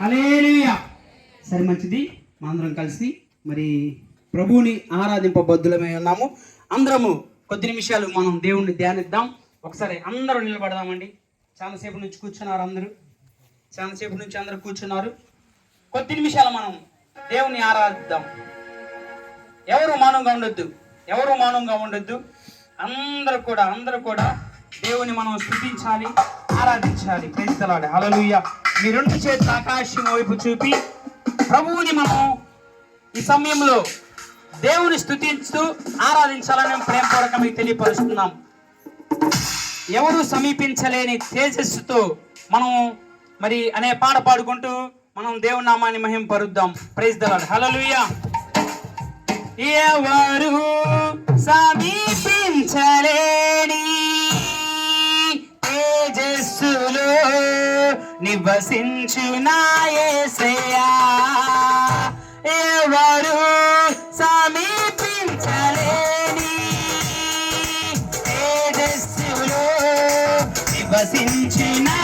హల్లెలూయా. సరే, మంచిది. మనందరం కలిసి మరి ప్రభువుని ఆరాధింపబద్దులమై ఉన్నాము. అందరము కొద్ది నిమిషాలు మనం దేవుణ్ణి ధ్యానిద్దాం. ఒకసారి అందరూ నిలబడదామండి. చాలాసేపు నుంచి కూర్చున్నారు, అందరూ కూర్చున్నారు. కొద్ది నిమిషాలు మనం దేవుని ఆరాధిద్దాం. ఎవరు మౌనంగా ఉండొద్దు. అందరూ కూడా దేవుని మనం స్తుతించాలి, ఆరాధించాలి. Praise the Lord. హల్లెలూయా. మీ రెండు చేతులు ఆకాశం వైపు చూపి ప్రభువుని మనం ఈ సమయంలో దేవుని స్తుతిస్తూ ఆరాధించాలని ప్రేమపూర్వకంగా మీకు తెలియపరుస్తున్నాం. ఎవరు సమీపించలేని తేజస్సుతో మనం మరి అనే పాట పాడుకుంటూ మనం దేవుని నామాన్ని మహింపరుద్దాం. Praise the Lord. హల్లెలూయా. ఎవరు సమీపించలేని తేజస్సులో నివసించు నా యేసయ్యా. ఎవరు సమీపించలేని తేజస్సులో నివసించు నా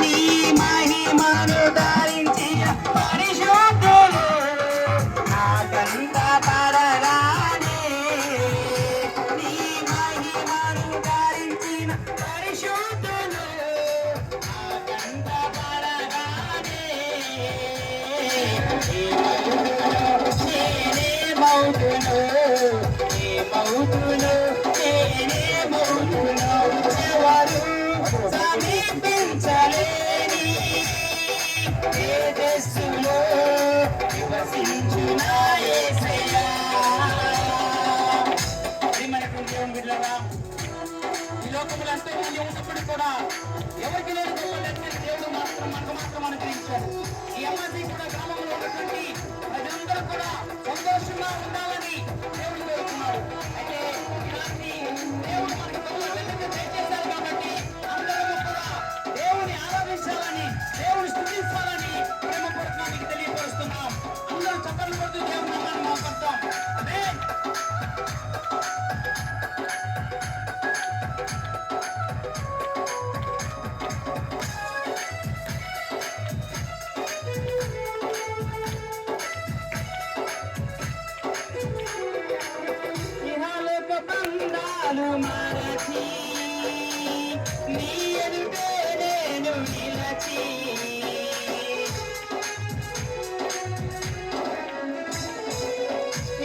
నీ మహిమను ధరించిన పరిశుద్ధులు నాకంత పడరానే. నీ మహిమను ధరించిన పరిశుద్ధులు నాకంత పడరానే. నేనే మౌతును ఎవరు సమీపించలేని తేజస్సులో నివసించు నా యేసయ్యా. ప్రియమైనటువంటి దేవుని బిడ్డలారా, ఈ లోకములో ఎంతో మంది ఉన్నప్పుడు కూడా ఎవరికి లేని గొప్ప దేవుడు మనకు మాత్రం అనుగ్రహించారు. ఈ అమ్మాయి కూడా గ్రామంలో ఉన్నటువంటి ప్రజలందరూ కూడా సంతోషంగా ఉండాలని దేవుడు కోరుకున్నాడు. అయితే ఇలాంటి దేవుడు మనకు గొప్ప వెలుగు దయచేశారు కాబట్టి అందరూ కూడా దేవుని ఆరాధించాలని, దేవుని స్తుతించాలని ప్రేమపూర్వకంగా మీకు తెలియపరుస్తున్నాం. అందరూ చప్పట్లు కొడుతూ దేవుని నామాన్ని మోపడతాం. ఆమేన్. ఇహలోక బంధాలు మరచి నీ ఎదుటే నేను నిలచి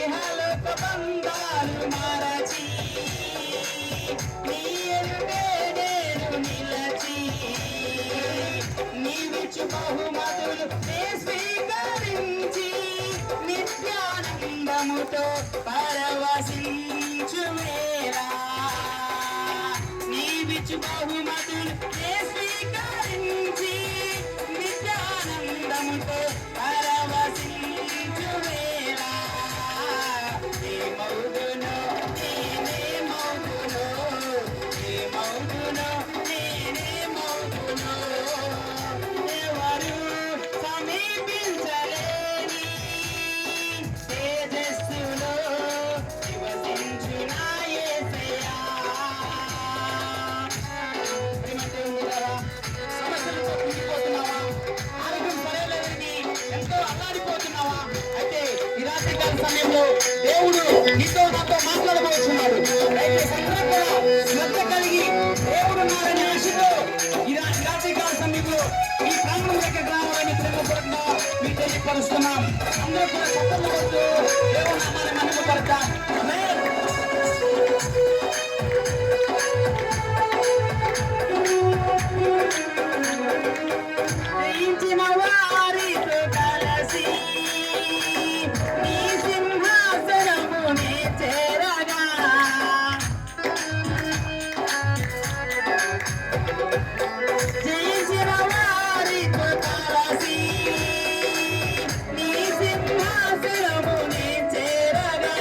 ఇహలోక బంధాలు మరచి నీ ఎదుటే నేను నిలచి నీవిచ్చు బహుమతులు నే స్వీకరించి నిత్యానందముతో పరవశించు వేళ. నీవిచ్చు బహుమతులు నే స్వీకరించి నిత్యానందముతో పరవశించు వేళ. ఏమౌదునో నేనేమౌదునో, ఏమౌదునో నేనేమౌదునో. ఎవరు సమీపించలేని తేజస్సులో నివసించు నా యేసయ్యా. ప్రియమైనటువంటి సమస్యలతో కుంగిపోతున్నావా? ఆరోగ్యం సరైనదని ఎంతో అల్లాడిపోతున్నావా? అయితే ఈ రాత్రికాల సమయంలో దేవుడు నీతో నాతో మాట్లాడబోతున్నాడు. దయచేసి అందరూ కూడా శ్రద్ధ కలిగి దేవుడు నారని ఆశతో ఈ రాత్రికాల సమయంలో ఈ ప్రాంగణం దగ్గర గ్రామాలని ప్రేమపూర్వకంగా మీకు తెలియపరుస్తున్నాం. అందరూ కూడా చప్పట్లు కొడుతూ దేవుని నామాన్ని మహిమపడతాం. ఆమేన్. జయించిన వారితో కలిసి నీ సింహాసనమునే చేరగా జయించిన వారితో కలిసి నీ సింహాసనమునే చేరగా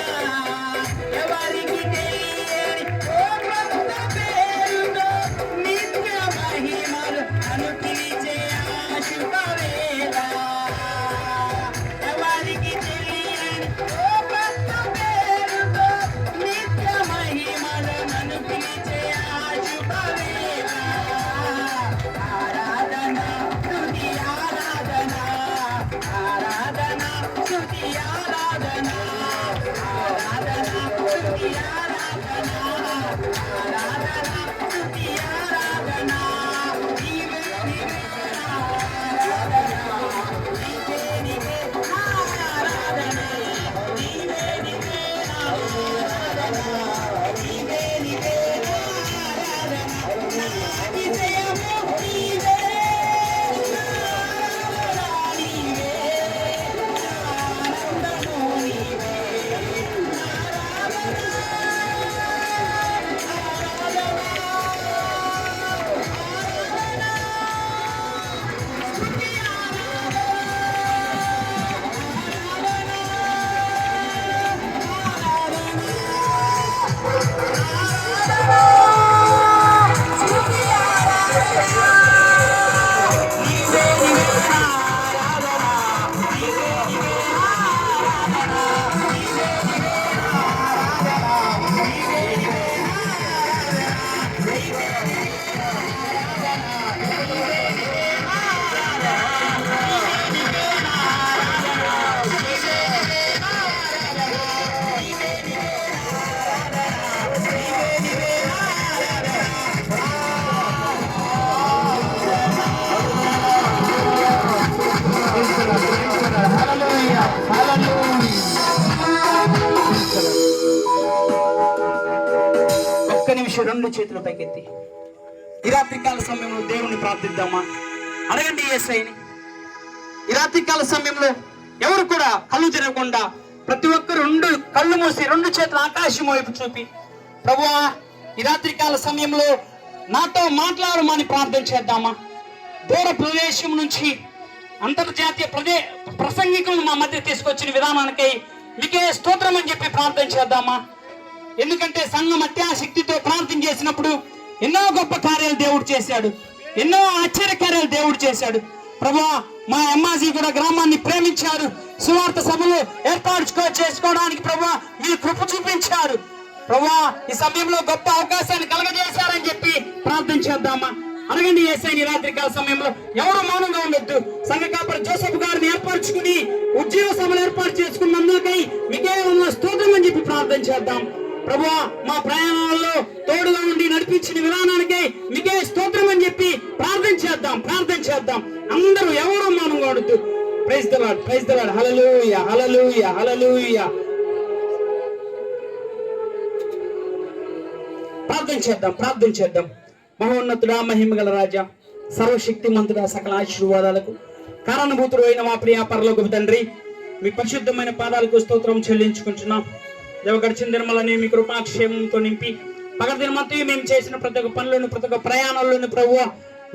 నిమిషం రెండు చేతుల పైకెత్తి ఈ రాత్రికాల సమయంలో దేవుణ్ణి ప్రార్థిద్దామా? అడగండి యేసయ్యని. ఈ రాత్రికాల సమయంలో ఎవరు కూడా కళ్ళు తిరగకుండా ప్రతి ఒక్కరు రెండు కళ్ళు మూసి రెండు చేతులు ఆకాశం వైపు చూపి, ప్రభువా ఈ రాత్రికాల సమయంలో నాతో మాట్లాడమని ప్రార్థన చేద్దామా? దూర ప్రదేశం నుంచి అంతర్జాతీయ ప్రసంగికులను మా మధ్య తీసుకొచ్చిన విధానానికై మీకే స్తోత్రం అని చెప్పి ప్రార్థన చేద్దామా? ఎందుకంటే సంఘం అత్యాశక్తితో ప్రార్థన చేసినప్పుడు ఎన్నో గొప్ప కార్యాలు దేవుడు చేశాడు, ఎన్నో ఆశ్చర్యకార్యాలు దేవుడు చేశాడు. ప్రభువా మా అమ్మాజీ కూడా గ్రామాన్ని ప్రేమించారు, సువార్త సభలు చేసుకోవడానికి ప్రభువా మీరు కృప చూపించారు. ప్రభువా ఈ సమయంలో గొప్ప అవకాశాన్ని కలగజేశారని చెప్పి ప్రార్థన చేద్దామా? అడగండి యేసయ్యని. రాత్రికాల సమయంలో ఎవరు మౌనంగా ఉండొద్దు. సంఘ కాపరి జోసెఫ్ గారిని ఏర్పరచుకుని ఉద్యోగ సభలు ఏర్పాటు చేసుకున్నందుకై మీకే స్తోత్రం అని చెప్పి ప్రార్థన చేద్దాం. ప్రభువా మా ప్రయాణాల్లో తోడుగా ఉండి నడిపించిన విధానానికై మీకే స్తోత్రం అని చెప్పి ప్రార్థన చేద్దాం. అందరూ ఎవరు మౌనంగా ఉండొద్దు. Praise the Lord. Hallelujah hallelujah hallelujah. ప్రార్థన చేద్దాం. మహోన్నతుడా, మహిమగల రాజా, సర్వశక్తిమంతుడా, సకల ఆశీర్వాదాలకు కారణభూతుడు అయిన మా ప్రియ పరలోకపు తండ్రి, మీ పరిశుద్ధమైన పాదాలకు స్తోత్రం చెల్లించుకుంటున్నాం. గడిచిన దినములని మీ కృపాక్షేమంతో నింపి పగదినమంతా మేము చేసిన ప్రతి ఒక్క పనులను ప్రతి ఒక్క ప్రయాణాలను ప్రభువా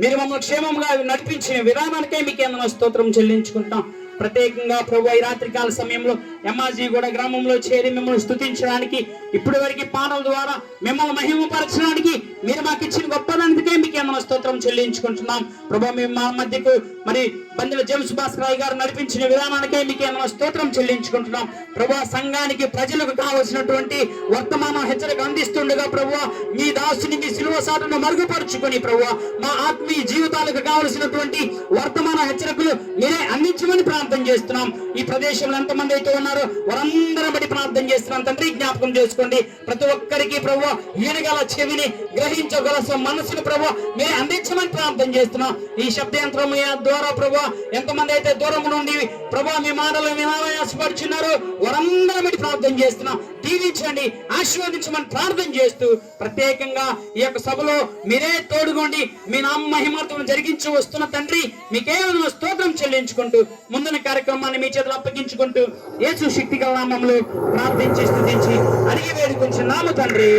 మీరు మమ్మల్ని క్షేమంగా నడిపించిన విధానానికే మీకు ఏమైనా స్తోత్రం చెల్లించుకుంటాం. ప్రత్యేకంగా ప్రభు ఈ రాత్రికాల సమయంలో ఎమ్మాజీ కూడా గ్రామంలో చేరి మిమ్మల్ని స్తుతించడానికి, ఇప్పటి వరకు పాటల ద్వారా మిమ్మల్ని మహిమపరచడానికి మీరు మాకు ఇచ్చిన గొప్పదానికే మీకు ఏమైనా స్తోత్రం చెల్లించుకుంటున్నాం. ప్రభు మేము మా మధ్యకు మరి బంధువుల జేమ్స్ భాస్కర్ రాయ్ గారు నడిపించిన విధానానికే మీకు ఏమైనా స్తోత్రం చెల్లించుకుంటున్నాం. ప్రభు సంఘానికి ప్రజలకు కావలసినటువంటి వర్తమానం హెచ్చరిక అందిస్తుండగా ప్రభు మీ దాసుని మీ సిలువ సాటును మరుగుపరుచుకొని ప్రభు మా ఆత్మీయ జీవితాలకు కావలసినటువంటి వర్తమాన హెచ్చరికలు మీరే అందించమని ప్రార్థన చేస్తున్నాం. ఈ ప్రదేశంలో ఎంతమంది అయితే ఉన్నారో వారందరం బట్టి ప్రార్థన చేస్తున్నాం తండ్రి. జ్ఞాపకం చేసుకోండి. ప్రతి ఒక్కరికి ప్రభు ఈనగల చెవిని గ్రహించగల మనసును ప్రభు మీరే అందించమని ప్రార్థన చేస్తున్నాం. ఈ శబ్దయంత్రం ద్వారా ప్రభు ఎంతమంది అయితే దూరం నుండి ప్రభు మీ మాటలు వినాలని ఆశపడుచున్నారో వారందరం బట్టి ప్రార్థన చేస్తున్నాం. దీవించండి, ఆశీర్వదించమని ప్రార్థన చేస్తూ ప్రత్యేకంగా ఈ యొక్క సభలో మీరే తోడుకోండి. మీ నామ మహిమార్థం జరిగించి వస్తున్న తండ్రి మీకేమైనా స్తోత్రం చెల్లించుకుంటూ ముందున కార్యక్రమాన్ని మీ చేతులు అప్పగించుకుంటూ యేసు శక్తిగల నామములో ప్రార్థించి స్తుతించి అడిగి వేడుకుంటున్నాము తండ్రి.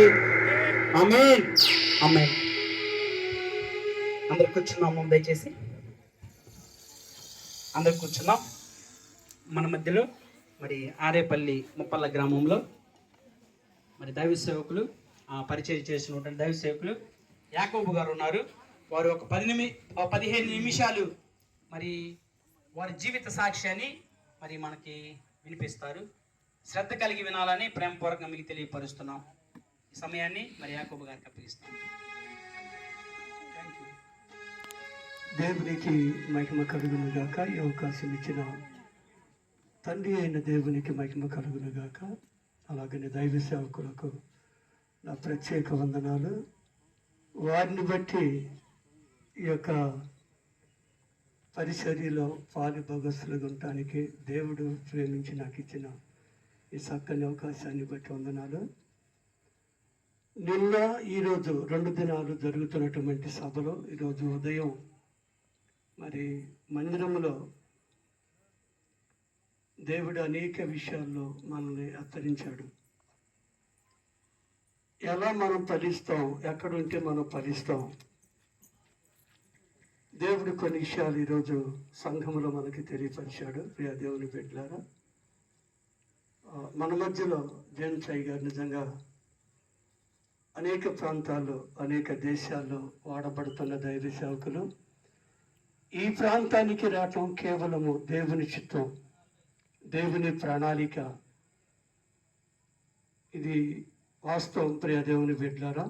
ఆమేన్ ఆమేన్. అందరు కూర్చున్నాము. దయచేసి అందరు కూర్చున్నాం. మన మధ్యలో మరి ఆరేపల్లి ముప్పల్ల గ్రామంలో మరి దైవ సేవకులు పరిచయం చేసినటువంటి దైవ సేవకులు యాకోబు గారు ఉన్నారు. వారు ఒక 15 నిమిషాలు మరి వారి జీవిత సాక్ష్యాన్ని మరి మనకి వినిపిస్తారు. శ్రద్ధ కలిగి వినాలని ప్రేమపూర్వకంగా మీకు తెలియపరుస్తున్నాం. ఈ సమయాన్ని మరి యాకోబు గారికి అప్పగిస్తాం. దేవునికి మహిమ కలుగును గాక. ఈ అవకాశం ఇచ్చిన తండ్రి అయిన దేవునికి మహిమ కలుగును గాక. అలాగనే దైవ సేవకులకు నా ప్రత్యేక వందనాలు. వారిని బట్టి ఈ యొక్క పరిచర్యలో పాలు భగస్తులుగా ఉండటానికి దేవుడు ప్రేమించి నాకు ఇచ్చిన ఈ చక్కని అవకాశాన్ని బట్టి వందనాలు. నిన్న ఈరోజు 2 దినాలు జరుగుతున్నటువంటి సభలో ఈరోజు ఉదయం మరి మందిరంలో దేవుడు అనేక విషయాల్లో మనల్ని హెచ్చరించాడు. ఎలా మనం ఫలిస్తాం, ఎక్కడుంటే మనం ఫలిస్తాం. దేవుడు కొన్ని విషయాలు ఈరోజు సంఘంలో మనకి తెలియపరిచాడు. ప్రియ దేవుని బిడ్డలారా, మన మధ్యలో జేమ్స్ అయ్య గారు నిజంగా అనేక ప్రాంతాల్లో అనేక దేశాల్లో వాడబడుతున్న దైవ సేవకులు. ఈ ప్రాంతానికి రావటం కేవలము దేవుని చిత్తం, దేవుని ప్రణాళిక. ఇది వాస్తవం. ప్రియ దేవుని బిడ్డలారా,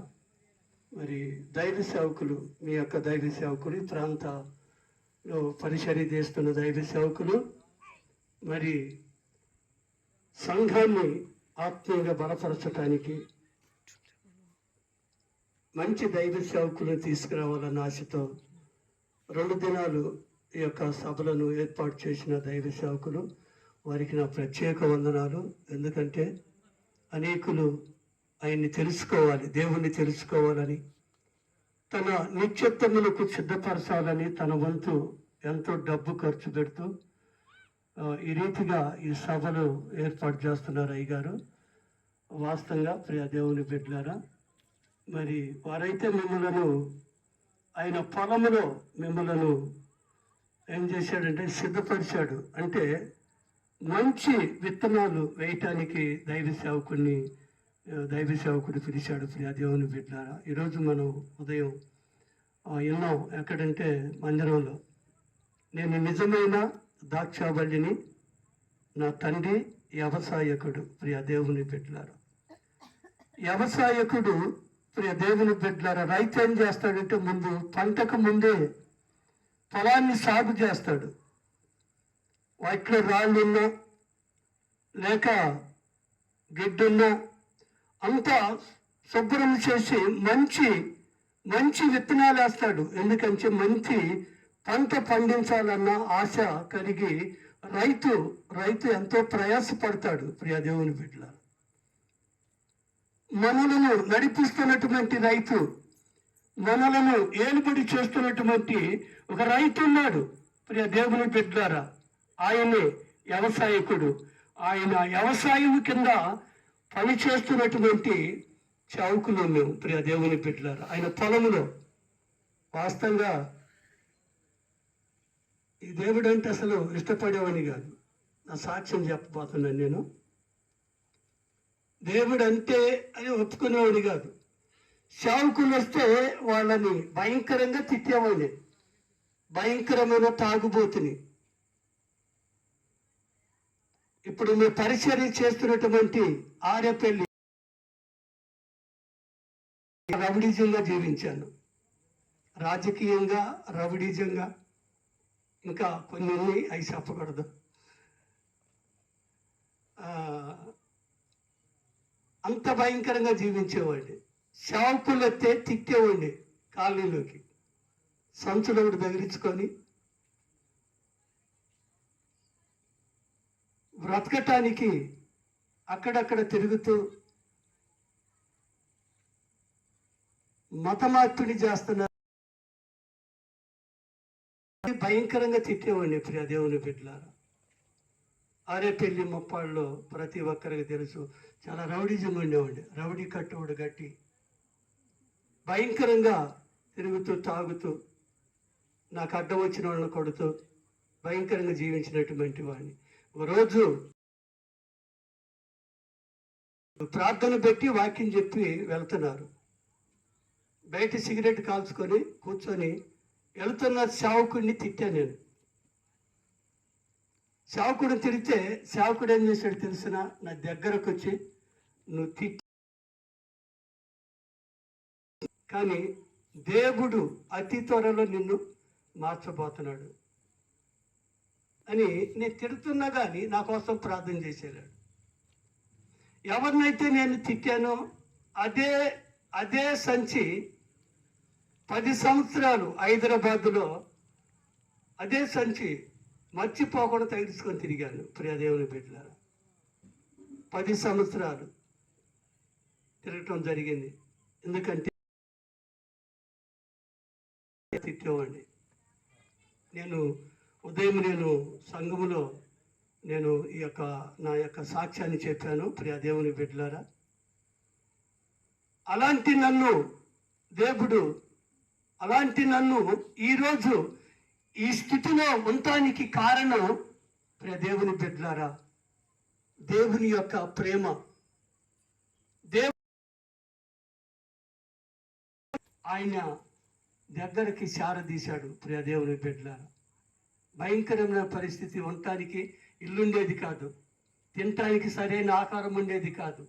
మరి దైవ సేవకులు, మీ యొక్క దైవ సేవకులు, ఈ ప్రాంతంలో పరిచర్య చేస్తున్న దైవ సేవకులు మరి సంఘాన్ని ఆత్మీయంగా బలపరచడానికి మంచి దైవ సేవకులను తీసుకురావాలన్న ఆశతో 2 దినాలు ఈ యొక్క సభలను ఏర్పాటు చేసిన దైవ సేవకులు, వారికి నా ప్రత్యేక వందనాలు. ఎందుకంటే అనేకులు ఆయన్ని తెలుసుకోవాలి, దేవుణ్ణి తెలుసుకోవాలని, తన నిత్యత్వములకు సిద్ధపరచాలని తన వంతు ఎంతో డబ్బు ఖర్చు పెడుతూ ఈ రీతిగా ఈ సభలు ఏర్పాటు చేస్తున్నారు అయ్యగారు. వాస్తవంగా ప్రియ దేవుని బిడ్డలారా, మరి వారైతే మిమ్మలను ఆయన పొలములో మిమ్మలను ఏం చేశాడంటే సిద్ధపరిచాడు. అంటే మంచి విత్తనాలు వేయటానికి దైవ సేవకుడు పిలిచాడు. ప్రియ దేవుని బిడ్డలారా, ఈరోజు మనం ఉదయం విన్నాం ఎక్కడంటే మందిరంలో, నేను నిజమైన ద్రాక్షావల్లిని, నా తండ్రి వ్యవసాయకుడు. ప్రియ దేవుని బిడ్డలారా, వ్యవసాయకుడు ప్రియ దేవుని బిడ్డలారా, రైతు ఏం చేస్తాడంటే ముందు పంటకు ముందే పొలాన్ని సాగు చేస్తాడు. వాటిలో రాళ్ళున్నా లేక గిడ్డున్నా అంతా శుభ్రం చేసి మంచి విత్తనాలు వేస్తాడు. ఎందుకంటే మంచి పంట పండించాలన్న ఆశ కలిగి రైతు ఎంతో ప్రయాసపడతాడు. ప్రియ దేవుని బిడ్డలారా, మనలను నడిపిస్తున్నటువంటి రైతు, మనలను ఏలుబడి చేస్తున్నటువంటి ఒక రైతు ఉన్నాడు. ప్రియ దేవుని బిడ్డలారా, ఆయనే వ్యవసాయకుడు. ఆయన వ్యవసాయం కింద పని చేస్తున్నటువంటి చౌకులు మేము. ప్రియ దేవుని బిడ్డలారా, ఆయన పొలంలో వాస్తవంగా ఈ దేవుడు అంటే అసలు ఇష్టపడేవాడిని కాదు. నా సాక్ష్యం చెప్పబోతున్నాను నేను. దేవుడు అంటే అని ఒప్పుకునేవాడు కాదు. సేవకులు వస్తే వాళ్ళని భయంకరంగా తిట్టేవాడిని, భయంకరమైన తాగుబోతుని. ఇప్పుడు మీ పరిచర్య చేస్తున్నటువంటి ఆరేపల్లి రౌడీజంగా జీవించాను, రాజకీయంగా రౌడీజంగా, ఇంకా కొన్ని అవి చెప్పకూడదు. అంత భయంకరంగా జీవించేవాడిని. సేవకులు వస్తే తిట్టేవాడిని కాలనీలోకి, సంచులు ఒకటి బెదిరించుకొని బ్రతకటానికి అక్కడక్కడ తిరుగుతూ మతమార్పిడి చేస్తున్నారు. భయంకరంగా తిట్టేవాడిని. ప్రియ దేవుని బిడ్డలారా, ఆరేపల్లి ముప్పాళ్ళలో ప్రతి ఒక్కరికి తెలుసు, చాలా రౌడీజం ఉండేవాడిని. రౌడీ కట్టువాడు గట్టి భయంకరంగా తిరుగుతూ తాగుతూ నాకు అడ్డం వచ్చిన వాళ్ళని కొడుతూ భయంకరంగా జీవించినటువంటి వాడిని. ఒకరోజు ప్రార్థన పెట్టి వాక్యం చెప్పి వెళ్తున్నారు. బయట సిగరెట్ కాల్చుకొని కూర్చొని వెళ్తున్న సేవకుడిని తిట్టా నేను. సేవకుడు తిరిగితే సేవకుడు ఏం చేశాడు తెలిసిన, నా దగ్గరకు వచ్చి నువ్వు తిట్టి, కానీ దేవుడు అతి త్వరలో నిన్ను మార్చబోతున్నాడు అని నేను తిడుతున్నా కానీ నా కోసం ప్రార్థన చేసేలాడు. ఎవరినైతే నేను తిట్టానో అదే సంచి 10 సంవత్సరాలు హైదరాబాద్లో అదే సంచి మర్చిపోకుండా తగిలించుకొని తిరిగాను. ప్రియ దేవుని బిడ్డలారా, 10 సంవత్సరాలు తిరగటం జరిగింది. ఎందుకంటే తిట్టేవాడిని. నేను సంఘములో నేను నా యొక్క సాక్ష్యాన్ని చెప్పాను. ప్రియ దేవుని బిడ్డలారా, అలాంటి నన్ను ఈరోజు ఈ స్థితిలో ఉండటానికి కారణం ప్రియ దేవుని బిడ్డలారా, దేవుని యొక్క ప్రేమ. ఆయన దగ్గరికి శారదీశాడు. ప్రియ దేవుని బిడ్డలారా, భయంకరమైన పరిస్థితి, ఉండటానికి ఇల్లు ఉండేది కాదు, తినటానికి సరైన ఆకారం ఉండేది కాదు,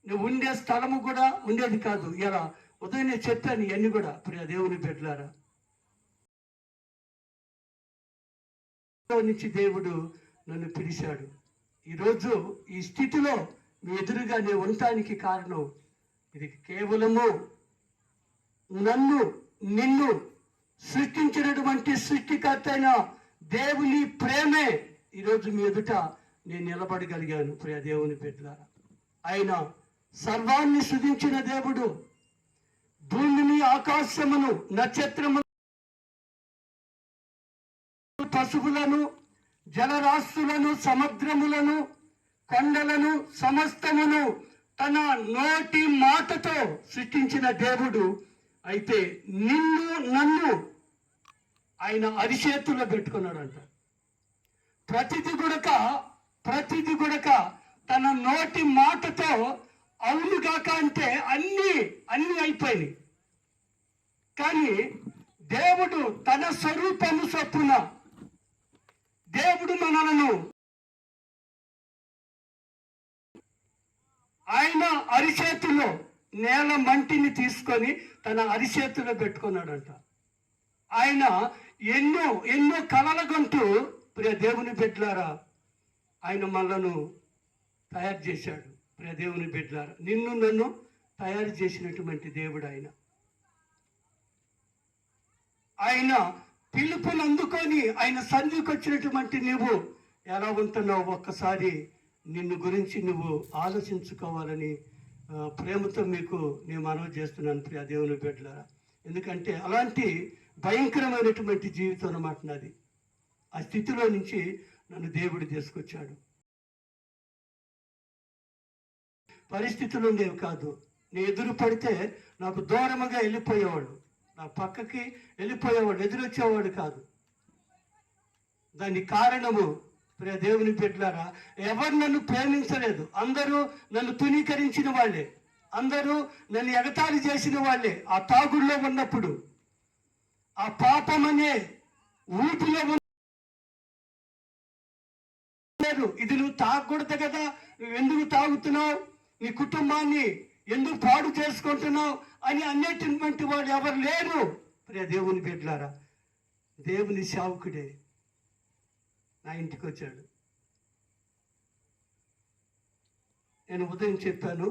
నువ్వు ఉండే స్థలము కూడా ఉండేది కాదు. ఇలా ఉదయం చెప్పాను ఇవన్నీ కూడా. ప్రియ దేవుని బిడ్డలారా, నుంచి దేవుడు నన్ను పిలిచాడు. ఈరోజు ఈ స్థితిలో మీ ఎదురుగా నేను ఉండటానికి కారణం ఇది కేవలము నిన్ను సృష్టించినటువంటి సృష్టికర్త అయిన దేవుని ప్రేమే. ఈరోజు మీ ఎదుట నేను నిలబడగలిగాను. ప్రియ దేవుని బిడ్డలారా, ఆయన సర్వాన్ని సృజించిన దేవుడు, భూమిని, ఆకాశమును, నక్షత్రము, పశువులను, జలరాశులను, సముద్రములను, కొండలను, సమస్తమును తన నోటి మాటతో సృష్టించిన దేవుడు. అయితే నిన్ను నన్ను ఆయన అరిచేతుల్లో పెట్టుకున్నాడంట. ప్రతిది గుడక తన నోటి మాటతో అవునుగాక అంటే అన్నీ అయిపోయినాయి. కానీ దేవుడు తన స్వరూపము చొప్పున దేవుడు మనలను ఆయన అరిచేతిలో నేల మంటిని తీసుకొని తన అరిచేతిలో పెట్టుకున్నాడంట. ఆయన ఎన్నో కలలగంటూ ప్రియ దేవుని బిడ్డలారా ఆయన మనలను తయారు చేశాడు. ప్రియ దేవుని బిడ్డలారా, నిన్ను నన్ను తయారు చేసినటువంటి దేవుడు ఆయన పిలుపుని అందుకొని ఆయన సన్నిధికి వచ్చినటువంటి నువ్వు ఎలా ఉంటున్నావు ఒక్కసారి నిన్ను గురించి నువ్వు ఆలోచించుకోవాలని ప్రేమతో మీకు నేను మనవి చేస్తున్నాను ప్రియ దేవుని బిడ్డలారా. ఎందుకంటే అలాంటి భయంకరమైనటువంటి జీవితం అన్నమాట నాది. ఆ స్థితిలో నుంచి నన్ను దేవుడు తీసుకొచ్చాడు. పరిస్థితులు ఉండేవి కాదు. నేను ఎదురు పడితే నాకు దూరముగా వెళ్ళిపోయేవాడు, నా పక్కకి వెళ్ళిపోయేవాడు, ఎదురొచ్చేవాడు కాదు. దానికి కారణము ప్రియ దేవుని బిడ్డలారా, ఎవరు నన్ను ప్రేమించలేదు. అందరూ నన్ను తునీకరించిన వాళ్ళే, అందరూ నన్ను ఎగతాళి చేసిన వాళ్ళే. ఆ తాగుల్లో ఉన్నప్పుడు, ఆ పాపం అనే ఊపిలో ఉన్నారు. ఇది నువ్వు తాగకూడదు కదా, నువ్వు ఎందుకు తాగుతున్నావు, నీ కుటుంబాన్ని ఎందుకు పాడు చేసుకుంటున్నావు అని అనేటువంటి వాడు ఎవరు లేరు. ప్రియ దేవుని బిడ్డలారా, దేవుని సేవకుడే నా ఇంటికి వచ్చాడు. నేను ఉదయం చెప్పాను,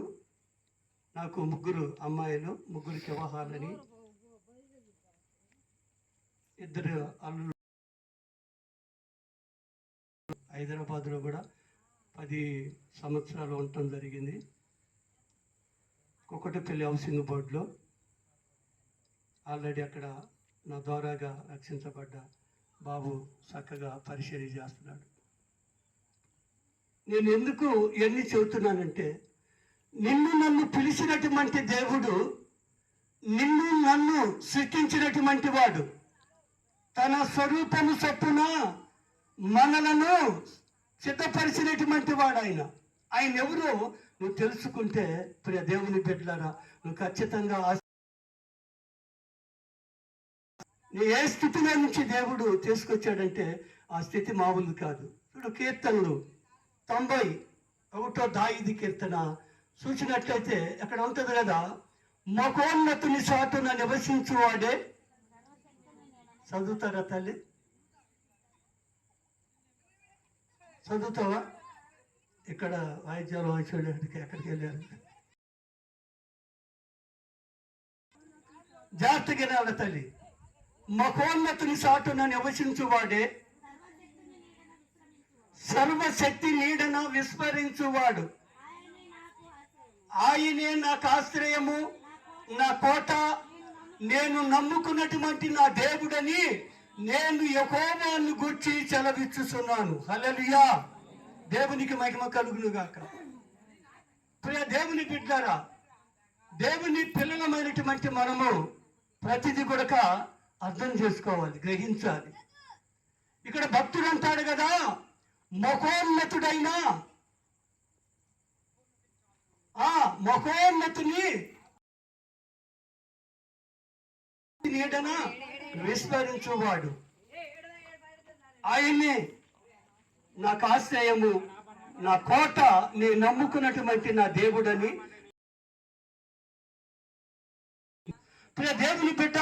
నాకు 3 అమ్మాయిలు, 3కి వివాహాలని, 2 అల్లుళ్ళు. హైదరాబాద్లో కూడా 10 సంవత్సరాలు ఉండటం జరిగింది. కుకటపల్లి హౌసింగ్ బోర్డులో ఆల్రెడీ అక్కడ నా ద్వారాగా రక్షించబడ్డ బాబు చక్కగా పరిచర్య చేస్తున్నాడు. నేను ఎందుకు ఇవన్నీ చెబుతున్నానంటే, నిన్ను నన్ను పిలిచినటువంటి దేవుడు, నిన్ను నన్ను సృష్టించినటువంటి వాడు, తన స్వరూపము చొప్పున మనలను సిద్ధపరిచినటువంటి వాడు ఆయన ఎవరో నువ్వు తెలుసుకుంటే ప్రియ దేవుని బిడ్డలారా, నువ్వు ఖచ్చితంగా నీ ఏ స్థితిలో నుంచి దేవుడు తీసుకొచ్చాడంటే ఆ స్థితి మామూలు కాదు. ఇప్పుడు కీర్తనలు 91వ కీర్తన చూసినట్లయితే అక్కడ ఉంటుంది కదా, మహోన్నతుని చాటున నివసించువాడే. చదువుతారా తల్లి? చదువుతావా? ఇక్కడ వాయిద్యాలు వాయించడానికి ఎక్కడికి వెళ్ళారు? జాగ్రత్తగా రావాలి తల్లి. మహోన్నతుని చాటున నివసించువాడే, సర్వశక్తి నీడన విస్మరించువాడు. ఆయనే నాకు ఆశ్రయము, నా కోట, నేను నమ్ముకున్నటువంటి నా దేవుడని నేను యెహోవాను గూర్చి సెలవిచ్చుచున్నాను. హల్లెలూయా, దేవునికి మహిమ కలుగును గాక. ప్రియ దేవుని బిడ్డలారా, దేవుని పిల్లలమైనటువంటి మనము ప్రతిదీ కూడా అర్థం చేసుకోవాలి, గ్రహించాలి. ఇక్కడ భక్తుడు అంటాడు కదా, మహోన్నతుడైన మహోన్నతుని నీడన విస్మరించువాడు. ఆయన్ని నాకు ఆశ్రయము, నా కోట, నేను నమ్ముకున్నటువంటి నా దేవుడని. ప్రియ దేవుని బిడ్డ,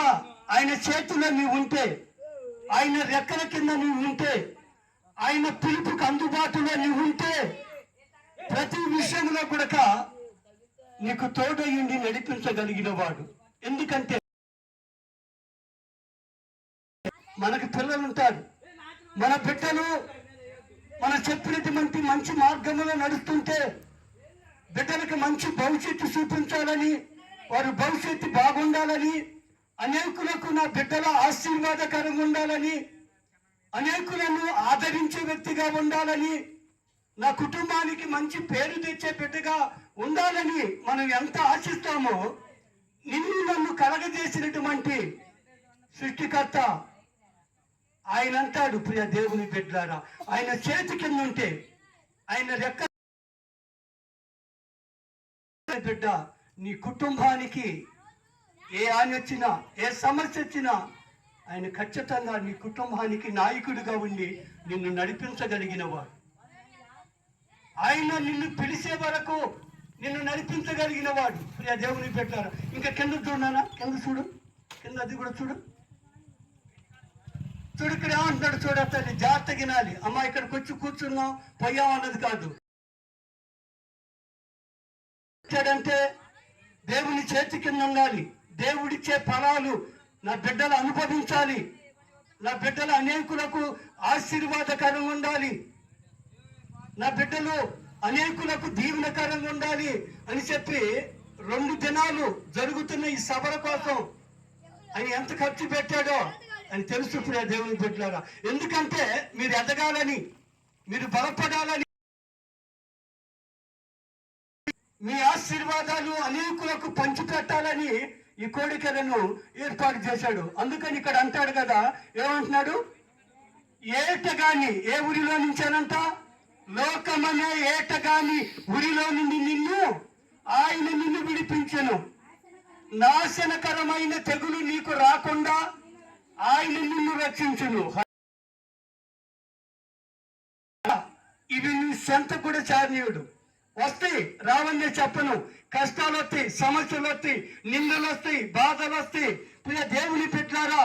ఆయన చేతిలో నీవు ఉంటే, ఆయన రెక్కల కింద నీవు ఉంటే, ఆయన పిలుపుకు అందుబాటులో నీవు ఉంటే, ప్రతి విషయంలో కూడా నీకు తోడయ్యుండి నడిపించగలిగిన వాడు. ఎందుకంటే మనకు పిల్లలు ఉంటారు, మన బిడ్డలు మన చెప్పినటువంటి మంచి మార్గంలో నడుస్తుంటే బిడ్డలకు మంచి భవిష్యత్తు చూపించాలని, వారి భవిష్యత్తు బాగుండాలని, అనేకులకు నా బిడ్డల ఆశీర్వాదకరంగా ఉండాలని, అనేకులను ఆదరించే వ్యక్తిగా ఉండాలని, నా కుటుంబానికి మంచి పేరు తెచ్చే బిడ్డగా ఉండాలని మనం ఎంత ఆశిస్తామో, నిన్ను నన్ను కలగజేసినటువంటి సృష్టికర్త ఆయన అంటాడు, ప్రియ దేవుని బిడ్డలారా, ఆయన చేతి కింద ఉంటే, ఆయన రెక్క బిడ్డ నీ కుటుంబానికి ఏ హాని వచ్చినా, ఏ సమస్య వచ్చినా ఆయన ఖచ్చితంగా నీ కుటుంబానికి నాయకుడిగా ఉండి నిన్ను నడిపించగలిగిన వాడు. ఆయన నిన్ను పిలిచే వరకు నిన్ను నడిపించగలిగిన వాడు. ప్రియ దేవుని పెట్టారు. ఇంకా కింద చూడనా, కింద చూడు, కింద అది కూడా చూడు. చూడు ఇక్కడ ఏమంటున్నాడు, చూడ తల్లి జాగ్రత్త గినాలి. అమ్మ ఇక్కడికి వచ్చి కూర్చున్నాం పోయాం అన్నది కాదు. అంటే దేవుని చేతి కింద ఉండాలి. దేవుడిచ్చే ఫలాలు నా బిడ్డలు అనుభవించాలి. నా బిడ్డలు అనేకులకు ఆశీర్వాదకరంగా ఉండాలి. నా బిడ్డలు అనేకులకు దీవెనకరంగా ఉండాలి అని చెప్పి 2 దినాలు జరుగుతున్న ఈ సభల కోసం ఆయన ఎంత ఖర్చు పెట్టాడో అని తెలుసు ప్రియ దేవుని బిడ్డలారా. ఎందుకంటే మీరు ఎదగాలని, మీరు బలపడాలని, మీ ఆశీర్వాదాలు అనేకులకు పంచిపెట్టాలని ఈ కోడికలను ఏర్పాటు చేశాడు. అందుకని ఇక్కడ అంటాడు కదా, ఏమంటున్నాడు, ఏటగాని ఏ ఊరిలో నుంచేనంట, లోకమనే ఏటగాని ఊరిలో నుండి ఆయన నిన్ను విడిపించెను. నాశనకరమైన తెగులు నీకు రాకుండా ఆయన నిన్ను రక్షించును. ఇవి నీ సొంత కూడా చారణీయుడు. వస్తాయి, రావన్నీ చెప్పను. కష్టాలు వస్తాయి, సమస్యలు వస్తాయి, నిందలు వస్తాయి, బాధలు వస్తాయి. ప్రియ దేవుని పెట్టారా,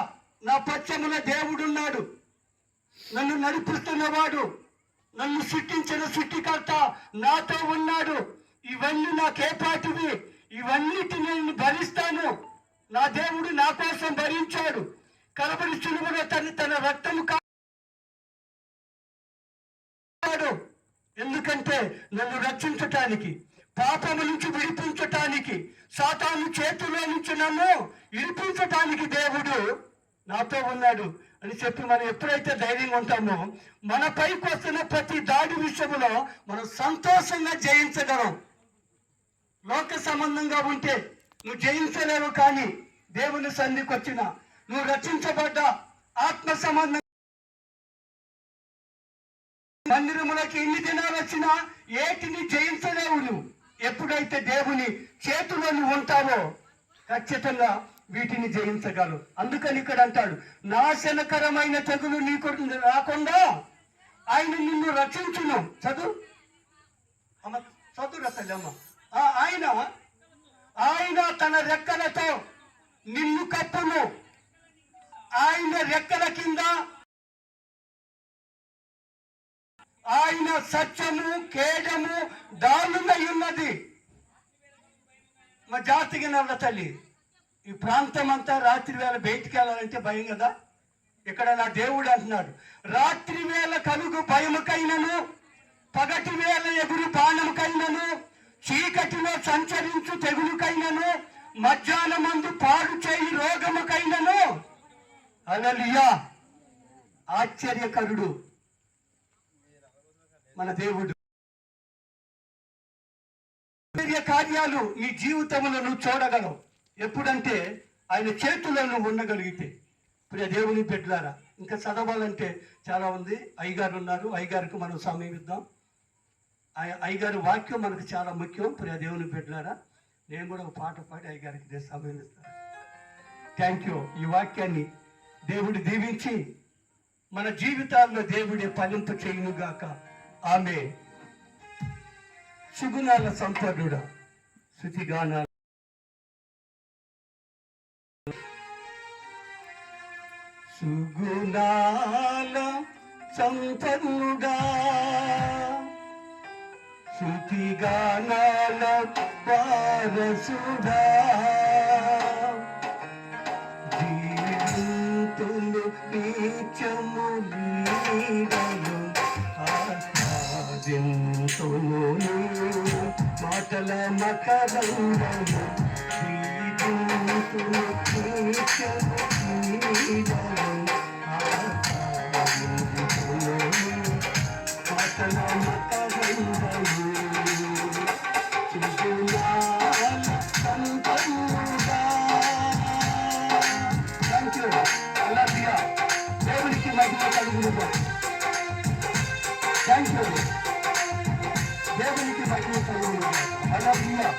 నా పక్షముల దేవుడున్నాడు, నన్ను నడిపిస్తున్నవాడు, నన్ను సృష్టించిన సృష్టికర్త నాతో ఉన్నాడు. ఇవన్నీ నాకేపాటివి, ఇవన్నిటిని నేను భరిస్తాను. నా దేవుడు నా కోసం భరించాడు. కలవరి సులువులో తన రక్తము కాడు. ఎందుకంటే నన్ను రక్షించటానికి, పాపము నుంచి విడిపించటానికి, సాతాను చేతిలో నుంచి నన్ను విడిపించటానికి దేవుడు నాతో ఉన్నాడు అని చెప్పి మనం ఎప్పుడైతే ధైర్యంగా ఉంటామో, మన పైకి వస్తున్న ప్రతి దాడి విషయంలో మనం సంతోషంగా జయించగలం. లోక సంబంధంగా ఉంటే నువ్వు జయించలేవు. కానీ దేవుని సన్నిధికి వచ్చిన, నువ్వు రక్షించబడ్డ ఆత్మ సంబంధం మందిరములకి ఎన్ని దినాలు వచ్చినా ఏటిని జయించలేవు. నువ్వు ఎప్పుడైతే దేవుని చేతిలో నువ్వు ఉంటావో ఖచ్చితంగా వీటిని జయించగలవు. అందుకని ఇక్కడ అంటాడు, నాశనకరమైన తెగులు నీకు రాకుండా ఆయన నిన్ను రక్షించును. చదువు రతల్లమ్మ. ఆయన తన రెక్కలతో నిన్ను కప్పును. ఆయన రెక్కల కింద ఆయన సత్యము, కేడము దారుణమై ఉన్నది. మా జాతికి నల్ల తల్లి, ఈ ప్రాంతం అంతా రాత్రి వేళ బయటికి వెళ్ళాలంటే భయం కదా. ఇక్కడ నా దేవుడు అంటున్నాడు, రాత్రి వేళ కలుగు భయముకైనను, పగటి వేళ ఎగురు బాణముకైనను, చీకటిలో సంచరించు తెగులుకైనను, మధ్యాహ్నమందు పాడు చేయి రోగముకైనను. హల్లెలూయా. ఆశ్చర్యకరుడు మన దేవుడు. ఆశ్చర్య కార్యాలు నీ జీవితంలో నువ్వు చూడగలవు. ఎప్పుడంటే ఆయన చేతుల్లో నువ్వు ఉండగలిగితే. ప్రియ దేవుని బిడ్డలారా, ఇంకా చదవాలంటే చాలా ఉంది. అయ్యగారు ఉన్నారు, అయ్యగారికి మనం సమయం ఇద్దాం. అయ్యగారి వాక్యం మనకు చాలా ముఖ్యం. ప్రియ దేవుని బిడ్డలారా, నేను కూడా ఒక పాట పాడి అయ్యగారికి నేను సమయం ఇస్తాను. Thank you. ఈ వాక్యాన్ని దేవుడు దీవించి మన జీవితాల్లో దేవుడే ఫలింపు చేయునుగాక. ఆమె సుగుణాల సంపన్నుడా, శృతిగానాల సుగుణాల సంపన్నుడా, శృతిగానాల వారసుడా, జీవితంలో నీచము నీడలు ఆస్వాదింతును, మాటల మకరందము వీధులు కేశము నీడలు ఆకాశములో మకరందము చిగురాల సంతముగా. Thank you. హల్లెలూయా. దేవునికి మహిమ కలుగునుగా. Thank you. దేవునికి మహిమ కలుగునుగా. హల్లెలూయా.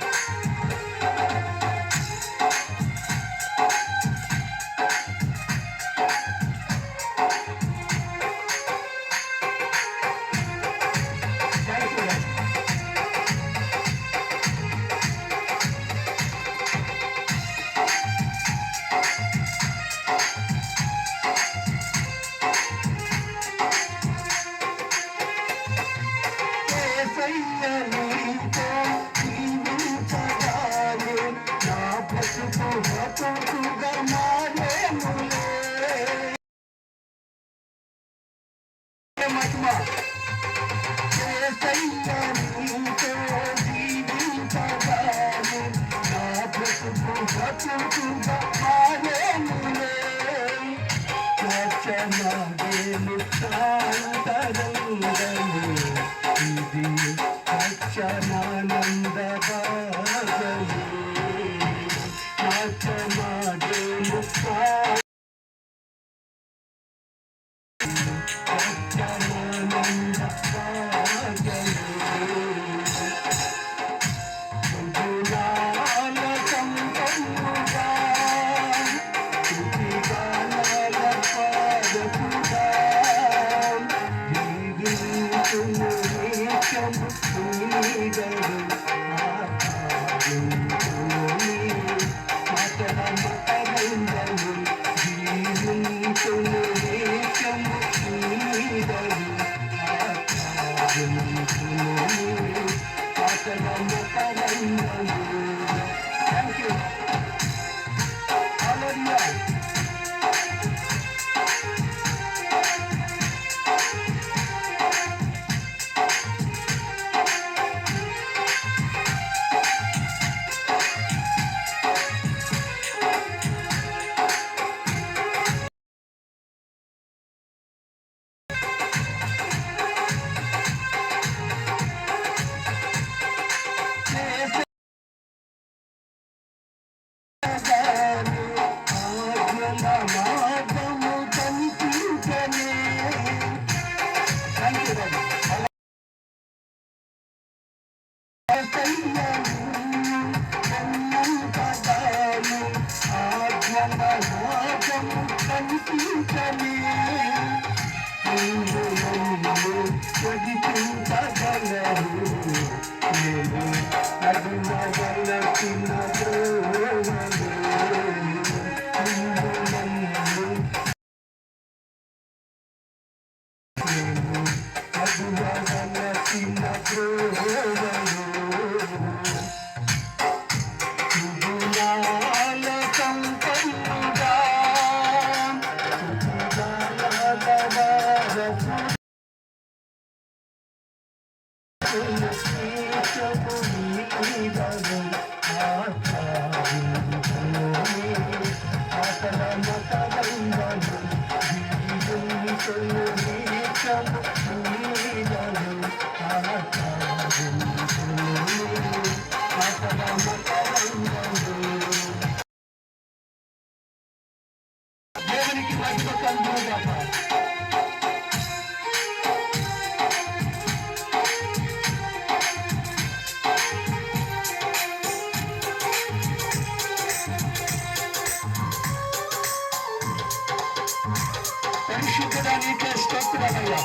పరిశుద్ధుడానికి స్తోత్రమయ్యా.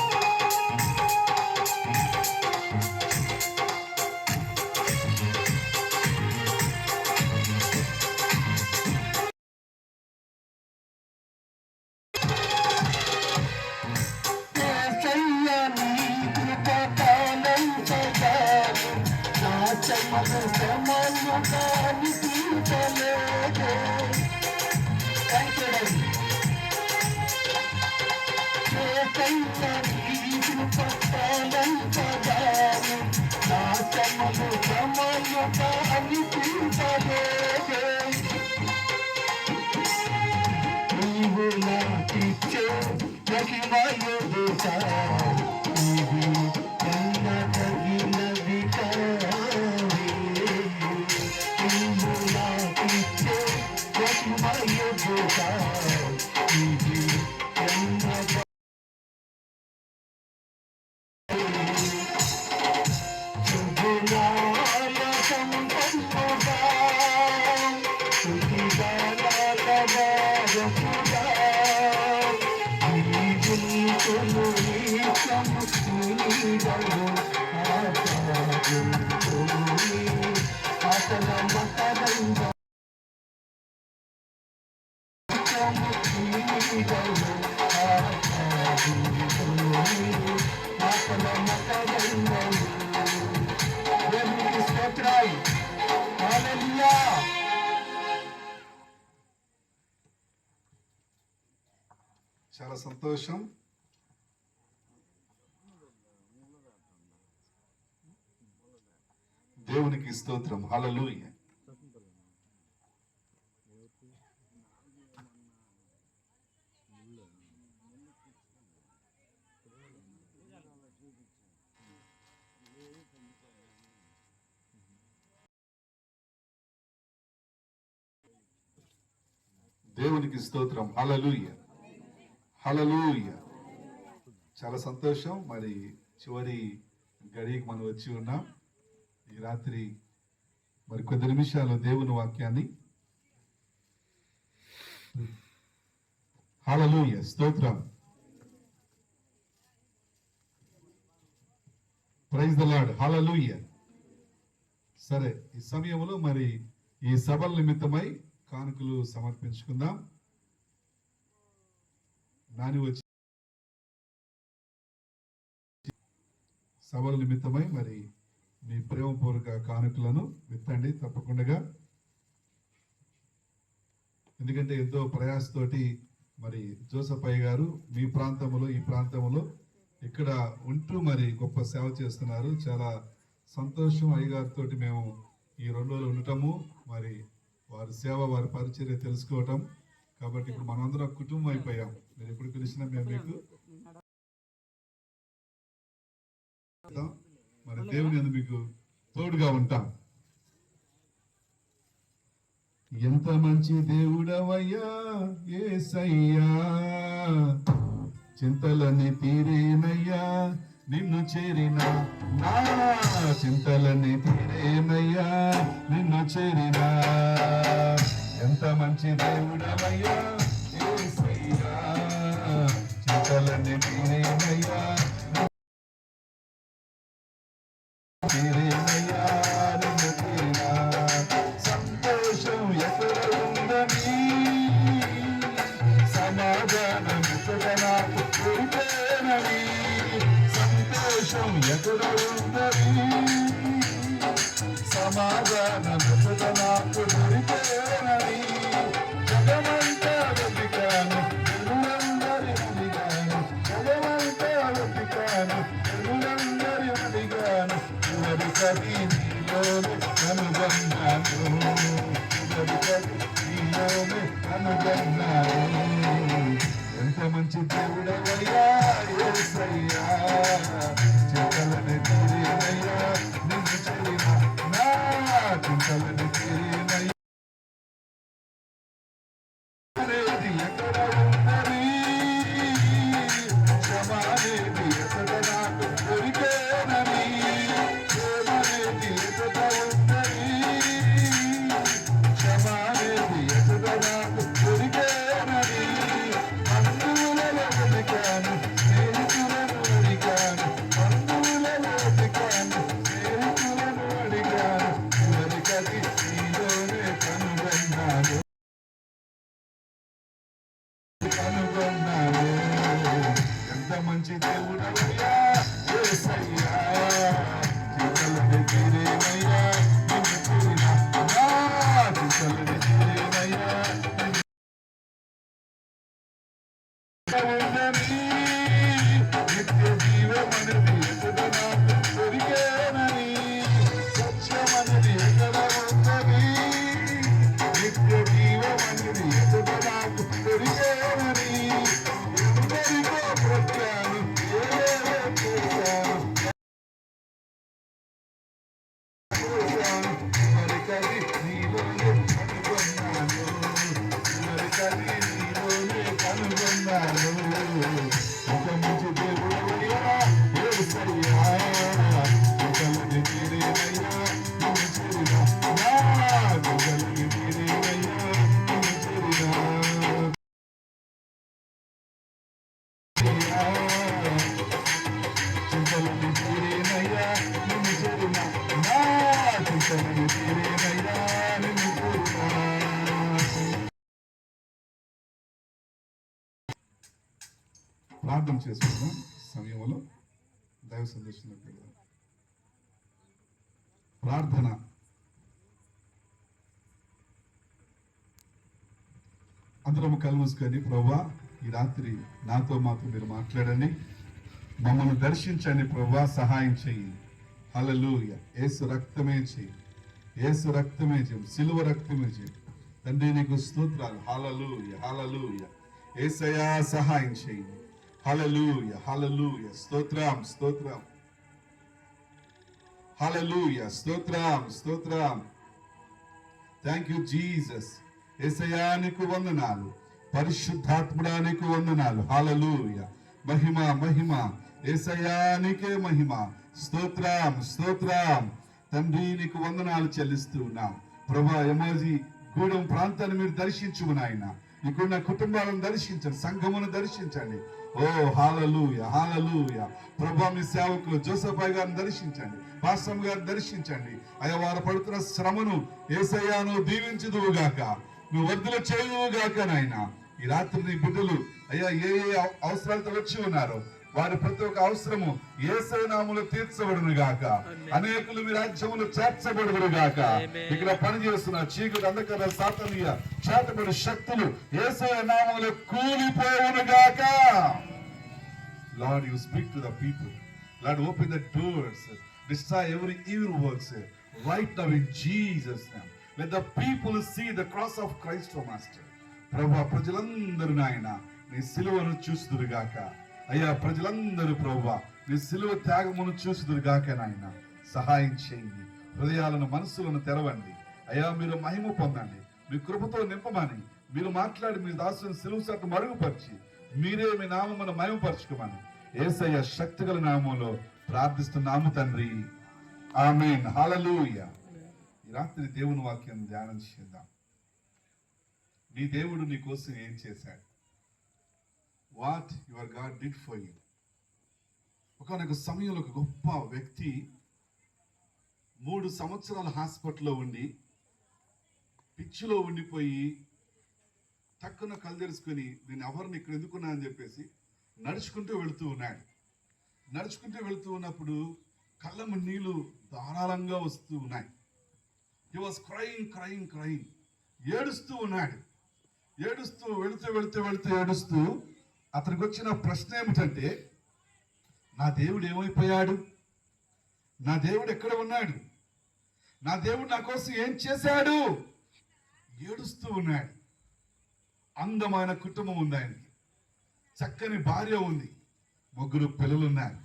చాలా సంతోషం. దేవునికి స్తోత్రం. హల్లెలూయా. దేవునికి స్తోత్రం. హల్లెలూయా. హల్లెలూయా. చాలా సంతోషం. మరి చివరి గడికి మనం వచ్చి ఉన్నాం. ఈ రాత్రి మరి కొద్ది నిమిషాలు దేవుని వాక్యాన్ని. హల్లెలూయా. స్తోత్రం. Praise the Lord. హల్లెలూయా. సరే, ఈ సమయంలో మరి ఈ సభల నిమిత్తమై కానుకలు సమర్పించుకుందాం. నాని వచ్చి సభల నిమిత్తమై మరి మీ ప్రేమపూర్వక కానుకలను విత్తండి తప్పకుండా. ఎందుకంటే ఎంతో ప్రయాసతోటి మరి జోసఫ్ అయ్య గారు మీ ప్రాంతంలో ఈ ప్రాంతంలో ఇక్కడ ఉంటూ మరి గొప్ప సేవ చేస్తున్నారు. చాలా సంతోషం అయ్యగారితో మేము ఈ 2 రోజులు ఉండటము, మరి వారి సేవ వారి పరిచర్య తెలుసుకోవటం. కాబట్టి ఇప్పుడు మనందరం కుటుంబం అయిపోయాం. మీరు ఎప్పుడు పిలిచినా మేము మీకు మరి దేవుని మీకు తోడుగా ఉంటాం. ఎంత మంచి దేవుడవయ్యా యేసయ్యా, చింతలని తీరేనయ్యా నిన్ను చేరిన, నా చింతలని తీరేనయ్యా నిన్ను చేరిన. ఎంత మంచి దేవుడవయ్యా యేసయ్యా, చింతలని తీరేనయ్యా తీరేనయ్యా నిన్ను తీరిన. సంతోషం ఎక్కడ ఉందని సమాధానం ఎక్కడ నాకు దొరికేనని. సంతోషం ఎక్కడ ఉందని సమాధానం ఎక్కడ నాకు దొరికేనని. జగమంతా వెతికాను ఎరులందరి అడిగాను, జగమంతా వెతికాను ఎరులందరి అడిగాను. చివరికది నీలోనే కనుగొన్నాను, చివరికది నీలోనే కనుగొన్నాను. ఎంత మంచి దేవుడవయ్యా యేసయ్యా, చింతలని తీరేనయ్యా నిన్ను చేరిన, నా చింతలని తీరేనయ్యా. అనేది ఎక్కడ ఉన్నది, క్షమ అనేది ఎక్కడ నాకు దొరికేనని. ప్రేమ అనేది ఎక్కడ ఉన్నది, క్షమ అనేది ఎక్కడ నాకు దొరికేనని. బంధువులలో వెతికాను స్నేహితులను అడిగాను, బంధువులలో వెతికాను స్నేహితులను అడిగాను. చివరికది నీలోనే కనుగొన్నాను, కనుగొన్నాను. ఎంత మంచి దేవుడవయ్యా యేసయ్యా, చింతలని తీరేనయ్యా నిన్ను తీరిన, నా చింతలని తీరేనయ్యా ఉందని. నిత్య జీవమనేది ఎక్కడ నాకు దొరికేనని. సత్యమనేది ఎక్కడ ఉందని, నిత్య జీవమనేది ఎక్కడ నాకు దొరికేనని. ఎందరికో ప్రార్థన చేసుకుందాం. సమయంలో దైవ సందేశంలోకి వెళ్దాం. ప్రార్థన. అందరం కళ్ళు మూసుకొని, ప్రభువా ఈ రాత్రి నాతో మాత్రం మీరు మాట్లాడండి, మమ్మల్ని దర్శించండి ప్రభువా, సహాయం చెయ్యి. హల్లెలూయా. యేసు రక్తమే చెయ్యి, యేసు రక్తమే చెయ్యి, సిలువ రక్తమే చెయ్యి. తండ్రి నీకు స్తోత్రాలు. హల్లెలూయా, హల్లెలూయా. యేసయ్యా సహాయం చెయ్యి. హల్లెలూయా, హల్లెలూయా. స్తోత్రం, స్తోత్రం. హల్లెలూయా, స్తోత్రం, స్తోత్రం. Thank you Jesus. యేసయ్యా నీకు వందనాలు, పరిశుద్ధాత్ముడా నీకు వందనాలు. హల్లెలూయా. మహిమ, మహిమ యేసయ్యా నీకే మహిమ. స్తోత్రం, స్తోత్రం. తండ్రి నీకు వందనాలు చెల్లిస్తూ ఉన్నాం ప్రభా. ఎమోజీ గూడెం ప్రాంతాన్ని మీరు దర్శించు నాయన. ఇక్కడున్న కుటుంబాలను దర్శించండి, సంఘమును దర్శించండి. ఓ హల్లెలూయా, హల్లెలూయా. ప్రభా మీ సేవకులు జోసెఫ్ గారిని దర్శించండి, పాస్టర్ గారిని దర్శించండి. అయ్యా వారు పడుతున్న శ్రమను యేసయ్యా నువ్వు దీవించుదువుగాక, నువ్వు వర్ధులు చేయువుగాక నాయన. ఈ రాత్రి నీ బిడ్డలు అయ్యా ఏ ఏ అవసరాలతో వచ్చి ఉన్నారో వారి ప్రతి ఒక్క అవసరము యేసయ్య నామములో తీర్చబడును గాక. అనేకులు మీ రాజ్యములు చేర్చబడును గాక. ఇక్కడ పనిచేస్తున్న చీకటి, అంధకార, సాతానీయ చేతబడి శక్తులు యేసయ్య నామములో కూలిపోవును గాక. Lord, you speak to the people. Lord, open the doors, destroy every evil works right now in Jesus' name. Let the people see the cross of Christ, O Master. ప్రభా ప్రజలందరూ నాయన నీ సిలువను చూస్తురుగాక. అయ్యా ప్రజలందరూ ప్రభువా నీ సిలువ త్యాగమును చూస్తురుగాక నాయన. సహాయం చేయండి, హృదయాలను మనస్సులను తెరవండి. అయ్యా మీరు మహిమ పొందండి, మీ కృపతో నింపమని మీరు మాట్లాడి మీ దాసుని సిలువ చాటు మరుగుపరిచి మీరే మీ నామమును మహిమపరచుకోమని యేసయ్య శక్తిగల నామంలో ప్రార్థిస్తున్నాము తండ్రి. ఆమేన్. హల్లెలూయా. ఈ రాత్రి దేవుని వాక్యం ధ్యానం చేద్దాం. నీ దేవుడు నీ కోసం ఏం చేశాడు? What your God did for you. ఒకనొక సమయంలో ఒక గొప్ప వ్యక్తి 3 సంవత్సరాలు హాస్పిటల్లో ఉండి పిచ్చిలో ఉండిపోయి టక్కున కళ్ళు తెరుచుకొని నేను ఎవరిని ఇక్కడ ఎందుకున్నా అని చెప్పేసి నడుచుకుంటూ వెళుతూ ఉన్నాడు. నడుచుకుంటూ వెళుతూ ఉన్నప్పుడు కళ్ళము నీళ్లు ధారాళంగా వస్తూ ఉన్నాయి. He was crying crying crying. ఏడుస్తూ ఉన్నాడు. ఏడుస్తూ వెళుతూ వెళుతూ వెళుతూ ఏడుస్తూ అతనికి వచ్చిన ప్రశ్న ఏమిటంటే, నా దేవుడు ఏమైపోయాడు? నా దేవుడు ఎక్కడ ఉన్నాడు? నా దేవుడు నా కోసం ఏం చేశాడు? ఏడుస్తూ ఉన్నాడు. అందమైన కుటుంబం ఉంది ఆయనకి, చక్కని భార్య ఉంది, 3 పిల్లలు ఉన్నారు,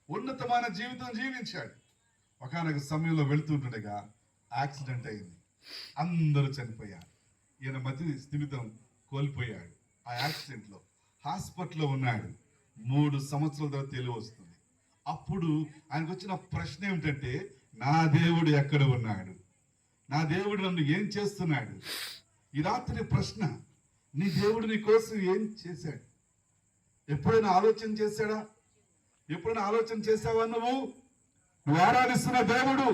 ఉన్నతమైన జీవితం జీవించాడు. ఒకనొక సమయంలో వెళుతుండగా యాక్సిడెంట్ అయింది. అందరూ చనిపోయారు. ఈయన మధ్య స్థిమితం కోల్పోయాడు. ఆ యాక్సిడెంట్లో హాస్పిటల్లో ఉన్నాడు. 3 సంవత్సరాల తర్వాత తెలివి వస్తుంది. అప్పుడు ఆయనకు వచ్చిన ప్రశ్న ఏమిటంటే, నా దేవుడు ఎక్కడ ఉన్నాడు? నా దేవుడు నన్ను ఏం చేస్తున్నాడు? ఈ రాత్రి ప్రశ్న, నీ దేవుడు నీ కోసం ఏం చేశాడు? ఎప్పుడైనా ఆలోచన చేశాడా? ఎప్పుడైనా ఆలోచన చేసావా? నువ్వు ఆరాధిస్తున్న దేవుడు,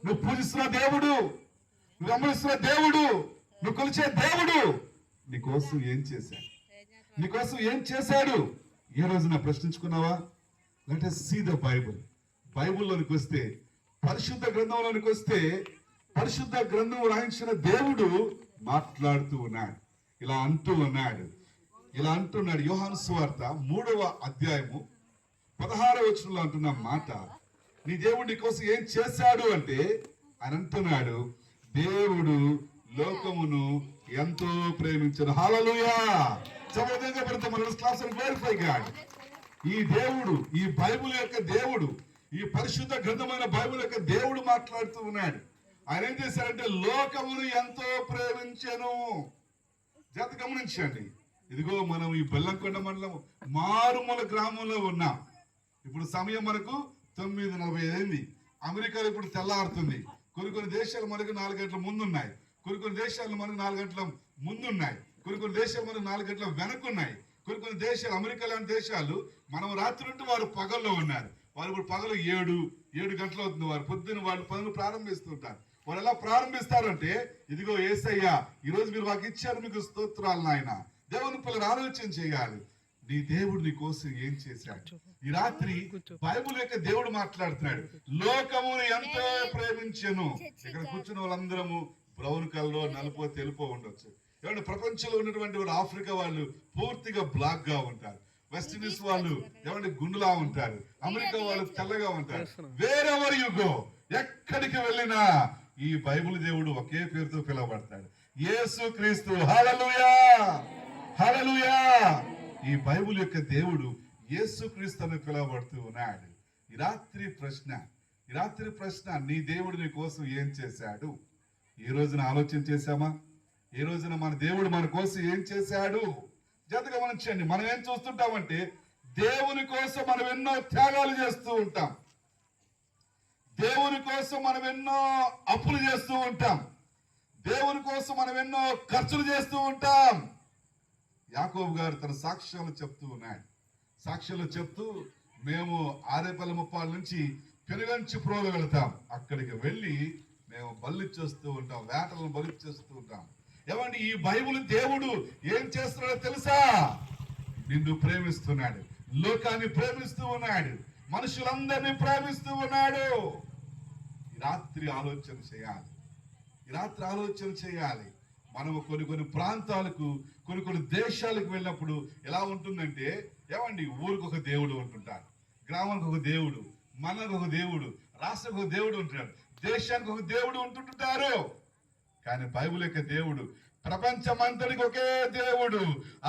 నువ్వు పూజిస్తున్న దేవుడు, నువ్వు అమలుస్తున్న దేవుడు, నువ్వు కొలిచే దేవుడు నీ కోసం ఏం చేశాడు? నీ కోసం ఏం చేశాడు? ఏ రోజున ప్రశ్నించుకున్నావా? Let us see the Bible. బైబిల్లోనికి వస్తే, పరిశుద్ధ గ్రంథంలోనికి వస్తే, పరిశుద్ధ గ్రంథం రాయించిన దేవుడు మాట్లాడుతూ ఉన్నాడు. ఇలా అంటున్నాడు. యోహాను సువార్త 3వ అధ్యాయము 16వ వచనంలో అంటున్న మాట, నీ దేవుడు నీ కోసం ఏం చేశాడు అంటే ఆయన అంటున్నాడు, దేవుడు లోకమును ఎంతో ప్రేమించాడు. హల్లెలూయా. ఈ దేవుడు, ఈ బైబిల్ యొక్క దేవుడు, ఈ పరిశుద్ధ గ్రంథమైన బైబిల్ యొక్క దేవుడు మాట్లాడుతూ ఉన్నాడు. ఆయన ఏం చేశారంటే లోకమును ఎంతో ప్రేమించెను. జాగ్రత్త గమనించండి. ఇదిగో మనం ఈ బెల్లంకొండ మండలం మారుమూల గ్రామంలో ఉన్నాం. ఇప్పుడు సమయం మనకు 9:40 అయింది. అమెరికాలో ఇప్పుడు తెల్లారుతుంది. కొన్ని దేశాలు మనకు 4 గంటల ముందున్నాయి. కొన్ని దేశాలు మనకు 4 గంటల ముందున్నాయి. కొన్ని దేశాలు మనకు 4 గంటల వెనకున్నాయి. కొన్ని దేశాలు, అమెరికా లాంటి దేశాలు మనం రాత్రి ఉంటే వారు పగల్లో ఉన్నారు. వారు ఇప్పుడు పగలు 7 గంటలు అవుతుంది. వారు పొద్దున్న వాళ్ళు పనులు ప్రారంభిస్తుంటారు. వారు ఎలా ప్రారంభిస్తారంటే, ఇదిగో యేసయ్య ఈ రోజు మీరు మాకు ఇచ్చారు, మీకు స్తోత్రాలు నాయన. దేవుని పిల్లలు ఆలోచన చేయాలి. నీ దేవుడు నీ కోసం ఏం చేశాడు? ఈ రాత్రి బైబిల్ యొక్క దేవుడు మాట్లాడుతున్నాడు. లోకమును ఎంతో ప్రేమించెను. ఇక్కడ కూర్చున్న వాళ్ళందరము బ్రౌన్ కలర్, నలుపో తెలుపో ఉండొచ్చు. ఏమంటే ప్రపంచంలో ఉన్నటువంటి వాళ్ళు, ఆఫ్రికా వాళ్ళు పూర్తిగా బ్లాక్ గా ఉంటారు. వెస్ట్ ఇండీస్ వాళ్ళు ఏమంటే గుండులా ఉంటారు. అమెరికా వాళ్ళు తెల్లగా ఉంటారు. వేరెవర్ యు గో, ఎక్కడికి వెళ్ళినా ఈ బైబిల్ దేవుడు ఒకే పేరుతో పిలువబడతాడు, యేసు క్రీస్తు. హల్లెలూయా, హల్లెలూయా. ఈ బైబిల్ యొక్క దేవుడు యేసు క్రీస్తు అని పిలువబడుతూ ఉన్నాడు. ఈ రాత్రి ప్రశ్న, నీ దేవుడు నీ కోసం ఏం చేశాడు? ఈ రోజున ఆలోచన చేశామా? ఈ రోజున మన దేవుడు మన కోసం ఏం చేశాడు? జాగ్రత్తగా గమనించండి. మనం ఏం చూస్తుంటామంటే దేవుని కోసం మనం ఎన్నో త్యాగాలు చేస్తూ ఉంటాం. దేవుని కోసం మనం ఎన్నో అప్పులు చేస్తూ ఉంటాం. దేవుని కోసం మనం ఎన్నో ఖర్చులు చేస్తూ ఉంటాం. యాకోబు గారు తన సాక్ష్యాలు చెప్తూ ఉన్నాడు. సాక్ష్యాలు చెప్తూ, మేము ఆరేపల్లి ముప్పాల నుంచి పెనుగంచి ప్రోలు వెళ్తాం. అక్కడికి వెళ్ళి మేము బలిచ్చేస్తూ ఉంటాం, వేటలను బలిచ్చేస్తూ ఉంటాం. ఏమండి, ఈ బైబిల్ దేవుడు ఏం చేస్తున్నాడో తెలుసా? నిన్ను ప్రేమిస్తున్నాడు, లోకాన్ని ప్రేమిస్తూ ఉన్నాడు, మనుషులందరినీ ప్రేమిస్తూ ఉన్నాడు. ఈ రాత్రి ఆలోచన చేయాలి. మనము కొన్ని ప్రాంతాలకు, కొన్ని దేశాలకు వెళ్ళినప్పుడు ఎలా ఉంటుందంటే, ఏమండి, ఊరికి ఒక దేవుడు ఉంటుంటాడు, గ్రామానికి ఒక దేవుడు, మనకు ఒక దేవుడు, రాష్ట్రానికి ఒక దేవుడు ఉంటున్నాడు, దేశానికి ఒక దేవుడు ఉంటుంటారు. కానీ బైబిల్ యొక్క దేవుడు ప్రపంచమంతటికి ఒకే దేవుడు,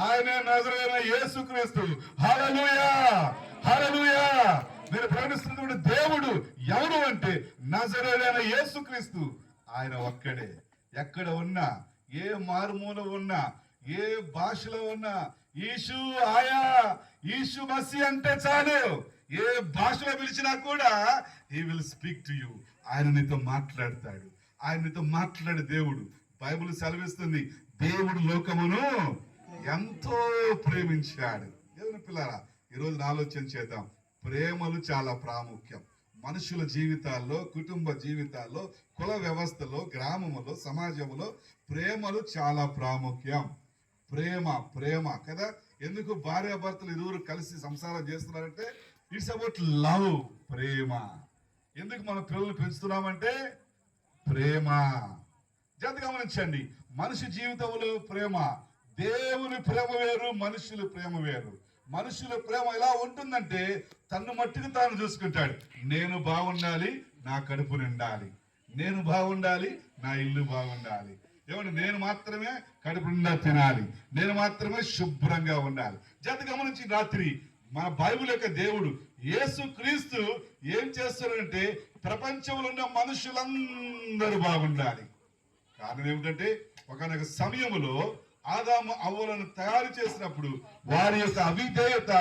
ఆయన నజరేయుడైన యేసుక్రీస్తు. హల్లెలూయా, హల్లెలూయా. మీరు ప్రేమిస్తున్నటువంటి దేవుడు ఎవరు అంటే నజరేయుడైన యేసుక్రీస్తు. ఆయన ఒక్కడే. ఎక్కడ ఉన్నా, ఏ మారుమూల ఉన్నా, ఏ భాషలో ఉన్నా, యేసు ఆయా, యేసు మసీ అంటే చాలు. ఏ భాషలో పిలిచినా కూడా he will speak to you. ఆయన నీతో మాట్లాడతాడు. ఆయన నీతో మాట్లాడే దేవుడు. బైబిల్ సెలవిస్తుంది, దేవుడు లోకమును ఎంతో ప్రేమించాడు. దేవుని పిల్లరా, ఈరోజు ఆలోచన చేద్దాం. ప్రేమలు చాలా ప్రాముఖ్యం మనుషుల జీవితాల్లో, కుటుంబ జీవితాల్లో, కుల వ్యవస్థలో, గ్రామంలో, సమాజంలో ప్రేమలు చాలా ప్రాముఖ్యం. ప్రేమ కదా. ఎందుకు భార్యాభర్తలు ఇరువురు కలిసి సంసారం చేస్తున్నారంటే ఇట్స్ అబౌట్ లవ్, ప్రేమ. ఎందుకు మన పిల్లలు పెంచుతున్నామంటే ప్రేమ. జాగ్రత్తగా గమనించండి. మనిషి జీవితంలో ప్రేమ, దేవుని ప్రేమ వేరు, మనుషుల ప్రేమ వేరు. మనుషుల ప్రేమ ఎలా ఉంటుందంటే తన్ను మట్టుకు తాను చూసుకుంటాడు. నేను బాగుండాలి, నా కడుపు నిండాలి, నేను బాగుండాలి, నా ఇల్లు బాగుండాలి, ఏమంటే నేను మాత్రమే కడుపు నిండా తినాలి, నేను మాత్రమే శుభ్రంగా ఉండాలి. జాగ్రత్తగా గమనించి రాత్రి మన బైబిల్ యొక్క దేవుడు యేసు క్రీస్తు ఏం చేస్తాడంటే ప్రపంచంలో ఉన్న మనుషులందరూ బాగుండాలి. కారణం ఏమిటంటే ఒకనొక సమయంలో ఆదాము అవ్వలను తయారు చేసినప్పుడు వారి యొక్క అవిధేయత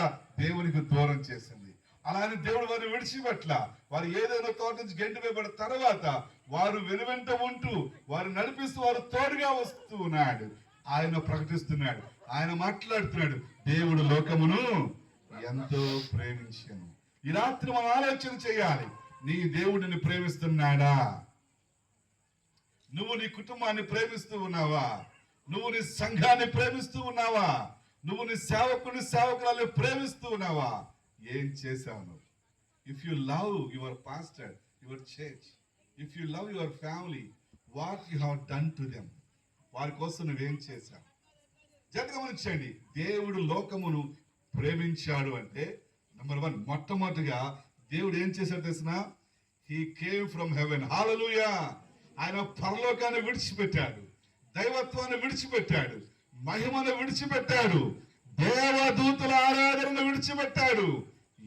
దేవునికి దూరం చేసింది. అలానే దేవుడు వారిని విడిచిపెట్ల. వారు ఏదైనా తోట నుంచి గెంటి వేయబడిన తర్వాత వారు వెనువెంట ఉంటూ, వారు నడిపిస్తూ, వారు తోడుగా వస్తూ ఉన్నాడు. ఆయన ప్రకటిస్తున్నాడు, ఆయన మాట్లాడుతున్నాడు, దేవుడు లోకమును ఎంతో ప్రేమించాను. ఈ రాత్రి మనం ఆలోచన చేయాలి. నీ దేవుడిని ప్రేమిస్తున్నాడా? నువ్వు నీ కుటుంబాన్ని ప్రేమిస్తూ ఉన్నావా? నువ్వు నీ సంఘాన్ని ప్రేమిస్తూ ఉన్నావా? నువ్వు నీ సేవకురాలు ప్రేమిస్తూ ఉన్నావా? ఏం చేశావు? If you love your pastor, your church, if you love your family, what you have done to them, వారి కోసం నువ్వేం చేశావు? జాగ్రత్తగా గమనించండి. దేవుడు లోకమును ప్రేమించాడు అంటే నెంబర్ 1, మొట్టమొదటిగా దేవుడు ఏం చేశాడు తెలిసిన? He came from heaven. Hallelujah. ఆయన పరలోకాన్ని విడిచిపెట్టాడు, దైవత్వాన్ని విడిచిపెట్టాడు, మహిమను విడిచిపెట్టాడు, దేవదూతల ఆరాధనను విడిచిపెట్టాడు.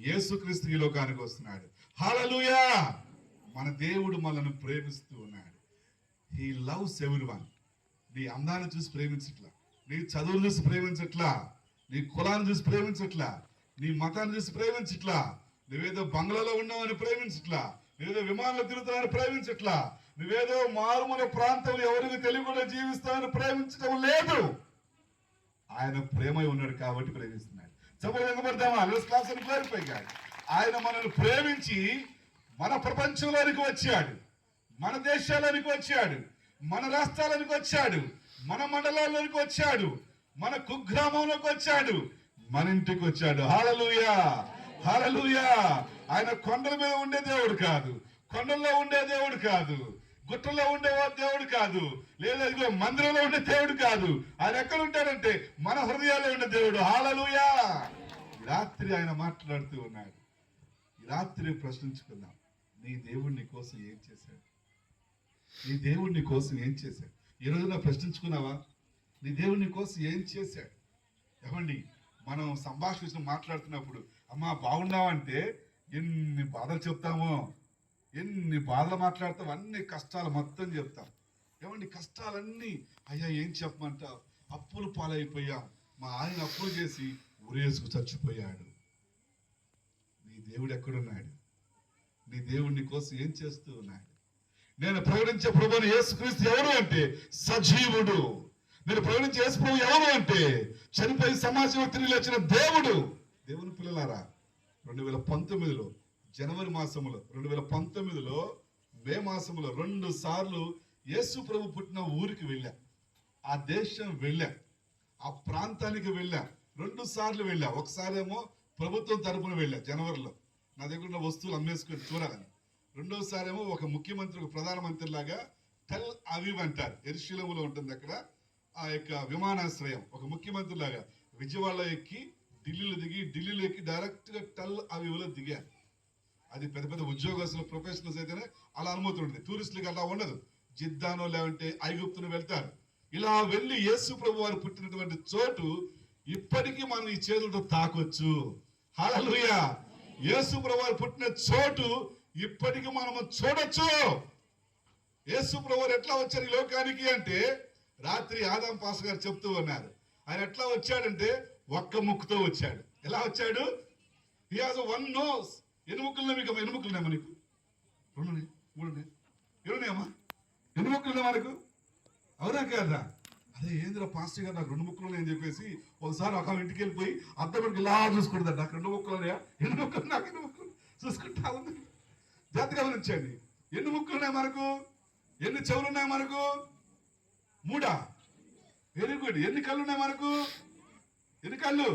యేసుక్రీస్తు ఈ లోకానికి వస్తున్నాడు. హల్లెలూయా. మన దేవుడు మనల్ని ప్రేమిస్తూ ఉన్నాడు. He loves everyone. నీ అందాన్ని చూసి ప్రేమించట్లా, నీ చదువులు చూసి ప్రేమించట్లా, నీ కులాన్ని చూసి ప్రేమించట్లా, నీ మతాన్ని చూసి ప్రేమించట్లా, నువ్వేదో బంగ్లాలో ఉన్నావని ప్రేమించట్లా, నువ్వేదో విమానంలో తిరుగుతావని ప్రేమించట్లా, నువ్వేదో మారుమూల ప్రాంతంలో ఎవరికి తెలియకుండా జీవిస్తావని ప్రేమించడం లేదు. ఆయన ప్రేమై ఉన్నాడు కాబట్టి ప్రేమిస్తున్నాడు. చెప్పలేకపోతామా? ఆయన మనల్ని ప్రేమించి మన ప్రపంచంలోనికి వచ్చాడు, మన దేశాలోనికి వచ్చాడు, మన రాష్ట్రాలకు వచ్చాడు, మన మండలాల్లోనికి వచ్చాడు, మన కుగ్రామంలోకి వచ్చాడు, మన ఇంటికి వచ్చాడు. హల్లెలూయా, హల్లెలూయా. ఆయన కొండల మీద ఉండే దేవుడు కాదు, కొండల్లో ఉండే దేవుడు కాదు, గుట్టల్లో ఉండే దేవుడు కాదు, లేదా ఇదిగో మందిరంలో ఉండే దేవుడు కాదు. ఆయన ఎక్కడ ఉంటాడంటే మన హృదయాల్లో ఉండే దేవుడు. హల్లెలూయా. ఈ రాత్రి ఆయన మాట్లాడుతూ ఉన్నాడు. ఈ రాత్రి ప్రశ్నించుకుందాం, నీ దేవుడు నీ కోసం ఏం చేశాడు? నీ దేవుడు నీ కోసం ఏం చేశాడు? ఈ రోజున ప్రశ్నించుకున్నావా? నీ దేవుడు నీ కోసం ఏం చేశాడు? ఏమండి, మనం సంభాషణ మాట్లాడుతున్నప్పుడు అమ్మా బాగున్నావంటే ఎన్ని బాధలు చెప్తామో, ఎన్ని బాధలు మాట్లాడతాం, అన్ని కష్టాలు మొత్తం చెప్తాం. ఏమండి, కష్టాలన్నీ అయ్యా ఏం చెప్పమంటావు? అప్పులు పాలైపోయాం, మా ఆయన అప్పులు చేసి ఊరేసుకు చచ్చిపోయాడు. నీ దేవుడు ఎక్కడున్నాడు? నీ దేవుడు నీ కోసం ఏం చేస్తూ ఉన్నాడు? నేను ప్రకటించే ప్రభువుని యేసుక్రీస్తు ఎవరు అంటే సజీవుడు. నేను ప్రకటించే యేసు ప్రభు ఎవరు అంటే చనిపోయి సమాజంలో తిరిగి లేచిన దేవుడు. దేవుని పిల్లలారా, 2019లో జనవరి మాసంలో 2019లో మే మాసంలో 2 సార్లు యేసు ప్రభు పుట్టిన ఊరికి వెళ్ళా, ఆ దేశం వెళ్ళా, ఆ ప్రాంతానికి వెళ్ళా. 2 సార్లు వెళ్ళా. ఒకసారేమో ప్రభుత్వం తరపున వెళ్ళా జనవరిలో, నా దగ్గర ఉన్న వస్తువులు అమ్మేసుకొని చూడాలని. రెండోసారి ఏమో ఒక ముఖ్యమంత్రి, ఒక ప్రధానమంత్రి లాగా టెల్ అవీవ్ అంటారు, యెరూషలేములో ఉంటుంది అక్కడ ఆ యొక్క విమానాశ్రయం. ఒక ముఖ్యమంత్రి లాగా విజయవాడలో ఎక్కి ఢిల్లీలో దిగి, ఢిల్లీలో ఎక్కి డైరెక్ట్ గా టెల్ అవీవ్లో దిగారు. అది పెద్ద పెద్ద ఉద్యోగస్తులు, ప్రొఫెషనల్స్ అయితేనే అలా అనుమతి ఉంటుంది, టూరిస్టులకి అలా ఉండదు. జిద్దానో లేదంటే ఐగుప్తును వెళ్తారు. ఇలా వెళ్ళి యేసు ప్రభు వారు పుట్టినటువంటి చోటు ఇప్పటికీ మనం ఈ చేతులతో తాకొచ్చు. హల్లెలూయా. యేసు ప్రభు వారు పుట్టిన చోటు ఇప్పటికీ మనము చూడొచ్చు. యేసు ప్రభు ఎట్లా వచ్చారు ఈ లోకానికి అంటే, రాత్రి ఆదాం పాస్ గారు చెప్తూ ఉన్నారు, ఆయన ఎట్లా వచ్చాడంటే ఒక్క ముక్కుతో వచ్చాడు. ఎలా వచ్చాడు? హి హాజ్ వన్ నోస్. ఎన్ని ముక్కులున్నాయి మీకు? ఎన్ని ముక్కులున్నాయమ్మా నీకు? 2, 3, 7 ఎన్ని ముక్కులున్నాయి మనకు? అవునా కాదా? అదే ఏందిరా పాస్టర్ గారు నాకు 2 ముక్కులు ఉన్నాయని చెప్పేసి ఒకసారి ఒక ఇంటికి వెళ్ళిపోయి అద్దరికి ఇలా చూసుకుంటుందంట, నాకు 2 ముక్కులు ఉన్నాయా? ఎన్ని ముక్కులు? నాకు 2 ముక్కులు చూసుకుంటా ఉంది. జాగ్రత్తగా గమనించండి, ఎన్ని ముక్కులు ఉన్నాయి మనకు? ఎన్ని చెవులు ఉన్నాయి మనకు? 3. Very good. ఎన్ని కళ్ళు ఉన్నాయి మనకు? ఎన్ని కళ్ళు?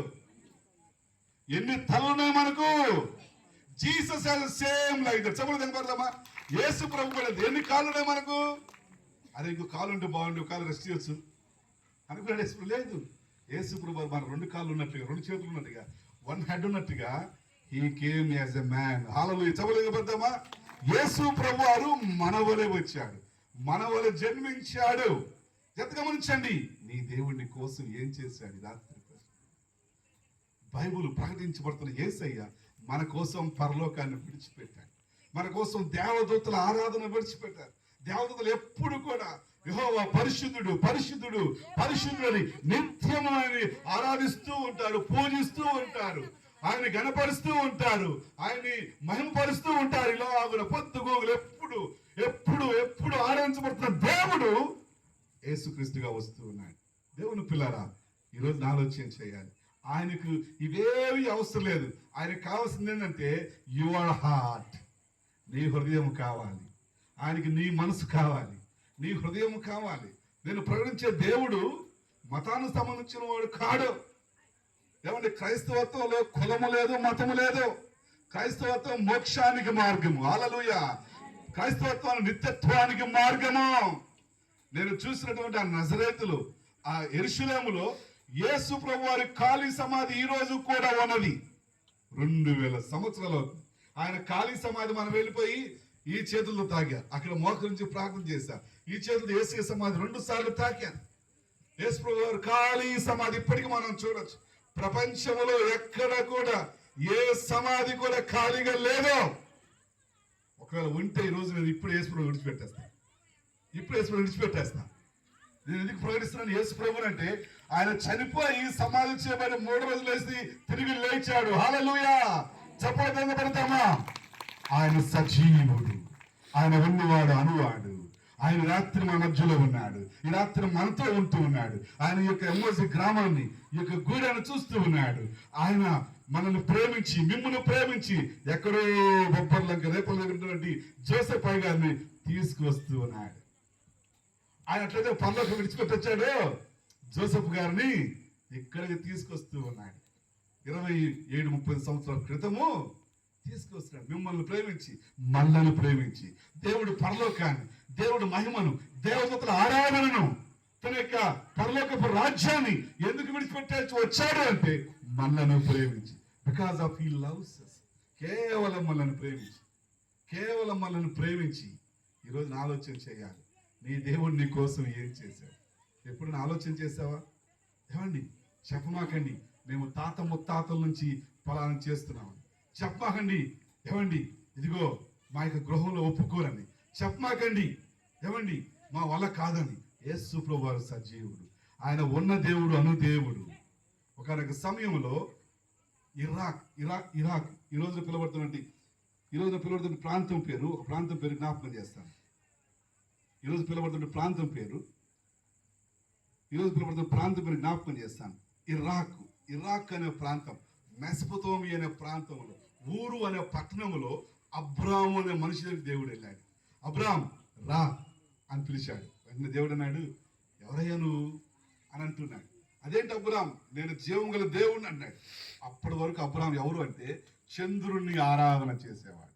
ఎన్ని తలలు ఉన్నాయి మనకు? Jesus has same like that. చెవులు కనపడదామా? యేసు ప్రభు కూడా ఎన్ని కాళ్ళు ఉన్నాయి మనకు? అదే ఇంకో కాలు ఉంటే బాగుండు, కాలు రెస్ట్ చేయొచ్చు అనుకున్నాడు యేసు. లేదు, యేసు ప్రభు మన 2 కాళ్ళు ఉన్నట్టుగా, 2 చేతులు ఉన్నట్టుగా, 1 హెడ్ ఉన్నట్టుగా he came as a man. హల్లెలూయా. చెవులు పెడదామా? యేసు ప్రభు వారు మన వలె వచ్చాడు, మన వలె జన్మించాడు. ఎంత గమనించండి, నీ దేవుడి కోసం ఏం చేశాడు? రాత్రి బైబుల్ ప్రకటించబడుతున్న యేసయ్య మన కోసం పరలోకాన్ని విడిచిపెట్టాడు, మన కోసం దేవదూతల ఆరాధన విడిచిపెట్టారు. దేవదూతలు ఎప్పుడు కూడా యెహోవా పరిశుద్ధుడు, పరిశుద్ధుడు, పరిశుద్ధుడు అని నిత్యము ఆయన్ని ఆరాధిస్తూ ఉంటారు, పూజిస్తూ ఉంటారు, ఆయన్ని గణపరుస్తూ ఉంటారు, ఆయన్ని మహిమపరుస్తూ ఉంటారు. ఇలాగున పొద్దుగోగులు ఎప్పుడు ఎప్పుడు ఎప్పుడు ఆరాధించబడుతున్న దేవుడు యేసుక్రీస్తుగా వస్తూ ఉన్నాడు. దేవుని పిల్లరా, ఈరోజు ఆలోచన చేయాలి. ఆయనకు ఇవేవి అవసరం లేదు. ఆయనకు కావాల్సింది ఏంటంటే యువర్ హార్ట్, నీ హృదయం కావాలి. ఆయనకి నీ మనసు కావాలి, నీ హృదయం కావాలి. నేను ప్రకటించే దేవుడు మతానికి సంబంధించిన వాడు కాడు. ఏమంటే క్రైస్తవత్వంలో కులము లేదు, మతము లేదు. క్రైస్తవత్వం మోక్షానికి మార్గము. హల్లెలూయా. క్రైస్తవత్వాన్ని నిత్యత్వానికి మార్గము. నేను చూసినటువంటి ఆ నజరేతులు, ఆ యెరూషలేములో యేసు ప్రభు వారి ఖాళీ సమాధి ఈ రోజు కూడా ఉన్నది. 2000 సంవత్సరాలు ఆయన ఖాళీ సమాధి మనం వెళ్ళిపోయి ఈ చేతులతో తాగా, అక్కడ మోకరించి ప్రార్థన చేశా, ఈ చేతులతో యేసు సమాధి 2 సార్లు తాకాను. యేసు ప్రభు వారి ఖాళీ సమాధి ఇప్పటికీ మనం చూడొచ్చు. ప్రపంచంలో ఎక్కడ కూడా ఏ సమాధి కూడా ఖాళీగా లేదు. ఒకవేళ ఉంటే ఈ రోజు నేను ఇప్పుడు యేసు ప్రభు విడిచిపెట్టేస్తా, ఇప్పుడు యేసు ప్రభు విడిచిపెట్టేస్తా. నేను ఎందుకు ప్రకటిస్తున్నాను యేసు ప్రభుని అంటే, ఆయన చనిపోయి సమాధి చేయబడి 3 రోజులు వేసి తిరిగి లేచాడు. హల్లెలూయా. చెప్పడం పెడతామా? ఆయన సజీవుడు, ఆయన ఉన్నవాడు, అనువాడు. ఆయన రాత్రి మన మధ్యలో ఉన్నాడు, ఈ రాత్రి మనతో ఉంటూ ఉన్నాడు. ఆయన యొక్క ఎంఓసి గ్రామాన్ని, ఈ యొక్క గూడెను చూస్తూ ఉన్నాడు. ఆయన మనల్ని ప్రేమించి, మిమ్మల్ని ప్రేమించి ఎక్కడో బొబ్బర్లంక రేపల దగ్గర ఉన్నటువంటి జోసెఫ్ అయ్య గారిని తీసుకువస్తూ ఉన్నాడు. ఆయన అట్లయితే పనులకు విడిచిపెట్టొచ్చాడు, జోసెఫ్ గారిని ఇక్కడికి తీసుకొస్తూ ఉన్నాడు. 27-30 సంవత్సరాల క్రితము తీసుకొస్తున్నాడు. మిమ్మల్ని ప్రేమించి, మనల్ని ప్రేమించి, దేవుడు పరలోకాన్ని, దేవుడు మహిమను, దేవదూతల ఆరాధనను, తన యొక్క పరలోకపు రాజ్యాన్ని ఎందుకు విడిచిపెట్టాల్సి వచ్చాడు అంటే మనల్ని ప్రేమించి. Because of he loves us. కేవలం మనల్ని ప్రేమించి, కేవలం మనల్ని ప్రేమించి. ఈరోజు ఆలోచన చేయాలి, నీ దేవుడు నీ కోసం ఏం చేశాడు? ఎప్పుడు ఆలోచన చేసావా? ఏమండి, చెప్పమాకండి మేము తాత ముత్తాతల నుంచి ఫలానా చేస్తున్నామని. చెప్పమాకండి ఏమండి ఇదిగో మా యొక్క గృహంలో ఒప్పుకోరని. చెప్పమాకండి ఏమండి మా వల్ల కాదని. యేసు ప్రభువు వారు సజీవుడు, ఆయన ఉన్న దేవుడు, అను దేవుడు. ఒకనొక సమయంలో ఇరాక్ ఈ రోజున పిలువబడుతున్న ప్రాంతం పేరు, ఒక ప్రాంతం పేరు జ్ఞాపకం చేస్తాను. ఈరోజు పిలువబడుతున్న ప్రాంతం పేరు జ్ఞాపకం చేస్తాను. ఇరాక్ అనే ప్రాంతం, మెసపొతోమియా అనే ప్రాంతంలో, ఊరు అనే పట్టణంలో అబ్రాము అనే మనిషి దగ్గర దేవుడు వెళ్ళాడు. అబ్రామ్ రా అని పిలిచాడు. వెంటనే దేవుడు అన్నాడు, ఎవరయ్యా నువ్వు అని అంటున్నాడు. అదేంటి అబ్రామ్, నేను జీవం గల దేవుడిని అన్నాడు. అప్పటి వరకు అబ్రామ్ ఎవరు అంటే చంద్రుణ్ణి ఆరాధన చేసేవాడు,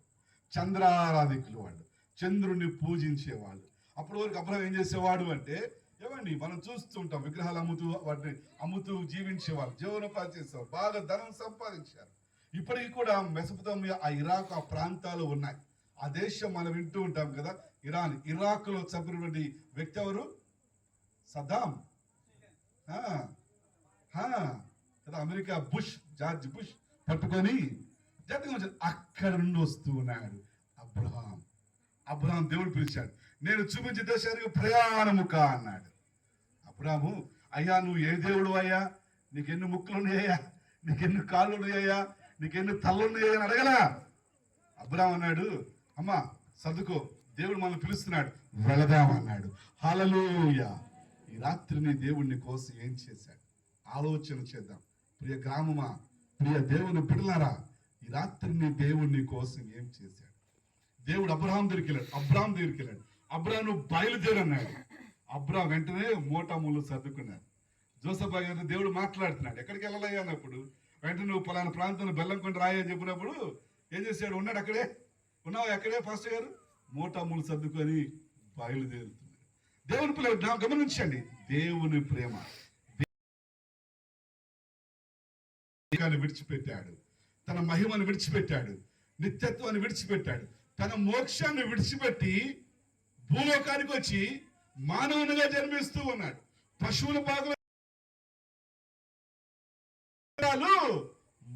చంద్రారాధికులు వాళ్ళు, చంద్రుణ్ణి పూజించేవాళ్ళు. అప్పటి వరకు అబ్రామ్ ఏం చేసేవాడు అంటే, ఏమండి మనం చూస్తూ ఉంటాం, విగ్రహాలు వాటిని అమ్ముతూ జీవించేవాళ్ళు, జీవనోపాధి చేసేవారు, బాగా ధనం సంపాదించారు. ఇప్పటికీ కూడా మెసపొతోమియా, ఆ ఇరాక్ ఆ ప్రాంతాలు ఉన్నాయి. ఆ దేశం మనం వింటూ ఉంటాం కదా, ఇరాక్ లో చంపినటువంటి వ్యక్తి ఎవరు? సద్దాం కదా, అమెరికా జార్జ్ బుష్ పట్టుకొని అక్కడ నుండి వస్తూ ఉన్నాడు అబ్రహాం. దేవుడు పిలిచాడు, నేను చూపించే దేశానికి ప్రయాణము కా అన్నాడు. అబ్రాము, అయ్యా నువ్వు ఏ దేవుడు అయ్యా? నీకెన్ని ముక్కులు ఉన్నాయ్యా? నీకెన్ని కాళ్ళు ఉన్నాయ్యా? నీకెన్ని తల్లు ఉన్నాయా అని అడగలా. అబ్రాము అన్నాడు, అమ్మా సర్దుకో, దేవుడు మనల్ని పిలుస్తున్నాడు, వెళదామన్నాడు. హల్లెలూయా. ఈ రాత్రిని దేవుడిని కోసం ఏం చేశాడు ఆలోచన చేద్దాం. ప్రియ గ్రామమా, ప్రియ దేవుని బిడ్డలారా, ఈ రాత్రిని దేవుడిని కోసం ఏం చేశాడు? దేవుడు అబ్రహాం దగ్గరికి వెళ్ళాడు. అబ్రహాం నువ్వు బయలుదేరు అన్నాడు. అబ్రహాం వెంటనే మోటాములు సర్దుకున్నాడు. జోసఫ్ గారితో దేవుడు మాట్లాడుతున్నాడు, ఎక్కడికి వెళ్ళాలి అన్నప్పుడు వెంటనే నువ్వు పలానా ప్రాంతంలో బెల్లంకొండ రాయి అని చెప్పినప్పుడు ఏం చేశాడు? ఉన్నాడు అక్కడే, ఉన్నావు ఎక్కడే పాస్టర్ గారు? మోటాములు సర్దుకొని బయలుదేరుతున్నాడు. దేవుని ప్రేమ గమనించండి, దేవుని ప్రేమ విడిచిపెట్టాడు, తన మహిమను విడిచిపెట్టాడు, నిత్యత్వాన్ని విడిచిపెట్టాడు, తన మోక్షాన్ని విడిచిపెట్టి భూలోకానికి వచ్చి మానవునిగా జన్మిస్తూ ఉన్నాడు. పశువుల భాగం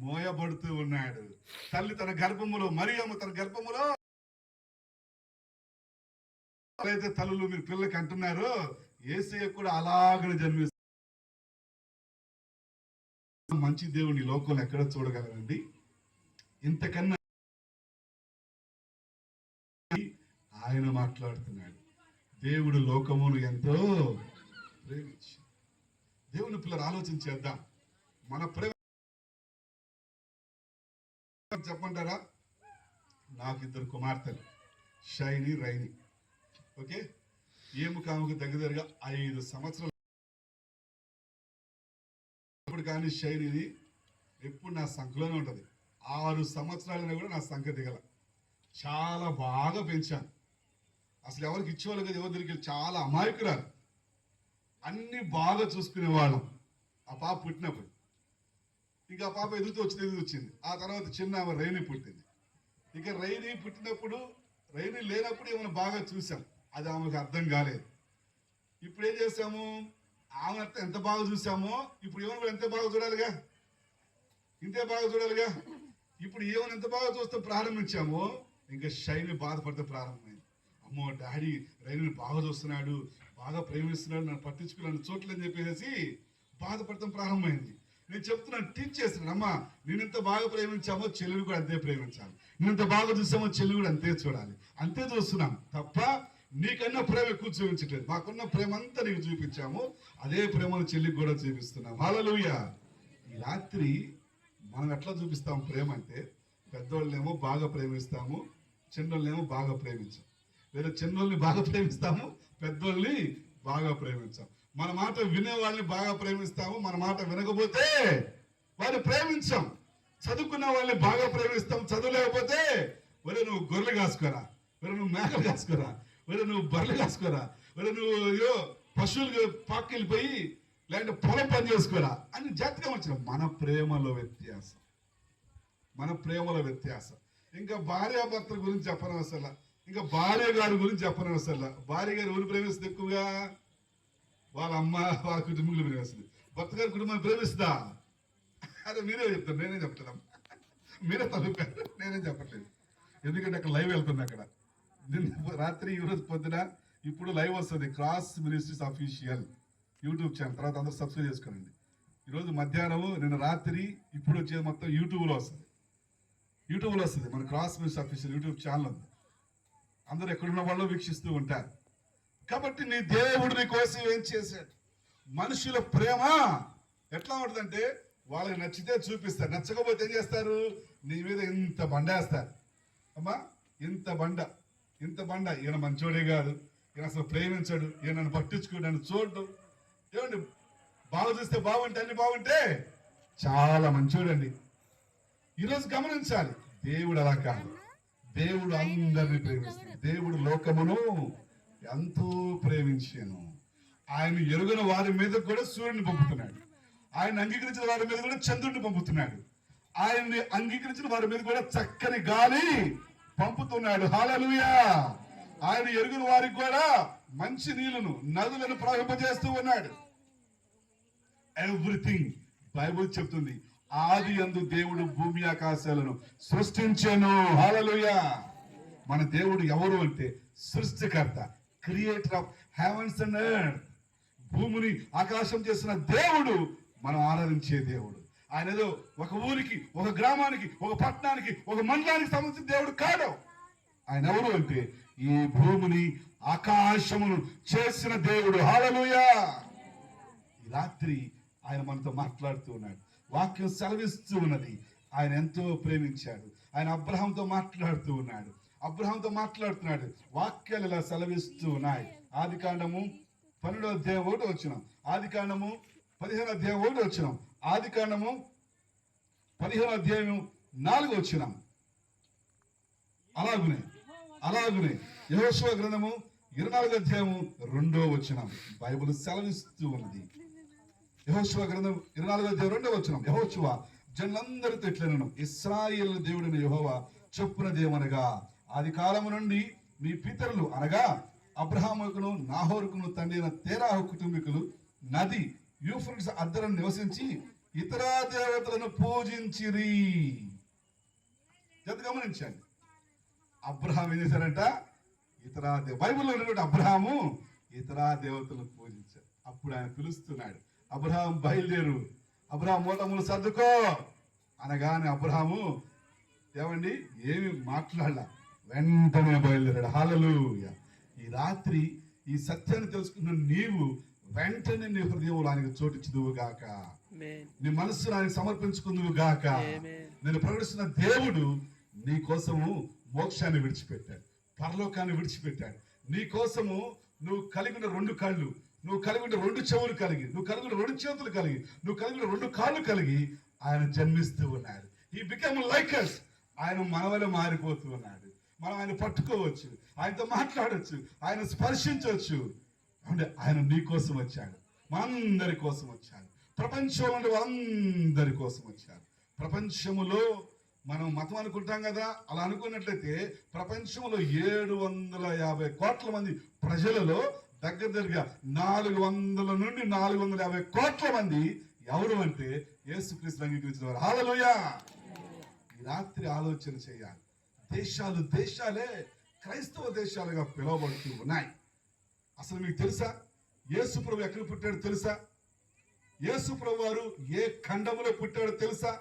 మోయబడుతూ ఉన్నాడు. తల్లి తన గర్భములో, మరియమ్మ తన గర్భములో అయితే తల్లులు మీరు పిల్లలకి అంటున్నారో, యేసయ్య కూడా అలాగనే జన్మిస్తారు. మంచి దేవుని లోకంలో ఎక్కడ చూడగలరండి? ఇంతకన్నా ఆయన మాట్లాడుతున్నాడు. దేవుడు లోకమును ఎంతో ప్రేమించి. దేవుని పిల్లలు ఆలోచన చేద్దాం. మన ప్రేమ చెప్పంటారా? నాకు 2 కుమార్తెలు, షైని, రైని. ఓకే, ఏముకాముకు దగ్గరగా 5 సంవత్సరాలు. ఇప్పుడు కానీ షైనిని ఎప్పుడు నా సంఖ్యలోనే ఉంటుంది. 6 సంవత్సరాలైనా కూడా నా సంఖ్య దిగల. చాలా బాగా పెంచాను. అసలు ఎవరికి ఇచ్చేవాళ్ళు కదా, ఎవరి దగ్గరికి చాలా అమాయకురాలు. అన్ని బాగా చూసుకునే వాళ్ళం. ఆ పాప పుట్టినప్పుడు ఇక ఆ పాప ఎదుగుతూ వచ్చింది. ఆ తర్వాత చిన్న రైని పుట్టింది. ఇక రైని పుట్టినప్పుడు, రైని లేనప్పుడు ఏమైనా బాగా చూసాం, అది ఆమెకు అర్థం కాలేదు. ఇప్పుడు ఏం చేసాము? ఆమె ఎంత బాగా చూసామో ఇప్పుడు ఏమైనా కూడా ఎంత బాగా చూడాలిగా, ఇంతే బాగా చూడాలిగా. ఇప్పుడు ఏమైనా ఎంత బాగా చూస్తే ప్రారంభించామో, ఇంకా షైని బాధపడితే ప్రారంభమైంది. అమ్మో డాడీ రైని బాగా చూస్తున్నాడు, బాగా ప్రేమిస్తున్నాడు, నన్ను పట్టించుకున్నాను చోట్లని చెప్పేసి బాధపడతాం ప్రారంభమైంది. నేను చెప్తున్నాను, టీచ్ చేస్తున్నాను, అమ్మా నేనెంత బాగా ప్రేమించామో చెల్లిని కూడా అంతే ప్రేమించాలి, నేనెంత బాగా చూసామో చెల్లి కూడా అంతే చూడాలి. అంతే చూస్తున్నాం తప్ప నీకన్నా ప్రేమ ఎక్కువ చూపించట్లేదు. మాకున్న ప్రేమ అంతా నీకు చూపించాము, అదే ప్రేమను చెల్లికి కూడా చూపిస్తున్నాం. హల్లెలూయా. ఈ రాత్రి మనం ఎట్లా చూపిస్తాము ప్రేమ అంటే, పెద్దోళ్ళనేమో బాగా ప్రేమిస్తాము, చిన్నోళ్ళనేమో బాగా ప్రేమించాం. లేదా చిన్నోళ్ళని బాగా ప్రేమిస్తాము, పెద్దోళ్ళని బాగా ప్రేమించాం. మన మాట వినే వాళ్ళని బాగా ప్రేమిస్తాము, మన మాట వినకపోతే వారిని ప్రేమించాం. చదువుకున్న వాళ్ళని బాగా ప్రేమిస్తాం. చదువు లేకపోతే ఒరే నువ్వు గొర్రెలు కాసుకోరా, ఒరే నువ్వు మేకలు కాసుకోరా, ఒరే నువ్వు బర్రెలు కాసుకోరా, ఒరే నువ్వు పశువులు పాక్కెళ్ళిపోయి లేదంటే పొలం పని చేసుకోరా అని జాతిగా వచ్చిన మన ప్రేమలో వ్యత్యాసం. మన ప్రేమలో వ్యత్యాసం. ఇంకా భార్యాభర్తల గురించి చెప్పనవసరం, ఇంకా భార్య గారి గురించి చెప్పనవసరం. భార్య గారు ఎవరు ప్రేమిస్తుంది ఎక్కువగా? వాళ్ళ అమ్మ వాళ్ళ కుటుంబంలో ప్రేమిస్తుంది. భర్త గారి కుటుంబాన్ని ప్రేమిస్తుందా? అదే మీరే చెప్తారు, నేనే చెప్తాను. మీరే తలుపారు, నేనే చెప్పట్లేదు. ఎందుకంటే అక్కడ లైవ్ వెళ్తున్నా. అక్కడ నిన్న రాత్రి ఈరోజు పొద్దున ఇప్పుడు లైవ్ వస్తుంది. Cross ministries official YouTube channel. తర్వాత అందరూ సబ్స్క్రైబ్ చేసుకోండి. ఈరోజు మధ్యాహ్నము, నిన్న రాత్రి, ఇప్పుడు వచ్చేది మొత్తం యూట్యూబ్లో వస్తుంది. యూట్యూబ్లో వస్తుంది. మన cross ministry official YouTube channel ఉంది. అందరూ ఎక్కడున్న వాళ్ళు వీక్షిస్తూ ఉంటారు. కాబట్టి నీ దేవుడు నీ కోసం ఏం చేశాడు? మనుషుల ప్రేమ ఎట్లా ఉంటుందంటే వాళ్ళకి నచ్చితే చూపిస్తారు, నచ్చకపోతే ఏం చేస్తారు? నీ మీద ఇంత బండేస్తారు. అమ్మా ఇంత బండ ఈయన మంచోడే కాదు, ఈయన అసలు ప్రేమించాడు, ఈయన నన్ను పట్టించుకోడు, నన్ను చూడడు. ఏమండి, బాగా చూస్తే బాగుంటే అన్ని బాగుంటే చాలా మంచోడండి. ఈరోజు గమనించాలి, దేవుడు అలా కాదు. దేవుడు అందరినీ ప్రేమిస్తాడు. దేవుడు లోకమును ఎంతో ప్రేమించాను. ఆయన ఎరుగని వారి మీద కూడా సూర్యుని పంపుతున్నాడు. ఆయన అంగీకరించిన వారి మీద కూడా చంద్రుడిని పంపుతున్నాడు. ఆయన్ని అంగీకరించిన వారి మీద కూడా చక్కని గాలి పంపుతున్నాడు. హల్లెలూయా. ఆయన ఎరుగని వారికి కూడా మంచి నీళ్లను, నదులను ప్రవహింపజేస్తూ ఉన్నాడు. ఎవ్రీథింగ్ బైబిల్ చెప్తుంది, ఆది యందు దేవుడు భూమి ఆకాశాలను సృష్టించెను. హల్లెలూయా. మన దేవుడు ఎవరు అంటే సృష్టికర్త, creator of heavens and earth. భూమిని ఆకాశం చేసిన దేవుడు మనం ఆరాధించే దేవుడు. ఆయన ఏదో ఒక ఊరికి, ఒక గ్రామానికి, ఒక పట్టణానికి, ఒక మండలానికి సంబంధించిన దేవుడు కాడు. ఆయన ఎవరు అంటే ఈ భూమిని ఆకాశమును చేసిన దేవుడు. హల్లెలూయా. ఈ రాత్రి ఆయన మనతో మాట్లాడుతూ ఉన్నాడు. వాక్యం సెలవిస్తూ ఉన్నది. ఆయన ఎంతో ప్రేమించాడు. ఆయన అబ్రహాంతో మాట్లాడుతూ ఉన్నాడు. అబ్రహాంతో మాట్లాడుతున్నాడు. వాక్యాలు ఇలా సెలవిస్తూ ఉన్నాయి. ఆది కాండము 12వ అధ్యాయం 1వ వచనం, ఆది కాండము 15వ అధ్యాయం 1వ వచనం, ఆది కాండము 15వ అధ్యాయం 4వ వచనం. అలాగునే యెహోషువ గ్రంథము 24వ అధ్యాయం 2వ వచనం బైబిల్ సెలవిస్తూ ఉన్నది. యెహోషువ గ్రంథం 24వ అధ్యాయం 2వ వచనం, యెహోషువ జనులందరితో ఇట్లనెను, ఇశ్రాయేలు దేవుడైన యెహోవా చెప్పునదేమనగా, ఆది కాలము నుండి మీ పితరులు అనగా అబ్రహాముకును నాహోరుకును తండ్రి తేరాహు కుటుంబీకులు నది యూఫ్రటీస్ అద్దరం నివసించి ఇతర దేవతలను పూజించిరి. గమనించండి, అబ్రహాం ఏం చేశారంట? బైబిల్లో ఉన్నటువంటి అబ్రహాము ఇతర దేవతలను పూజించారు. అప్పుడు ఆయన పిలుస్తున్నాడు, అబ్రహాం బయలుదేరు, అబ్రహాం మూటములు సర్దుకో అనగానే అబ్రహాము ఏమండి ఏమి మాట్లాడాల, వెంటనే బయలుదేరాడు. హల్లెలూయా. ఈ రాత్రి ఈ సత్యాన్ని తెలుసుకున్న నీవు వెంటనే నీ హృదయంలో ఆయనకు చోటిచ్చుదువు గాక, నీ మనస్సును ఆయనకు సమర్పించుకుందువు గాక. నేను ప్రకటిస్తున్న దేవుడు నీ కోసము మోక్షాన్ని విడిచిపెట్టాడు, పరలోకాన్ని విడిచిపెట్టాడు. నీ కోసము నువ్వు కలిగిన 2 కళ్ళు, నువ్వు కలిగిన 2 చెవులు కలిగి, నువ్వు కలిగిన 2 చేతులు కలిగి, నువ్వు కలిగిన 2 కాళ్ళు కలిగి ఆయన జన్మిస్తూ ఉన్నాడు. ఈ బికమ్ లైక్ us. ఆయన మనవలే మారిపోతూ ఉన్నాడు. మనం ఆయన పట్టుకోవచ్చు, ఆయనతో మాట్లాడవచ్చు, ఆయన స్పర్శించవచ్చు. అంటే ఆయన నీ కోసం వచ్చాడు, మనందరి కోసం వచ్చాడు, ప్రపంచంలో వాళ్ళందరి కోసం వచ్చాడు. ప్రపంచములో మనం మతం అనుకుంటాం కదా, అలా అనుకున్నట్లయితే ప్రపంచంలో 750 కోట్ల మంది ప్రజలలో దగ్గరగా 400 నుండి 450 కోట్ల మంది ఎవరు అంటే యేసుక్రీస్తుని అంగీకరించిన వారు. హల్లెలూయా. ఈ రాత్రి ఆలోచన చేయాలి. దేశాలే క్రైస్తవ దేశాలుగా పిలువబడుతూ ఉన్నాయి. అసలు మీకు తెలుసా యేసు ప్రభు ఎక్కడ పుట్టాడో తెలుసా? యేసు ప్రభు వారు ఏ ఖండములో పుట్టాడో తెలుసా?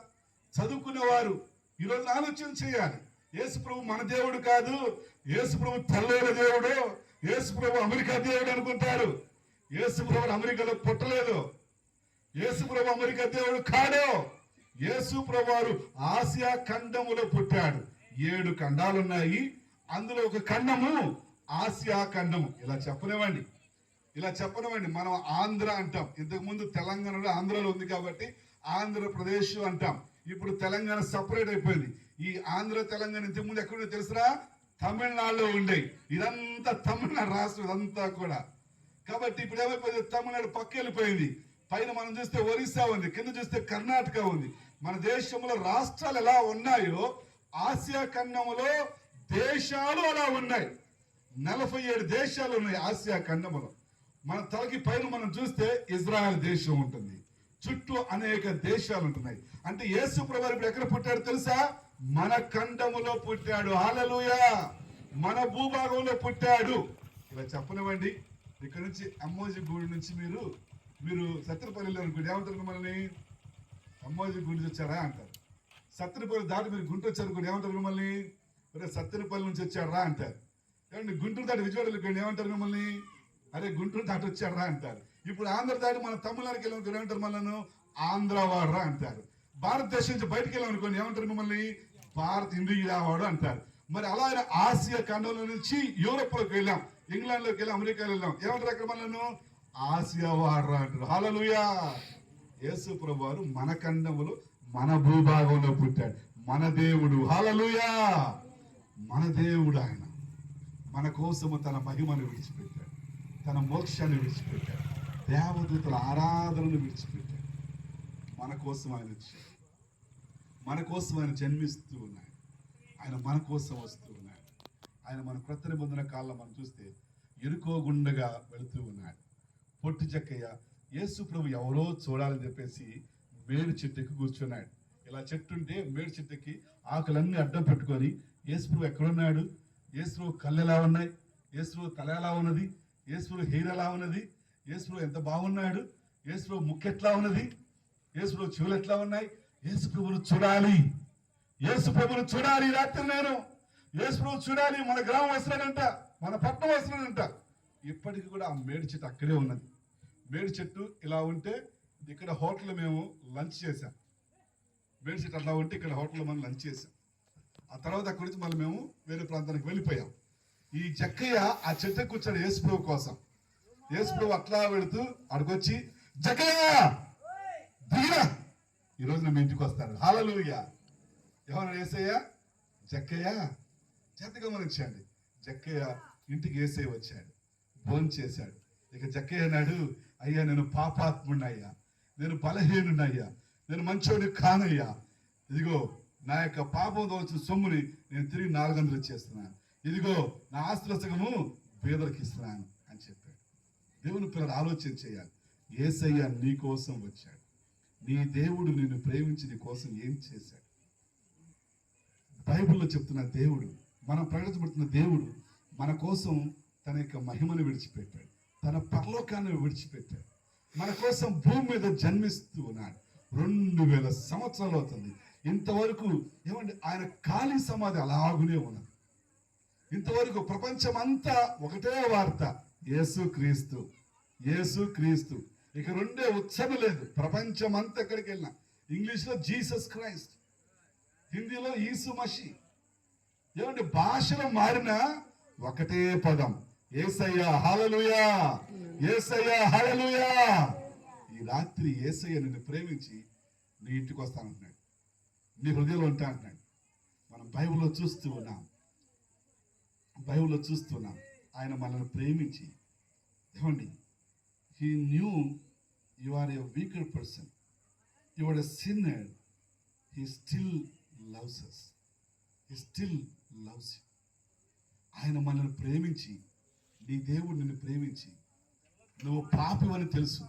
చదువుకునేవారు ఈరోజు ఆలోచన చేయాలి. యేసు ప్రభు మన దేవుడు కాదు, యేసు ప్రభు తెల్లోని దేవుడు, యేసు ప్రభు అమెరికా దేవుడు అనుకుంటారు. యేసు ప్రభు అమెరికాలో పుట్టలేదు, యేసు ప్రభు అమెరికా దేవుడు కాడు. యేసు ప్రభు వారు ఆసియా ఖండములో పుట్టాడు. 7 ఖండాలు ఉన్నాయి, అందులో ఒక ఖండము ఆసియా ఖండము. ఇలా చెప్పనివ్వండి. మనం ఆంధ్ర అంటాం. ఇంతకు ముందు తెలంగాణలో ఆంధ్రలో ఉంది కాబట్టి ఆంధ్రప్రదేశ్ అంటాం. ఇప్పుడు తెలంగాణ సపరేట్ అయిపోయింది. ఈ ఆంధ్ర తెలంగాణ ఇంతకుముందు ఎక్కడుండే తెలుసురా? తమిళనాడులో ఉండే. ఇదంతా తమిళనాడు రాష్ట్రం ఇదంతా కూడా. కాబట్టి ఇప్పుడు ఏమైపోయింది? తమిళనాడు పక్క వెళ్ళిపోయింది. పైన మనం చూస్తే ఒరిస్సా ఉంది, కింద చూస్తే కర్ణాటక ఉంది. మన దేశంలో రాష్ట్రాలు ఎలా ఉన్నాయో ఆసియా ఖండంలో దేశాలు అలా ఉన్నాయి. 47 దేశాలు ఉన్నాయి ఆసియా ఖండంలో. మన తలకి పైన మనం చూస్తే ఇజ్రాయెల్ దేశం ఉంటుంది, చుట్టూ అనేక దేశాలు ఉంటున్నాయి. అంటే యేసు ప్రభువు ఇప్పుడు ఎక్కడ పుట్టాడు తెలుసా? మన ఖండములో పుట్టాడు. హల్లెలూయా! మన భూభాగంలో పుట్టాడు. ఇలా చెప్పనివ్వండి. ఇక్కడ నుంచి అమ్మోజీ గూడి నుంచి మీరు సత్యనపల్లిలో అనుకోండి, ఏమంటారు మిమ్మల్ని? అమ్మోజీ గూడి నుంచి వచ్చారా అంటారు. సత్యనపల్లి దాటి మీరు గుంటూరు వచ్చారు అనుకోండి, ఏమంటారు మిమ్మల్ని? అరే సత్యనపల్లి నుంచి వచ్చారా అంటారు. ఏమండి గుంటూరు దాటి విజయవాడ వెళ్ళిపోయింది, ఏమంటారు మిమ్మల్ని? అరే గుంటూరు దాటి వచ్చారా అంటారు. ఇప్పుడు ఆంధ్ర దాటి మన తమిళనాడుకి వెళ్ళామనుకోండి, ఏమంటారు మనను? ఆంధ్ర వాడరా అంటారు. భారతదేశం నుంచి బయటకు వెళ్ళామనుకోండి, ఏమంటారు మిమ్మల్ని? ఇండియా వాడు అంటారు. మరి అలా ఆసియా ఖండంలో నుంచి యూరోప్లోకి వెళ్ళాం, ఇంగ్లాండ్లోకి వెళ్ళాం, అమెరికాలో వెళ్ళాం, ఏమంటారు అక్కడ మనను? ఆసియా వాడరా అంటారు. హల్లెలూయా! యేసు ప్రభువారు మన ఖండములో మన భూభాగంలో పుట్టాడు. మన దేవుడు. హల్లెలూయా! మన దేవుడు ఆయన. మన కోసము తన మహిమను విడిచిపెట్టాడు, తన మోక్షాన్ని విడిచిపెట్టాడు, దేవదూతల ఆరాధనను విడిచిపెట్టాడు. మన కోసం ఆయన వచ్చాడు, మన కోసం ఆయన జన్మిస్తూ ఉన్నాడు, ఆయన మన కోసం వస్తూ ఉన్నాడు. ఆయన మన క్రొత్త నిబంధన కాలంలో మనం చూస్తే ఎరుకో గుండగా వెళుతూ ఉన్నాడు. పొట్టి చెక్కయ్య యేసు ప్రభు ఎవరో చూడాలని చెప్పేసి మేడు చెట్టుకి కూర్చున్నాడు. ఇలా చెట్టుంటే మేడు చెట్టుకి ఆకులన్నీ అడ్డం పెట్టుకొని యేసు ప్రభు ఎక్కడున్నాడు? యేసు ప్రభు కళ్ళు ఎలా ఉన్నాయి? యేసు ప్రభు తల ఎలా ఉన్నది? యేసు ప్రభు హెయిర్ ఎలా ఉన్నది? యేసు ప్రభు ఎంత బాగున్నాడు? యేసు ప్రభు ముక్కు ఎట్లా ఉన్నది? యేసు ప్రభు చెవులు ఎట్లా ఉన్నాయి? యేసు ప్రభువును చూడాలి, యేసు ప్రభువును చూడాలి. రాత్రి నేను యేసు ప్రభు చూడాలి. మన గ్రామం వస్తున్నాడంట, మన పట్టణం వస్తున్నాడంట. ఇప్పటికి కూడా ఆ మేడి చెట్టు అక్కడే ఉన్నది. మేడి చెట్టు ఇలా ఉంటే ఇక్కడ హోటల్ మేము లంచ్ చేసాం. మేడి చెట్టు అట్లా ఉంటే ఇక్కడ హోటల్లో మనం లంచ్ చేసాం. ఆ తర్వాత అక్కడి నుంచి మళ్ళీ మేము వేరే ప్రాంతానికి వెళ్ళిపోయాం. ఈ జక్కయ్య ఆ చెట్టు కూర్చొని యేసు ప్రభు కోసం. యేసు ప్రభు అట్లా వెళుతూ అడుగొచ్చి, జక్కయ్య దిగిరా, ఈరోజు నా ఇంటికి వస్తాడు. హల్లెలూయా! ఎవరు? యేసయ్య. జక్కయ్య చేత గమనించండి. జక్కయ్య ఇంటికి యేసయ్య వచ్చాడు, భోజనం చేశాడు. ఇక జక్కయ్య అన్నాడు, అయ్యా నేను పాపాత్ముడినయ్యా, నేను బలహీనుడయ్యా, నేను మంచోడి కానయ్యా. ఇదిగో నా యొక్క పాపంతో వచ్చిన సొమ్ముని నేను తిరిగి 400 ఇచ్చేస్తున్నాను. ఇదిగో నా ఆస్తుల సగము పేదలకు ఇస్తున్నాను అని చెప్పాడు. దేవుని పిల్లలు ఆలోచన చేయాలి. యేసయ్య నీ కోసం వచ్చాడు. నీ దేవుడు నిన్ను ప్రేమించి నీ కోసం ఏం చేశాడు? బైబిల్లో చెప్తున్న దేవుడు, మనం ప్రకటించబడుతున్న దేవుడు మన కోసం తన యొక్క మహిమను విడిచిపెట్టాడు, తన పరలోకాన్ని విడిచిపెట్టాడు, మన కోసం భూమి మీద జన్మిస్తూ ఉన్నాడు. 2000 సంవత్సరాలు అవుతుంది. ఇంతవరకు ఏమండి ఆయన ఖాళీ సమాధి అలాగునే ఉన్నది. ఇంతవరకు ప్రపంచమంతా ఒకటే వార్త, యేసు క్రీస్తు, యేసు క్రీస్తు. ఇక రెండే ఉచ్చన లేదు. ప్రపంచం అంతా ఎక్కడికి వెళ్ళినా ఇంగ్లీష్లో జీసస్ క్రైస్ట్, హిందీలో ఈసు మషి. ఏమంటే భాషలు మారినా ఒకటే పదం, యేసయ్య. హల్లెలూయా! యేసయ్య. హల్లెలూయా! ఈ రాత్రి యేసయ్య నిన్ను ప్రేమించి నీ ఇంటికి వస్తానంటున్నాడు, నీ హృదయంలో ఉంటా అంటున్నాడు. మనం బైబిల్లో చూస్తూ ఉన్నాం, ఆయన మనల్ని ప్రేమించి, ఏమండి, he knew you are a weaker person, you are a sinner, he still loves us, he still loves you. ఆయన మనల్ని ప్రేమించి, నీ దేవుడు నిన్ను ప్రేమించి, నువ్వు పాపివని తెలుసు,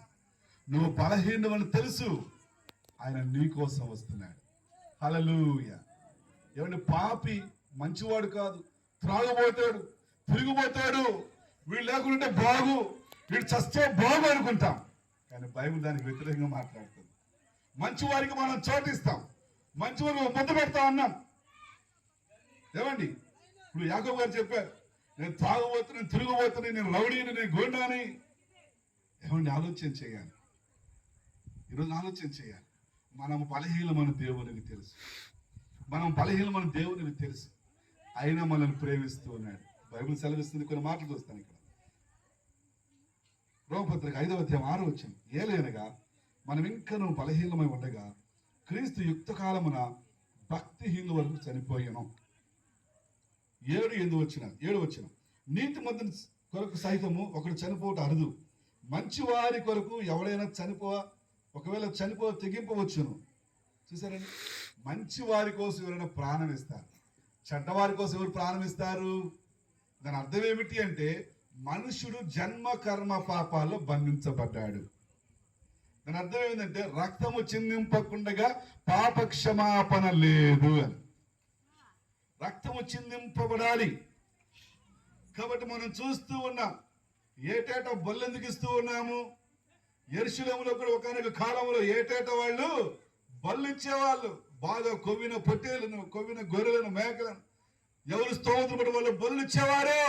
నువ్వు బలహీనువని తెలుసు, ఆయన నీ కోసం వస్తున్నాడు. హల్లెలూయా! ఏమంటే పాపి మంచివాడు కాదు, త్రాగుపోతాడు, తిరిగిపోతాడు, వీడు లేకుంటే బాగు, వీడు చస్తే బాగు అనుకుంటాం. కానీ బైబిల్ దానికి వ్యతిరేకంగా మాట్లాడుతుంది. మంచివారికి మనం చోటిస్తాం, మంచివారికి ముద్ద పెడతాం అన్నాం. ఏమండి, ఇప్పుడు యాకోబు గారు చెప్పారు, నేను తాగుబోతున్నాను, తిరిగిపోతున్నాను, నేను రౌడీని, నేను గోండాని. ఏమండి, ఆలోచన చేయాలి. ఈరోజు ఆలోచన చేయాలి. మనం బలహీనమని దేవునికి తెలుసు, మనం బలహీనమని దేవునికి తెలుసు, అయినా మనల్ని ప్రేమిస్తూ ఉన్నాడు. బైబిల్ సెలవిస్తుంది. కొన్ని మాటలు చూస్తాను ఇక్కడ. రోమపత్రిక 5వ అధ్యాయం 6వ వచనం. ఏలైనగా మనం ఇంకనూ బలహీనమై ఉండగా క్రీస్తు యుక్త కాలమున భక్తిహీనుల వరకు చనిపోయాను. 7 వచ్చిన నీతి మంతుని కొరకు సైతము ఒకడు చనిపోవటం అరుదు, మంచివారి కొరకు ఎవడైనా ఒకవేళ తెగింపవచ్చును. చూసారండి, మంచి వారి కోసం ఎవరైనా ప్రాణం ఇస్తారు, చెడ్డవారి కోసం ఎవరు ప్రాణం ఇస్తారు? దాని అర్థం ఏమిటి అంటే మనుషుడు జన్మ కర్మ పాపాల్లో బంధించబడ్డాడు. దాని అర్థం ఏమిటంటే రక్తము చిందింపకుండగా పాప క్షమాపణ లేదు అని. రక్తము చిందింపబడాలి. కాబట్టి మనం చూస్తూ ఉన్నాం, ఏటేటా బల్లెందుకు ఇస్తూ ఉన్నాము? యెరూషలేములో కూడా ఒకనొక కాలంలో ఏటేటా వాళ్ళు బళ్ళు ఇచ్చేవాళ్ళు. బాగా కొవ్విన పొట్టేలను, కొవ్విన గొర్రెలను, మేకలను ఎవరు స్తోత్రం పడి వాళ్ళు బళ్ళు ఇచ్చేవారు.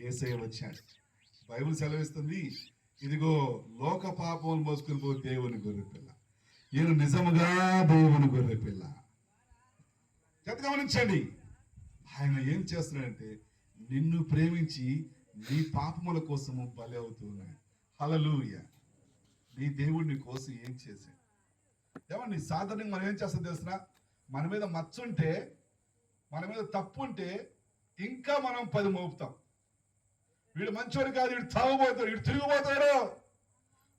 యేసయ్య వచ్చాడు. బైబిల్ సెలవిస్తుంది, ఇదిగో లోక పాపములు మోసుకుని పో దేవుని గొర్రె పిల్ల, ఈయన నిజముగా దేవుని గొర్రె పిల్ల. గమనించండి, ఆయన ఏం చేస్తున్నాడంటే నిన్ను ప్రేమించి నీ పాపముల కోసము బలి అవుతున్నాడు. హల్లెలూయా. నీ దేవుడు నీ కోసం ఏం చేశాడు? ఏమండి, సాధారణంగా మనం ఏం చేస్తాం తెలుసిన? మన మీద మచ్చుంటే, మన మీద తప్పు ఉంటే ఇంకా మనం 10 మోపుతాం. వీడు మంచోడు కాదు, వీడు తాగుపోతాడు, వీడు తిరిగిపోతాడు,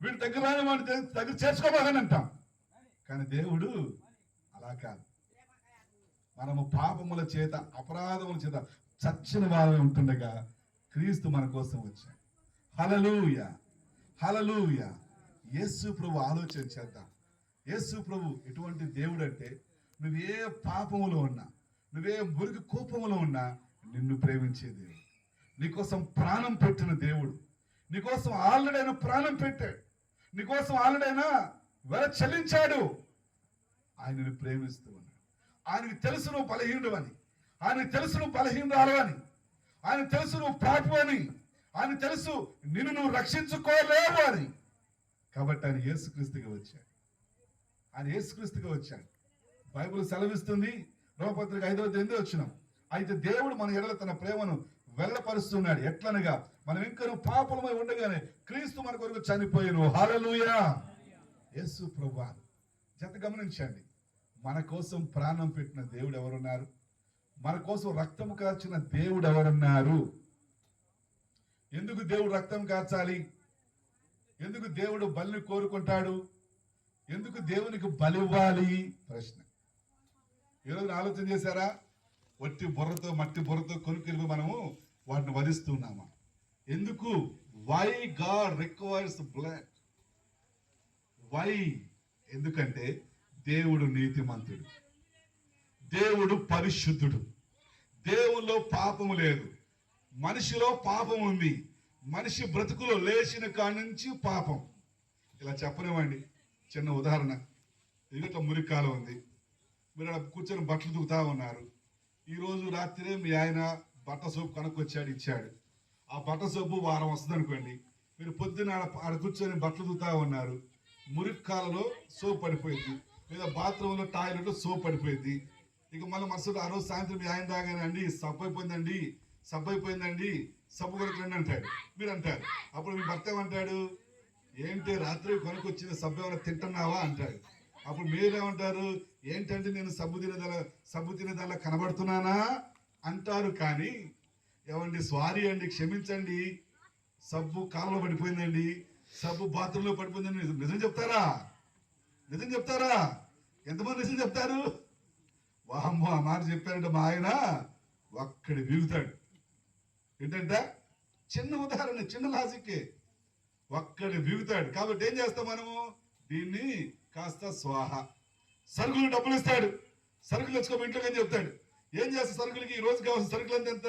వీడు దగ్గర చేర్చుకోబోదని అంటాం. కానీ దేవుడు అలా కాదు. మనము పాపముల చేత, అపరాధముల చేత చచ్చిన వారమే ఉంటుండగా క్రీస్తు మన కోసం వచ్చాడు. హల్లెలూయా, హల్లెలూయా. యేసు ప్రభు ఆలోచన చేద్దాం. యేసు ప్రభు ఎటువంటి దేవుడు అంటే, నువ్వే పాపములో ఉన్నా, నువ్వే మురికి కోపములో ఉన్నా నిన్ను ప్రేమించే దేవుడు, నీకోసం ప్రాణం పెట్టిన దేవుడు, నీకోసం ఆల్రెడీ ఆయన ప్రాణం పెట్టాడు, నీకోసం ఆల్రెడీ ఆయన వెల చెల్లించాడు. ఆయనను ప్రేమిస్తూ ఉన్నాడు. ఆయనకి తెలుసు నువ్వు బలహీనుడు అని, ఆయనకు తెలుసు నువ్వు బలహీనురాలు అని, ఆయన తెలుసు నువ్వు పాపి అని, ఆయన తెలుసు నిన్ను నువ్వు రక్షించుకోలేవు అని. కాబట్టి ఆయన యేసుక్రీస్తుగా వచ్చాడు. ఆయన యేసుక్రీస్తుగా వచ్చాడు. బైబిల్ సెలవిస్తుంది, రోమపత్రిక 5:8 అయితే దేవుడు మన ఎడల తన ప్రేమను వెళ్ళపరుస్తున్నాడు. ఎట్లనగా మనం ఇంకా పాపలమై ఉండగానే క్రీస్తు మన కొరకు చనిపోయాను. హల్లెలూయా. యేసు ప్రభువు జత గమనించండి, మన కోసం ప్రాణం పెట్టిన దేవుడు ఎవరున్నారు? మన కోసం రక్తం కార్చిన దేవుడు ఎవరున్నారు? ఎందుకు దేవుడు రక్తం కార్చాలి? ఎందుకు దేవుడు బలిని కోరుకుంటాడు? ఎందుకు దేవునికి బలి ఇవ్వాలి? ప్రశ్న. ఈరోజు ఆలోచన చేశారా? మట్టి బుర్రతో కొనుక్కి మనము వాటిని వధిస్తున్నామా? ఎందుకు? Why God requires blood? Why? ఎందుకంటే దేవుడు నీతిమంతుడు, దేవుడు పరిశుద్ధుడు, దేవుల్లో పాపము లేదు, మనిషిలో పాపం ఉంది. మనిషి బ్రతుకులో లేచిన కాడి నుంచి పాపం. ఇలా చెప్పనివ్వండి, చిన్న ఉదాహరణ. ఇట్లా మురికాలం ఉంది, మీరు అక్కడ కూర్చొని బట్టలు దుకుతా ఉన్నారు. ఈరోజు రాత్రి మీ ఆయన బట్ట సోపు కనుక్కొచ్చాడు, ఇచ్చాడు. ఆ బట్ట సోపు వారం వస్తుంది అనుకోండి. మీరు పొద్దున్న ఆడ కూర్చొని బట్టలు దుకుతా ఉన్నారు. మురికాలలో సోపు పడిపోయింది, లేదా బాత్రూంలో టాయిలెట్లో సోప్ పడిపోయింది. ఇక మళ్ళీ మరుసటి ఆ రోజు సాయంత్రం మీ ఆయన రాగానే, అండి సబ్బు అయిపోయిందండి, సబ్బు కొరకండి అంటాడు. మీరు అంటారు. అప్పుడు మీ భర్త ఏమంటాడు? ఏంటి రాత్రి కొనుకొచ్చిన సబ్బు ఏమైనా తింటున్నావా అంటాడు. అప్పుడు మీరేమంటారు? ఏంటంటే నేను సబ్బు తినేదానిలా కనబడుతున్నానా అంటారు. కానీ ఏమండి, సారీ అండి, క్షమించండి, సబ్బు కాలంలో పడిపోయిందండి, సబ్బు బాత్రూంలో పడిపోయిందండి నిజం చెప్తారా? నిజం చెప్తారా? ఎంతమంది నిజం చెప్తారు? వామ్మో, ఆ మాట చెప్పారంటే మా ఆయన ఒక్కడి వీగుతాడు. ఏంటంటే చిన్న ఉదాహరణ, చిన్న లాజిక్కే, ఒక్కడి వీగుతాడు. కాబట్టి ఏం చేస్తాం మనము? దీన్ని కాస్త స్వాహ. సరుకులు డబ్బులు ఇస్తాడు, సరుకులు తెచ్చుకోమని ఇంట్లోకి అని చెప్తాడు. ఏం చేస్తావు? సరుకులకి ఈ రోజు కావాల్సిన సరుకులు ఎంత?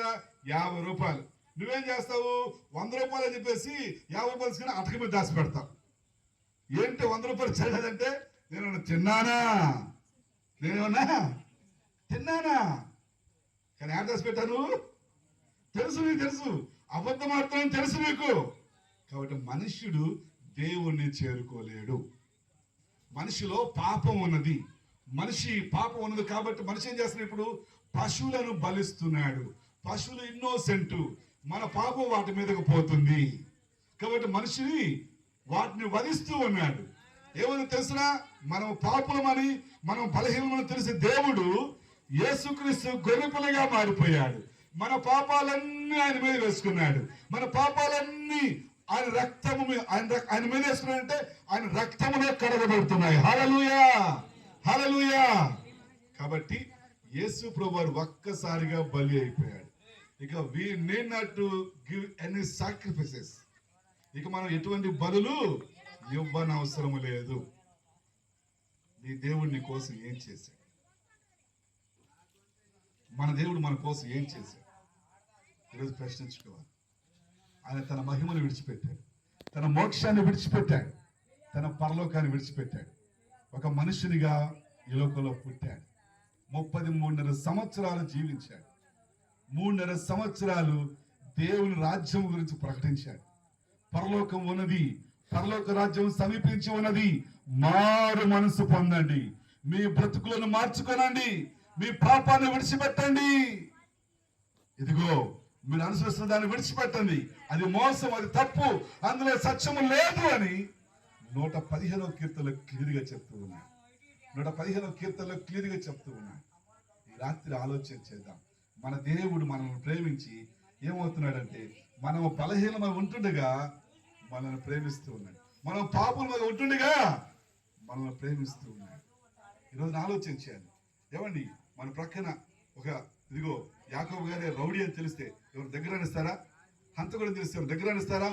50 రూపాయలు. నువ్వేం చేస్తావు? 100 రూపాయలు అని చెప్పేసి 50 రూపాయలు తీసుకుని అటక మీద దాచి పెడతావు. ఏంటి 100 రూపాయలు చేయలేదంటే, నేనేమన్నా తిన్నానా? కానీ యాడ్ దాచి పెట్టాను తెలుసు, నీకు తెలుసు, అబద్ధం ఆడుతానని తెలుసు నీకు. కాబట్టి మనుష్యుడు దేవుణ్ణి చేరుకోలేడు. మనిషిలో పాపం ఉన్నది, పాపం ఉన్నది. కాబట్టి మనిషి ఏం చేస్తున్నాడు? ఇప్పుడు పశువులను బలిస్తున్నాడు. పశువులు ఇన్నోసెంట్, మన పాపం వాటి మీదకు పోతుంది. కాబట్టి మనిషిని వాటిని వధిస్తూ ఉన్నాడు. ఏమని తెలిసినా మనం పాపులమని, మనం బలహీనమని తెలిసి దేవుడు యేసుక్రీస్తు గొర్రెపిల్లగా మారిపోయాడు. మన పాపాలన్నీ ఆయన మీద వేసుకున్నాడు. మన పాపాలన్నీ ఆయన రక్తము ఆయన మీద వేసుకున్నాడంటే ఆయన రక్తములో కడగబడుతున్నాయి. హల్లెలూయా, హల్లెలూయా. కాబట్టి యేసు ప్రభువారు ఒక్కసారిగా బలి అయిపోయాడు. ఇక we need not to give any sacrifices. ఇక మనం ఎటువంటి బలులు ఇవ్వనవసరం లేదు. నీ దేవుడు నీ కోసం ఏం చేశాడు? మన దేవుడు మన కోసం ఏం చేశాడు? ఈరోజు ప్రశ్నించుకోవాలి. ఆయన తన మహిమను విడిచిపెట్టాడు, తన మోక్షాన్ని విడిచిపెట్టాడు, తన పరలోకాన్ని విడిచిపెట్టాడు. ఒక మనుషునిగా ఈ లోకంలో పుట్టాడు. 33.5 సంవత్సరాలు జీవించాడు. 3.5 సంవత్సరాలు దేవుని రాజ్యం గురించి ప్రకటించాడు. పరలోకం ఉన్నది, పరలోక రాజ్యం సమీపించి ఉన్నది, మారు మనసు పొందండి, మీ బ్రతుకులను మార్చుకోనండి, మీ పాపాన్ని విడిచిపెట్టండి. ఇదిగో మీరు అనుసరిస్తున్న దాన్ని విడిచిపెట్టండి, అది మోసం, అది తప్పు, అందులో సత్యము లేదు అని 115వ కీర్తనలో క్లియర్గా చెప్తూ ఉన్నాడు. 115వ కీర్తనలో క్లియర్గా చెప్తూ ఉన్నాడు. ఈ రాత్రి ఆలోచన చేద్దాం. మన దేవుడు మనల్ని ప్రేమించి ఏమవుతున్నాడంటే, మనం బలహీనమై ఉంటుండగా మనల్ని ప్రేమిస్తూ ఉన్నాడు. మనం పాపులుగా ఉంటుండగా మనల్ని ప్రేమిస్తూ ఉన్నాడు. ఈరోజు ఆలోచన చేయాలి. ఏమండి, మన ప్రక్కన ఒక ఇదిగో యాకోబు గారే రౌడీ అని తెలిస్తే ఎవరు దగ్గర అనిస్తారా? హంతకుడు తెలిస్తే ఎవరు దగ్గర అనిస్తారా?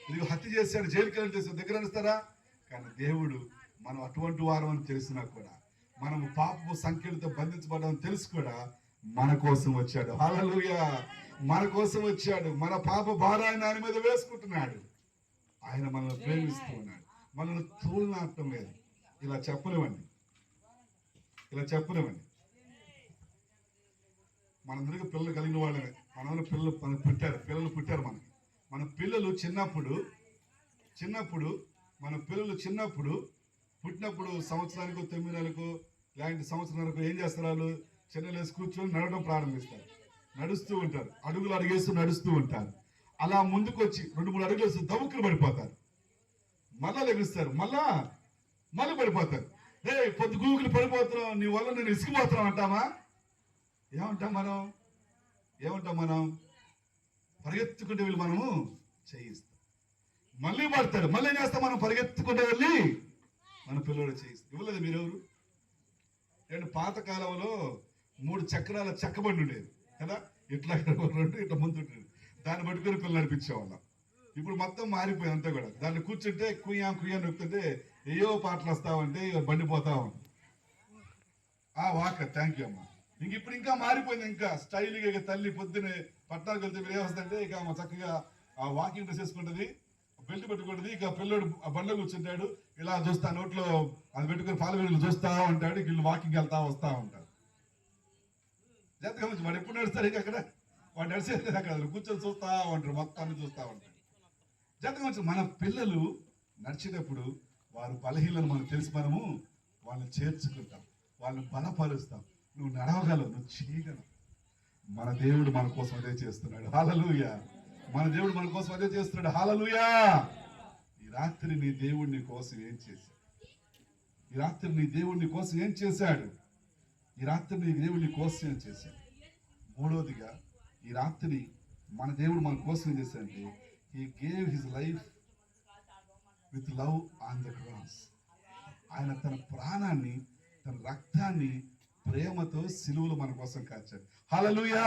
ఇదిగో హత్య చేశాడు, జైలుకి వెళ్ళి తెలిస్తే దగ్గర అనిస్తారా? కానీ దేవుడు మనం అటువంటి వారం అని తెలిసినా కూడా, మనం పాపపు సంఖ్యలతో బంధించబడ్డామని తెలుసు కూడా మన కోసం వచ్చాడు. హల్లెలూయా, మన కోసం వచ్చాడు. మన పాప భారాన్ని ఆయన మీద వేసుకుంటున్నాడు. ఆయన మనల్ని ప్రేమిస్తూ ఉన్నాడు. మనల్ని తోలునాటం లేదు. ఇలా చెప్పలేమండి, ఇలా చెప్పలేమండి. మనందరికీ పిల్లలు కలిగిన వాళ్ళమే. మన పిల్లలు మనకు పిల్లలు పుట్టారు మనకి. మన పిల్లలు చిన్నప్పుడు మన పిల్లలు పుట్టినప్పుడు సంవత్సరానికో 9 నెలలకు లేదంటే సంవత్సరానికి ఏం చేస్తారు? వాళ్ళు చిన్నలేసి కూర్చొని నడవడం ప్రారంభిస్తారు. నడుస్తూ ఉంటారు, అడుగులు అడిగేస్తూ నడుస్తూ ఉంటారు. అలా ముందుకు వచ్చి 2-3 అడుగులు వేసి దవుకులు పడిపోతారు. మళ్ళా లెగుస్తారు, మళ్ళీ పడిపోతారు. పొద్దు గూగులు పడిపోతున్నావు, నీ వల్ల నేను ఇసిగిపోతున్నావు అంటామా? ఏమంటాం మనం? పరిగెత్తుకుంటే వెళ్ళి మనము చేయిస్తాం. మళ్ళీ పడతాడు, మళ్ళీ ఏం చేస్తాం? మనం పరిగెత్తుకుంటే వెళ్ళి మన పిల్లలు చేయిస్తాం. ఇవ్వలేదు మీరెవరు? పాత కాలంలో 3 చక్రాల చెక్కబండి ఉండేది కదా, ఇట్లా 2 ఇట్లా ముందు ఉండేది. దాన్ని పట్టుకొని పిల్లలు నడిపించేవాళ్ళం. ఇప్పుడు మొత్తం మారిపోయింది అంతా కూడా. దాన్ని కూర్చుంటే కుయ్యా నొక్కుతుంటే ఏయో పాటలు వస్తావంటే బండి పోతా ఉంది. వాక థ్యాంక్ యూ అమ్మ. ఇప్పుడు ఇంకా మారిపోయింది. ఇంకా స్టైల్గా తల్లి పొద్దునే పట్టాలకు వెళ్తే మీరు ఏమొస్తుందంటే ఇక అమ్మ చక్కగా వాకింగ్ డ్రెస్ వేసుకుంటుంది, బెల్ట్ పెట్టుకుంటుంది. ఇక పిల్లడు ఆ బండ్లో కూర్చుంటాడు, ఇలా చూస్తా నోట్లో అది పెట్టుకుని పాల వీళ్ళు చూస్తా ఉంటాడు. వీళ్ళు వాకింగ్ వెళ్తా వస్తా ఉంటారు. జాతకం నుంచి వాడు ఎప్పుడు నడుస్తారు? ఇక అక్కడ వాడు నడిచేది అక్కడ కూర్చొని చూస్తా ఉంటారు, మొత్తాన్ని చూస్తా ఉంటారు. జాతకం నుంచి మన పిల్లలు నడిచేటప్పుడు వారు బలహీనలు మనకు తెలిసి మనము వాళ్ళని చేర్చుకుంటాం, వాళ్ళని బలపరుస్తాం. నువ్వు నడవగలవు, నువ్వు చేయగలవు. మన దేవుడు మన కోసం అదే చేస్తున్నాడు. హల్లెలూయా. మన దేవుడు మన కోసం అదే చేస్తున్నాడు. హల్లెలూయా. ఈ రాత్రి నీ దేవుడు నీ కోసం ఏం చేశాడు? ఈ రాత్రి నీ దేవుడు నీ కోసం ఏం చేశాడు? ఈ రాత్రి నీ దేవుడు నీ కోసం ఏం చేశాడు? మూడవదిగా, ఈ రాత్రి మన దేవుడు మన కోసం ఏం చేశాడంటే, he gave his life with love on the cross. ఆయన తన ప్రాణాన్ని, తన రక్తాన్ని ప్రేమతో సిలువలో మన కోసం కాచాడు. హల్లెలూయా.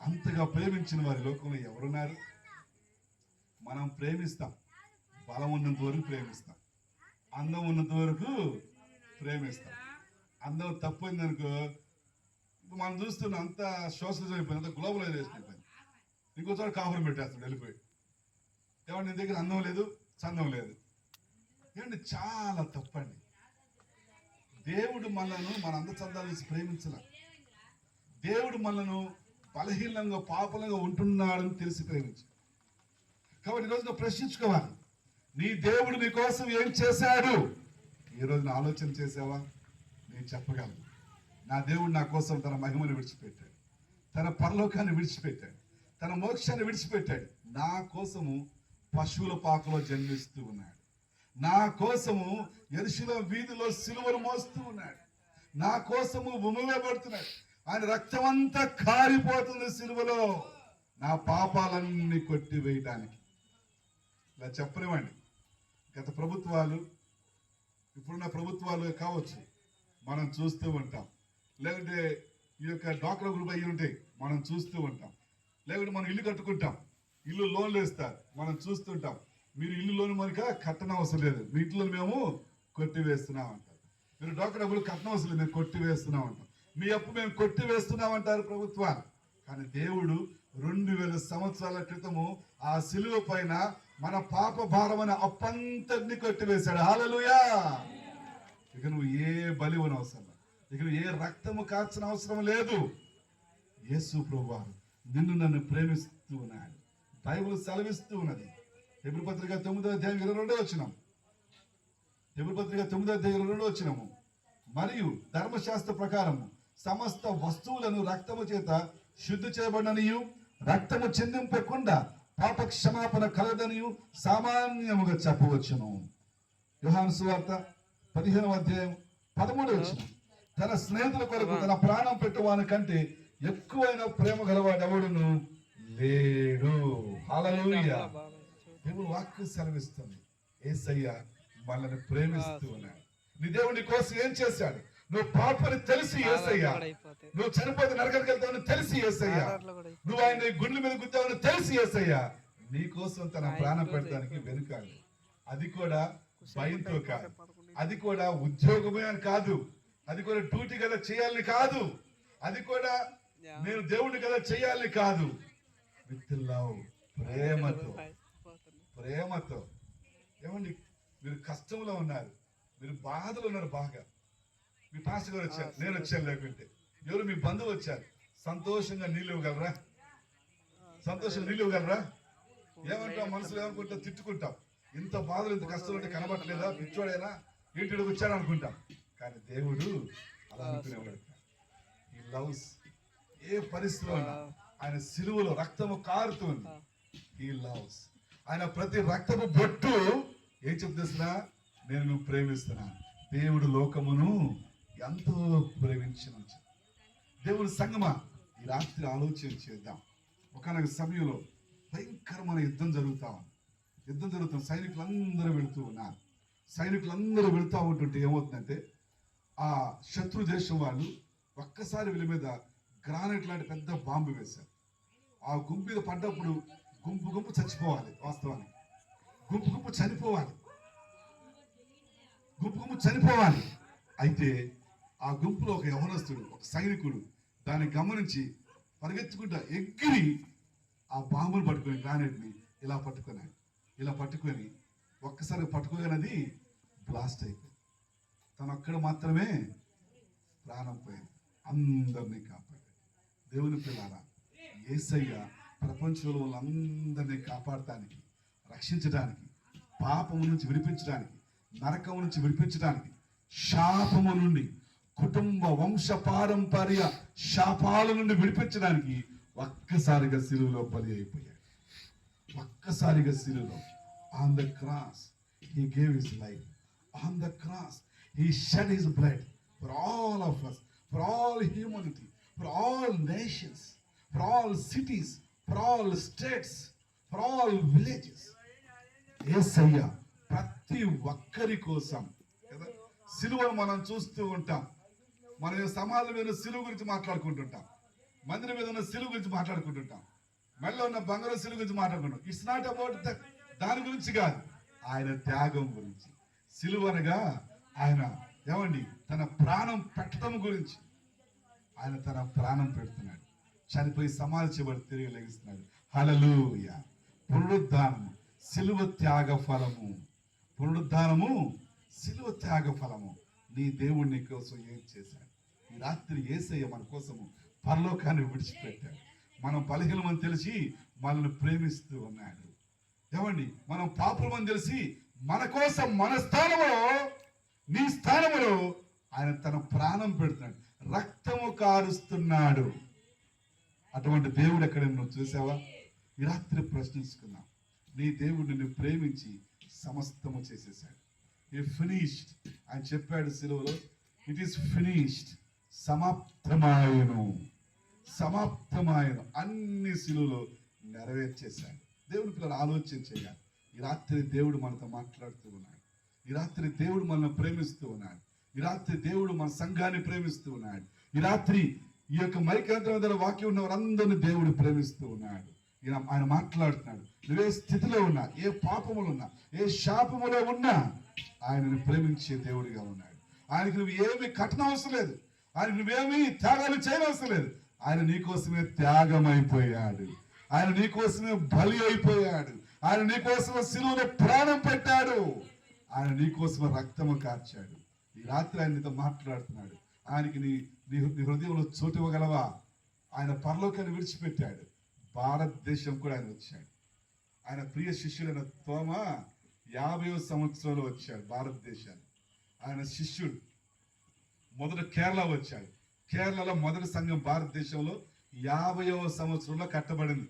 అంతగా ప్రేమించిన వారి లోకంలో ఎవరున్నారు? మనం ప్రేమిస్తాం, బలం ఉన్నంత వరకు ప్రేమిస్తాం, అందం ఉన్నంత వరకు ప్రేమిస్తాం. అందం తప్పైందనుకో, మనం చూస్తున్న అంత సోషలిజం అయిపోయింది, అంత గ్లోబలైజేషన్ అయిపోయింది. ఇంకోసారి కాపురం పెట్టేస్తాడు వెళ్ళిపోయి. ఏమంటే నీ దగ్గర అందం లేదు, చందం లేదు. ఏమంటే చాలా తప్పండి. దేవుడు మనను మన అందచందాలు చూసి ప్రేమించాల. దేవుడు మనను బలహీనంగా పాపలంగా ఉంటున్నాడని తెలిసి ప్రేమించు. కాబట్టి ఈరోజు ప్రశ్నించుకోవాలి, నీ దేవుడు నీ కోసం ఏం చేశాడు? ఈ రోజున ఆలోచన చేసావా? నేను చెప్పగలను, నా దేవుడు నా కోసం తన మహిమను విడిచిపెట్టాడు, తన పరలోకాన్ని విడిచిపెట్టాడు, తన మోక్షాన్ని విడిచిపెట్టాడు. నా కోసము పశువుల పాకలో జన్మిస్తూ ఉన్నాడు. నా కోసము యెరూషలేము వీధిలో సిలువను మోస్తూ ఉన్నాడు. నా కోసము ఉమ్మివేయబడుతున్నాడు. ఆయన రక్తం అంతా కారిపోతుంది సిలువలో, నా పాపాలన్నీ కొట్టివేయడానికి. ఇలా చెప్పనివ్వండి. గత ప్రభుత్వాలు, ఇప్పుడున్న ప్రభుత్వాలు కావచ్చు, మనం చూస్తూ ఉంటాం. లేకుంటే ఈ యొక్క డ్వాక్రా గ్రూప్ అయ్యి ఉంటే మనం చూస్తూ ఉంటాం. లేకుంటే మనం ఇల్లు కట్టుకుంటాం, ఇల్లు లోన్లు ఇస్తారు, మనం చూస్తుంటాం. మీరు ఇల్లు లోన్ మనక కట్టన అవసరం లేదు, మీ ఇంట్లో మేము కొట్టివేస్తున్నాం అంటారు. మీరు డ్వాక్రా డబ్బులు కట్టన అవసరం లేదు, మేము కొట్టివేస్తున్నాం అంటాం. మీ అప్పు మేము కొట్టివేస్తున్నాం అంటారు ప్రభుత్వాలు. కానీ దేవుడు 2000 సంవత్సరాల క్రితము ఆ సిలువ పైన మన పాప భారమైన అప్పంతటిని కొట్టివేశాడు. హల్లెలూయా. ఇక నువ్వు ఏ బలి అవసరం, ఇక నువ్వు ఏ రక్తము కార్చిన అవసరం లేదు. యేసు ప్రభువారు నిన్ను నన్ను ప్రేమిస్తూ ఉన్నాడు. బైబిల్ సెలవిస్తూ ఉన్నది. హెబ్రీ పత్రిక 9వ అధ్యాయం 22వ వచనం. హెబ్రీ పత్రిక 9వ అధ్యాయం 22వ వచనము. మరియు ధర్మశాస్త్ర ప్రకారము సమస్త వస్తువులను రక్తము చేత శుద్ధి చేయబడిననియు, రక్తము చిందింపకుండా పాప క్షమాపణ కలదనియు సామాన్యముగా చెప్పవచ్చును. యోహాను సువార్త 15వ అధ్యాయం 13వ వచనం. తన స్నేహితుల కొరకు తన ప్రాణం పెట్టువాని కంటే ఎక్కువైన ప్రేమ గలవాడు ఎవడును లేడు. హల్లెలూయా. దేవుడు వాక్యం సెలవిస్తుంది. యేసయ్య మనల్ని ప్రేమిస్తూ ఉన్నాడు. నీ దేవుడి కోసం ఏం చేశాడు? నువ్వు పాపని తెలిసి యేసయ్య, నువ్వు చనిపోతే నరకానికి వెళ్తావని తెలిసి యేసయ్య, నువ్వు ఆయన గుండెల మీద గుద్దావని తెలిసి యేసయ్య నీ కోసం తన ప్రాణం పెట్టడానికి వెనుకాడు. అది కూడా భయంతో కాదు, అది కూడా ఉద్యోగమే అని కాదు, అది కూడా డ్యూటీ కదా చేయాలని కాదు, అది కూడా నేను దేవుడిని కదా చేయాలని కాదు. విత్ లవ్, ప్రేమతో. ప్రేమతో. ఏమండి, మీరు కష్టంలో ఉన్నారు, మీరు బాధలు ఉన్నారు బాగా. మీ పాస్టర్ గారు వచ్చారు, నేను వచ్చాను, లేకుంటే ఎవరు మీ బంధువు వచ్చారు, సంతోషంగా నీళ్ళు ఇవ్వగలరా? సంతోషంగా నీళ్ళు ఇవ్వగలరా? ఏమంటాం? మనసులో ఏమనుకుంటాం? తిట్టుకుంటాం. ఇంత బాధలు, ఇంత కష్టం ఉంటే కనబట్టలేదా, పిచ్చోడైనా ఏంటి వచ్చాడు అనుకుంటాం. కానీ దేవుడు అలా అనుకునేవాడు. ఈ లవ్స్ ఏ పరిస్థితిలో ఉన్నా, ఆయన సిలువలో రక్తము కారుతుంది. ఈ లవ్స్, ఆయన ప్రతి రక్తము బొట్టు ఏం చెప్తున్నా, నేను నువ్వు ప్రేమిస్తున్నాను. దేవుడు లోకమును ఎంతో ప్రేమించిన దేవుడు. సంగమా, ఈ రాత్రి ఆలోచన చేద్దాం. ఒకనొక సమయంలో భయంకరమైన యుద్ధం జరుగుతాం. సైనికులందరూ వెళుతూ ఉన్నారు. సైనికులందరూ వెళుతూ ఉంటుంటే ఏమవుతుందంటే, ఆ శత్రు దేశం వాళ్ళు ఒక్కసారి వీళ్ళ మీద గ్రానైట్ లాంటి పెద్ద బాంబు వేశారు. ఆ గుంపు మీద పడ్డప్పుడు గుంపు చచ్చిపోవాలి. వాస్తవానికి గుంపు చనిపోవాలి. అయితే ఆ గుంపులో ఒక యవనస్తుడు, ఒక సైనికుడు దాన్ని గమనించి పరిగెత్తుకుంటా ఎగిరి ఆ బాంబును పట్టుకొని, గ్రానైట్ని ఇలా పట్టుకొని ఒక్కసారి పట్టుకోగానది బ్లాస్ట్ అయిపోయింది. తను అక్కడ మాత్రమే ప్రాణం పోయింది. అందరినీ కాపాడాడు. దేవుని పిల్లారా, యేసయ్య ప్రపంచంలో వాళ్ళందరినీ కాపాడటానికి, రక్షించడానికి, పాపము నుంచి విడిపించడానికి, నరకము నుంచి విడిపించడానికి, శాపము నుండి, కుటుంబ వంశ పారంపర్య శాపాల నుండి విడిపించడానికి ఒక్కసారిగా సిలువలో బలి అయిపోయాడు. ఒక్కసారిగా సిలువలో, on the cross he gave his life. On the cross he shed his blood for all of us, for all humanity, for all nations, for all cities, for all states, for all villages. యేసయ్య ప్రతి ఒక్కరి కోసం కదా. సిలువను మనం చూస్తూ ఉంటాం. మన సమాజం మీద సిలువ గురించి మాట్లాడుకుంటుంటాం, మందిరం మీద ఉన్న సిలువ గురించి మాట్లాడుకుంటుంటాం, మళ్ళీ ఉన్న బంగారం సిలువ గురించి మాట్లాడుకుంటాం. ఇట్స్ నాట్ అబౌట్ దాని గురించి కాదు, ఆయన త్యాగం గురించి. సిలువ అనగా ఆయన ఏమండి తన ప్రాణం పెట్టడం గురించి. ఆయన తన ప్రాణం పెడుతున్నాడు, చనిపోయి సమాధి చేయబడి తిరిగి లెగిస్తున్నాడు. హల్లెలూయా. పునరుద్ధానము సిలువ త్యాగ ఫలము. పునరుద్ధానము సిలువ త్యాగ ఫలము. నీ దేవుడు నీ కోసం ఏం చేశాడు? ఈ రాత్రి యేసయ్య మన కోసము పరలోకాన్ని విడిచిపెట్టాడు. మనం బలహీనమని తెలిసి మనల్ని ప్రేమిస్తూ ఉన్నాడు. ఏమండి, మనం పాపులమని తెలిసి మన కోసం, మన స్థానంలో, నీ స్థానంలో ఆయన తన ప్రాణం పెడుతున్నాడు, రక్తము కారుస్తున్నాడు. అటువంటి దేవుడు ఎక్కడ నువ్వు చూసావా? ఈ రాత్రి ప్రశ్నించుకున్నాం. నీ దేవుడు నిన్ను ప్రేమించి సమస్తము చేసేసాడు. ఈ ఫినిష్డ్ ఆయన చెప్పాడు సిలువలో, ఇట్ ఈస్ ఫినిష్డ్, సమాప్తమాయను, సమాప్తమాయను, అన్ని సిలువలో నెరవేర్చేశాడు. దేవుని పిల్లలు ఆలోచన చేయాలి. ఈ రాత్రి దేవుడు మనతో మాట్లాడుతూ ఉన్నాడు. ఈ రాత్రి దేవుడు మనల్ని ప్రేమిస్తూ ఉన్నాడు. ఈ రాత్రి దేవుడు మన సంఘాన్ని ప్రేమిస్తూ ఉన్నాడు. ఈ రాత్రి ఈ యొక్క మైకేంద్రం దగ్గర వాక్యం ఉన్న వారందరినీ దేవుడు ప్రేమిస్తూ ఉన్నాడు. ఆయన మాట్లాడుతున్నాడు. నువ్వే స్థితిలో ఉన్నా, ఏ పాపములు ఉన్నా, ఏ శాపములో ఉన్నా ఆయనను ప్రేమించే దేవుడిగా ఉన్నాడు. ఆయనకి నువ్వు ఏమి కట్టనవసరం లేదు. ఆయనకు నువ్వేమీ త్యాగాలు చేయనవసరం లేదు. ఆయన నీకోసమే త్యాగమైపోయాడు. ఆయన నీకోసమే బలి అయిపోయాడు. ఆయన నీకోసమే సిలువలో ప్రాణం పెట్టాడు. ఆయన నీకోసమే రక్తము కార్చాడు. ఈ రాత్రి ఆయన నీతో మాట్లాడుతున్నాడు. ఆయనకి నీ హృదయంలో చోటు ఇవ్వగలవా? ఆయన పరలోకాన్ని విడిచిపెట్టాడు. భారతదేశం కూడా ఆయన వచ్చాడు. ఆయన ప్రియ శిష్యుడైన తోమ 50వ సంవత్సరంలో వచ్చాడు భారతదేశాన్ని. ఆయన శిష్యుడు మొదట కేరళ వచ్చాడు. కేరళలో మొదటి సంఘం భారతదేశంలో 50వ సంవత్సరంలో కట్టబడింది.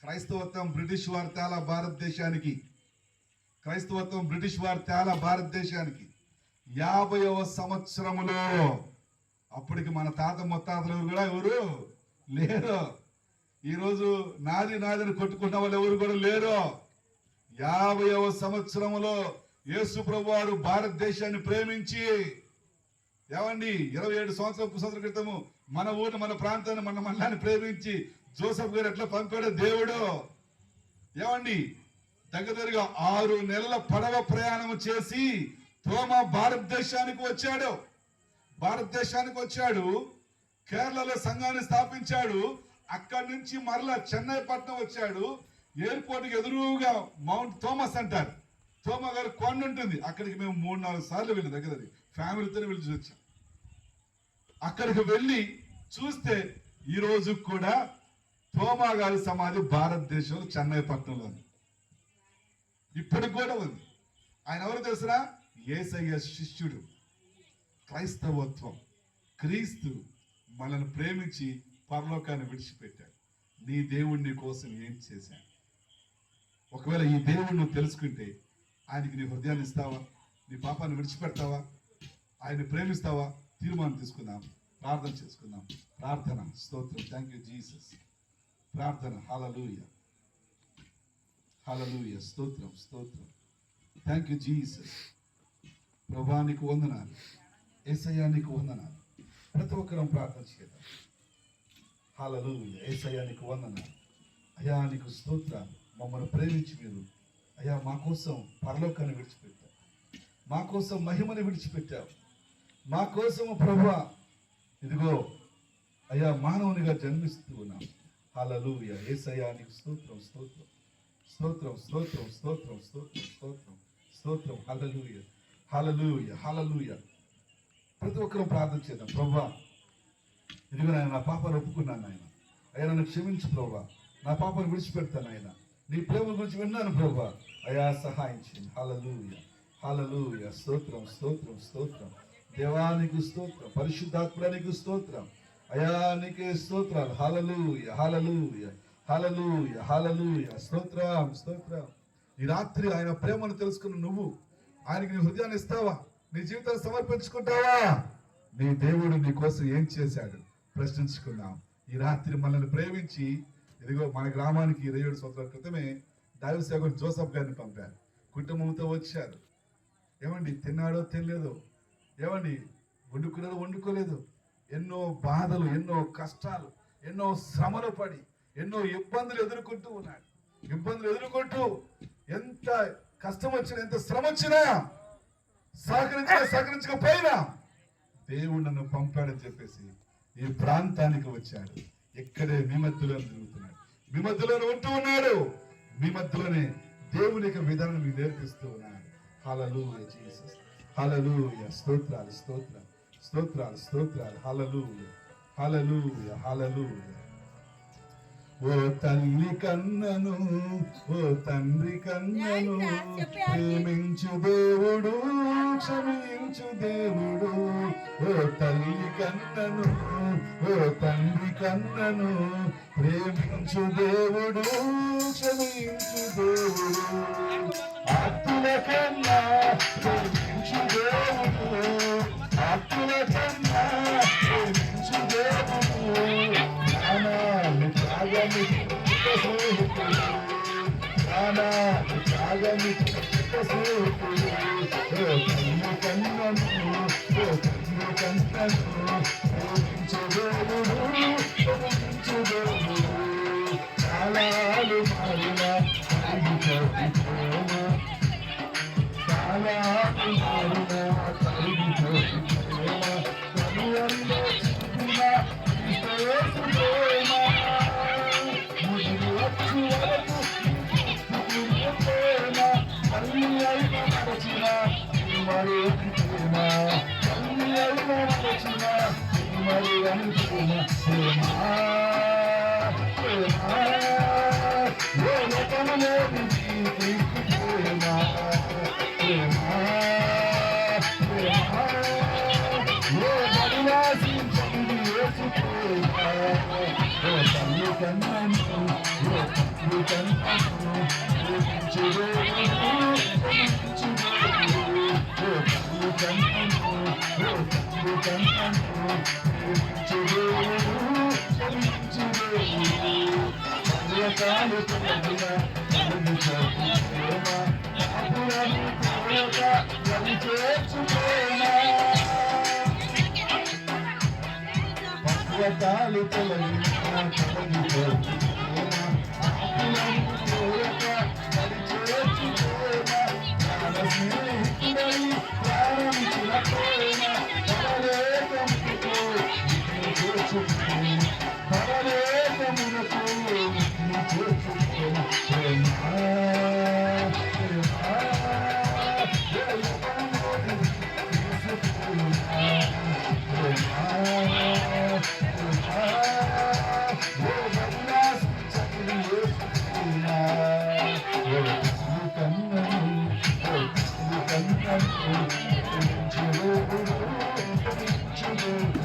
క్రైస్తవత్వం బ్రిటిష్ వారు తేలా భారతదేశానికి. క్రైస్తవత్వం బ్రిటిష్ వారు తేలా భారతదేశానికి 50వ సంవత్సరములో. అప్పటికి మన తాత ముత్తాతలు కూడా ఎవరు లేరు. ఈరోజు నాది నాదిని కొట్టుకున్న వాళ్ళు ఎవరు కూడా లేరు. 50వ సంవత్సరములో యేసు ప్రభు వారు భారతదేశాన్ని ప్రేమించి, ఏమండి 27 సంవత్సరాల క్రితము మన ఊరిని, మన ప్రాంతాన్ని, మన మండలాన్ని ప్రేమించి జోసెఫ్ గారు ఎట్లా పంపాడు దేవుడు. ఏమండి దగ్గరగా 6 నెలల పడవ ప్రయాణం చేసి తోమా భారతదేశానికి వచ్చాడు. భారతదేశానికి వచ్చాడు. కేరళలో సంఘాన్ని స్థాపించాడు. అక్కడి నుంచి మరలా చెన్నై పట్నం వచ్చాడు. ఎయిర్పోర్ట్కి ఎదురుగా మౌంట్ థోమస్ అంటారు. తోమా గారు కొండ ఉంటుంది. అక్కడికి మేము 3-4 సార్లు వెళ్ళి దగ్గరది ఫ్యామిలీతో వెళ్ళి చూసాం. అక్కడికి వెళ్ళి చూస్తే ఈ రోజు కూడా తోమా గారి సమాధి భారతదేశంలో చెన్నై పట్టణంలో ఉంది. ఇప్పటికి కూడా ఉంది. ఆయన ఎవరు తెలుసురా? యేసయ్య శిష్యుడు. క్రైస్తవత్వం, క్రీస్తు మనల్ని ప్రేమించి పరలోకాన్ని విడిచిపెట్టాడు. నీ దేవుడు నీ కోసం ఏం చేశాడు? ఒకవేళ ఈ దేవుడు నువ్వు తెలుసుకుంటే ఆయనకి నీ హృదయాన్ని ఇస్తావా? నీ పాపాన్ని విడిచిపెడతావా? ఆయన్ని ప్రేమిస్తావా? తీర్మానం తీసుకుందాం, ప్రార్థన చేసుకుందాం. ప్రార్థన. స్తోత్రం. Thank you Jesus. ప్రార్థన. హల్లెలూయా, హల్లెలూయా. స్తోత్రం, స్తోత్రం. Thank you Jesus. ప్రభువా నీకు వందనాలు. యేసయ్యా నీకు వందనాలు. ప్రతి ఒక్కరం ప్రార్థన చేద్దాం. హల్లెలూయా. యేసయ్యా నీకు వందనాలు. అయ్యా నీకు స్తోత్రాలు. మమ్మల్ని ప్రేమించి మీరు అయ్యా మా కోసం పరలోకాన్ని విడిచిపెట్టావు. మా కోసం మహిమని విడిచిపెట్టావు. మా కోసం ప్రభువా ఇదిగో అయ్యా మానవునిగా జన్మిస్తూ ఉన్నాం. హల్లెలూయా. యేసయ్యా నీకు స్తోత్రం, స్తోత్రం, స్తోత్రం, స్తోత్రం, స్తోత్రం, స్తోత్రం, స్తోత్రం, స్తోత్రం. హల్లెలూయా, హల్లెలూయా, హల్లెలూయా. ప్రతి ఒక్కరూ ప్రార్థన చేద్దాం. ప్రభువా ఇదిగో నాయన నా పాపాలు ఒప్పుకున్నాను ఆయన. అయ్యా నన్ను క్షమించు ప్రభువా. నా పాపాను విడిచిపెడతాను ఆయన. నీ ప్రేమ గురించి విన్నాను ప్రభువా. అయ్యా సహాయం చేయండి. హల్లెలూయా, హల్లెలూయా. స్తోత్రం, స్తోత్రం, స్తోత్రం. దేవానికి స్తోత్రం. పరిశుద్ధాత్మనికి స్తోత్రం. అయ్యా నీకే స్తోత్రాలు. హల్లెలూయా, హల్లెలూయా, హల్లెలూయా, హల్లెలూయా. స్తోత్రం, స్తోత్రం. ఈ రాత్రి ఆయన ప్రేమను తెలుసుకున్న నువ్వు ఆయనకి నీ హృదయాన్ని ఇస్తావా? నీ జీవితాన్ని సమర్పించుకుంటావా? నీ దేవుడు నీ కోసం ఏం చేశాడు ప్రశ్నించుకుందాం. ఈ రాత్రి మనల్ని ప్రేమించి ఇదిగో మన గ్రామానికి 27 సంవత్సరాల క్రితమే దైవ సేవకుడు జోసెఫ్ గారిని పంపారు. కుటుంబంతో వచ్చారు. ఏమండి తిన్నాడో తినలేదో, ఏమండి వండుకున్నాడో వండుకోలేదు. ఎన్నో బాధలు, ఎన్నో కష్టాలు, ఎన్నో శ్రమలు పడి ఎన్నో ఇబ్బందులు ఎదుర్కొంటూ ఉన్నాడు. ఇబ్బందులు ఎదుర్కొంటూ ఎంత కష్టం వచ్చినా, ఎంత శ్రమ వచ్చినా సహకరించకపోయినా దేవుడు నన్ను పంపాడని చెప్పేసి ఈ ప్రాంతానికి వచ్చాడు. ఇక్కడే మీ మధ్యలో తిరుగుతున్నాడు. మీ మధ్యలోనే ఉంటూ ఉన్నాడు. మీ మధ్యలోనే దేవుని యొక్క విధానం మీకు నేర్పిస్తూ ఉన్నాడు. హల్లెలూయా జీసస్. హల్లెలూయా. స్తోత్రాలు, స్తోత్రాలు, స్తోత్రాలు, స్తోత్రాలు. హల్లెలూయా, హల్లెలూయా, హల్లెలూయా. ఓ తల్లి కన్నను, ఓ తండ్రి కన్నను, ప్రేమించు దేవుడు, క్షమించు దేవుడు. ఓ తల్లి కన్నను, ఓ తండ్రి కన్నను, ప్రేమించు దేవుడు, క్షమించు దేవుడు. ఆత్మ కన్నా ప్రేమించు దేవుడు, ఆత్మ కన్నా ప్రేమించు దేవుడు. ప్రాణాలు త్యాగమి స్నేహితుడు, ప్రాణాలు త్యాగమి స్నేహితుడు. ఓ తల్లి కన్నను, ఓ తండ్రి కన్నను, ప్రేమించు దేవుడు, ప్రేమించు దేవుడు. కాలాలు మారిన కరిగిపోయి ప్రేమ, కాలాలు మారిన కరిగిపోయి ప్రేమ, కనువరిలో చూపిన క్రీస్తు ప్రేమ. ముదిరి వచ్చు వరకు పుట్టిన ప్రేమ, తల్లి అయిన మరచిన మరి ప్రేమ, తల్లి అయిన మరచిన మరి అని ప్రేమ. ప్రేమ ప్రేమ ఏ లోకములోని ప్రేమ, ప్రేమ ప్రేమ ఏ పరివాసించండి యేసు ప్రేమ. ఓ తల్లి కన్నను, ఓ తండ్రి కన్నను, ప్రేమించు దేవుడు, ప్రేమించు దేవుడు. ఓ తల్లి కన్నను, ఓ తండ్రి కన్నను, ప్రేమించు దేవుడు, ప్రేమించు దేవుడు. పర్వతాలు తొలగిన కరిగిపోయి ప్రేమ, పాపులను కోరక రవిచేర్చు ప్రేమ. పర్వతాలు తొలగిన కరిగిపోయి ప్రేమ, పాపులను కోరక రవిచేర్చు ప్రేమ. ప్రాణ స్నేహితుడై ప్రారంభించిన ప్రేమ, పరలోకమునకు నిన్ను చేర్చు ప్రేమ, పరలోకమునకు నిన్ను చేర్చు ప్రేమ. ప్రేమ ప్రేమ ఏ లోకములోని యేసు ప్రేమ, ప్రేమ ప్రేమ ఏ పరివాసించని యేసు ప్రేమ. ఓ తల్లి కన్నను, ఓ తల్లి కన్నను, ప్రేమించు దేవుడు, ప్రేమించు దేవుడు.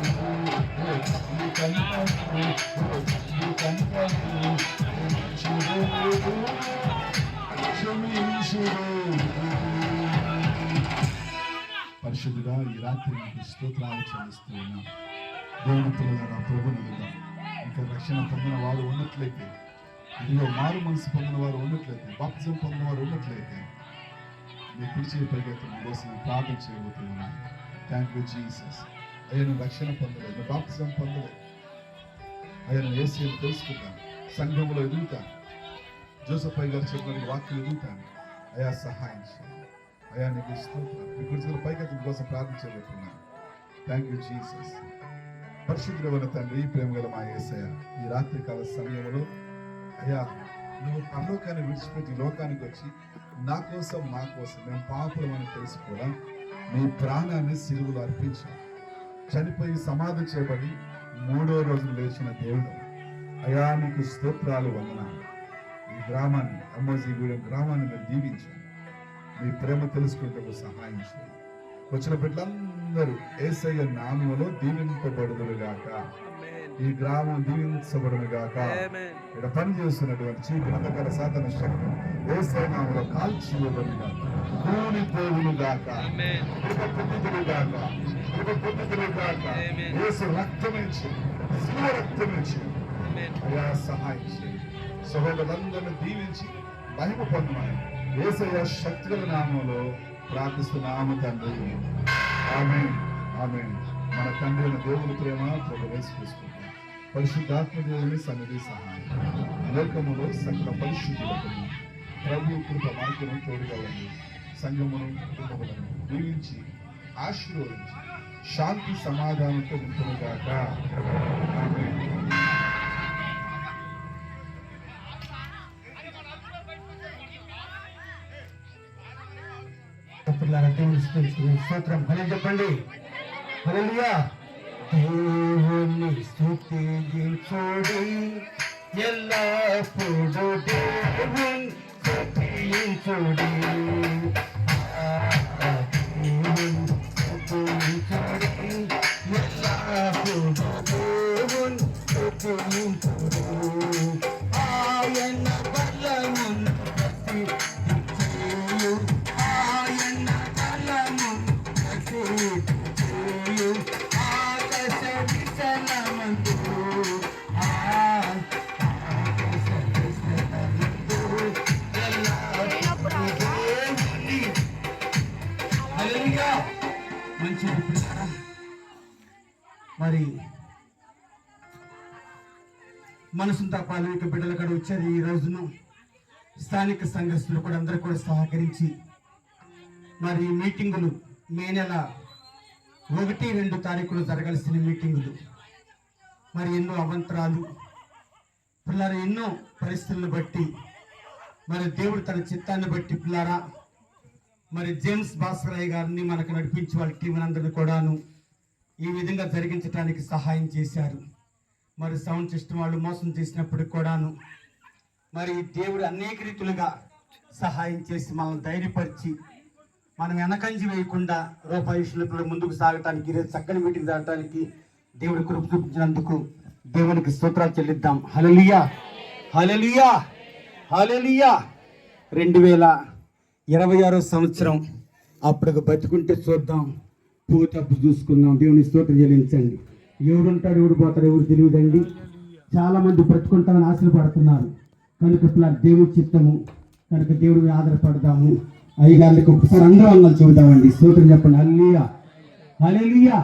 ఓ తల్లి కన్నను, ఓ తల్లి కన్నను, ప్రేమించు దేవుడు, క్షమించు దేవుడు. పరిశుద్ధుడా, ఈ రాత్రి నీకు స్తోత్రాలు చెల్లిస్తూ ఉన్నాం. దేవుని పిల్లలారా, ప్రభుని అడుగుదాం. ఇంకా రక్షణ పొందిన వారు ఉన్నట్లయితే, ఇదిగో మారు మనసు పొందిన వారు ఉన్నట్లయితే, బాప్తిజం పొందిన వారు ఉన్నట్లయితే, మీ పిలిచే పరిగెత్తుల కోసం ప్రార్థన చేయబోతున్నాను. Thank you Jesus. ఆయన రక్షణ పొందలేదు, నువ్వు బాప్తిజం పొందలేదు, ఆయన యేసుని తెలుసుకుంటాను, సంఘంలో ఎదుగుతాను, జోసఫ్ గారు చెప్పిన వాక్యం ఎదుగుతాను. అయా సహాయం చేయండి. అయా నీకు స్తోత్రాలు. మీ పిలిచిన పరిగెత్తుల కోసం ప్రార్థన చేయబోతున్నాను. Thank you Jesus. పరిశుద్ధుడైన తండ్రి, ప్రేమ గల మా యేసయ్య, ఈ రాత్రికాల సమయంలో అయ్యా నువ్వు పరలోకాన్ని విడిచిపెట్టి లోకానికి వచ్చి నా కోసం మా కోసం మేము పాపులమని తెలిసి కూడా నీ ప్రాణాన్ని సిలువలో అర్పించావు. చనిపోయి సమాధి చేయబడి 3వ రోజు లేచిన దేవుడు అయా నీకు స్తోత్రాలు, వందనాలు. ఈ గ్రామాన్ని, అమ్మోజీగూడెం గ్రామాన్ని మీరు దీవించారు. మీ ప్రేమ తెలుసుకుంటూ సహాయం చేయండి. వచ్చిన బిడ్డలందరూ యేసయ్య నామములో దీవింపబడుదురుగాక. ఈ గ్రామం దీవించబడునుగాక. ఇక్కడ పని చేస్తున్నటువంటి చీకటి అంధకార సాతాను శక్తి యేసయ్య నామములో కాల్చివేయబడునుగాక, కూలిపోవునుగాక, పొందుదురుగాక, పొందుదురుగాక. యేసు రక్తమిచ్చి, శిలువ రక్తమిచ్చి అయా సహాయం చేయండి. సహోదరులందరినీ దీవించి మహిమ పొందమని యేసయ్య శక్తిగల నామములో ప్రార్థిస్తున్నాము తండ్రి. ఆమేన్, ఆమేన్. మన తండ్రి అయిన దేవుని ప్రేమ, ప్రభు యేసు క్రీస్తు పరిశుద్ధాత్మ దేవుని సన్నిధి సహాయం లోకములో సకల పరిశుద్ధులకు ప్రభు కృప మనకును తోడుగా ఉంది. సంఘమును, కుటుంబములను దీవించి ఆశీర్వదించి శాంతి సమాధానంతో ఉంటునుగాక. ఆమేన్. దేవుని స్తోత్రం. హల్లెలూయా చెప్పండి. హల్లెలూయా. దేవుని స్తుతించుడి, ఎల్లప్పుడు దేవుని స్తుతించుడి. ఎల్లప్పుడు దేవుని స్తుతించుడి. ఆయన బలమును ప్రసిద్ధించు. ఆయన బలమును ప్రసిద్ధించు. ఆకాశ విశాలమందు మంచిది పిల్లరా. మరి మనసుంత పాలవిక బిడ్డలు కూడా వచ్చారు. ఈ రోజును స్థానిక సంఘస్థులు కూడా అందరూ కూడా సహకరించి మరి మీటింగులు మే నెల 1-2 తారీఖులు జరగాల్సిన మీటింగులు మరి ఎన్నో అవంతరాలు పిల్లలు ఎన్నో పరిస్థితులను బట్టి మరి దేవుడు తన చిత్తాన్ని బట్టి పిల్లారా మరి జేమ్స్ భాస్కరయ్య గారిని మనకు నడిపించి వాళ్ళ టీం అందరినీ కూడాను ఈ విధంగా జరిగించడానికి సహాయం చేశారు. మరి సౌండ్ సిస్టమ్ వాళ్ళు మోసం చేసినప్పటికి కూడాను మరి దేవుడు అనేక రీతులుగా సహాయం చేసి మనల్ని ధైర్యపరిచి మనం వెనకంజి వేయకుండా రూపాయి విషయంలో ముందుకు సాగటానికి ఈరోజు చక్కని మీటింగ్ జరగటానికి దేవుడి కృప చూపించినందుకు దేవునికి స్తోత్రాలు చెల్లిద్దాం. హల్లెలూయా, హల్లెలూయా, హల్లెలూయా. 2026 సంవత్సరం అప్పటికి బతుకుంటే చూద్దాం, పోతప్పుడు చూసుకుందాం. దేవుని స్తోత్రం చెల్లించండి. ఎవడు ఉంటాడు ఎవడు పోతాడు ఎవరు తెలియదండి. చాలా మంది బ్రతుకుంటామని ఆశపడుతున్నారు. కనుక పిల్లలు దేవుడి చిత్తము కనుక దేవుడి మీద ఆధారపడదాము. అయ్యగారికి ఒకసారి అందరూ అన్నాలు చెబుదామండి. స్తోత్రం చెప్పండి. హల్లెలూయా, హల్లెలూయా.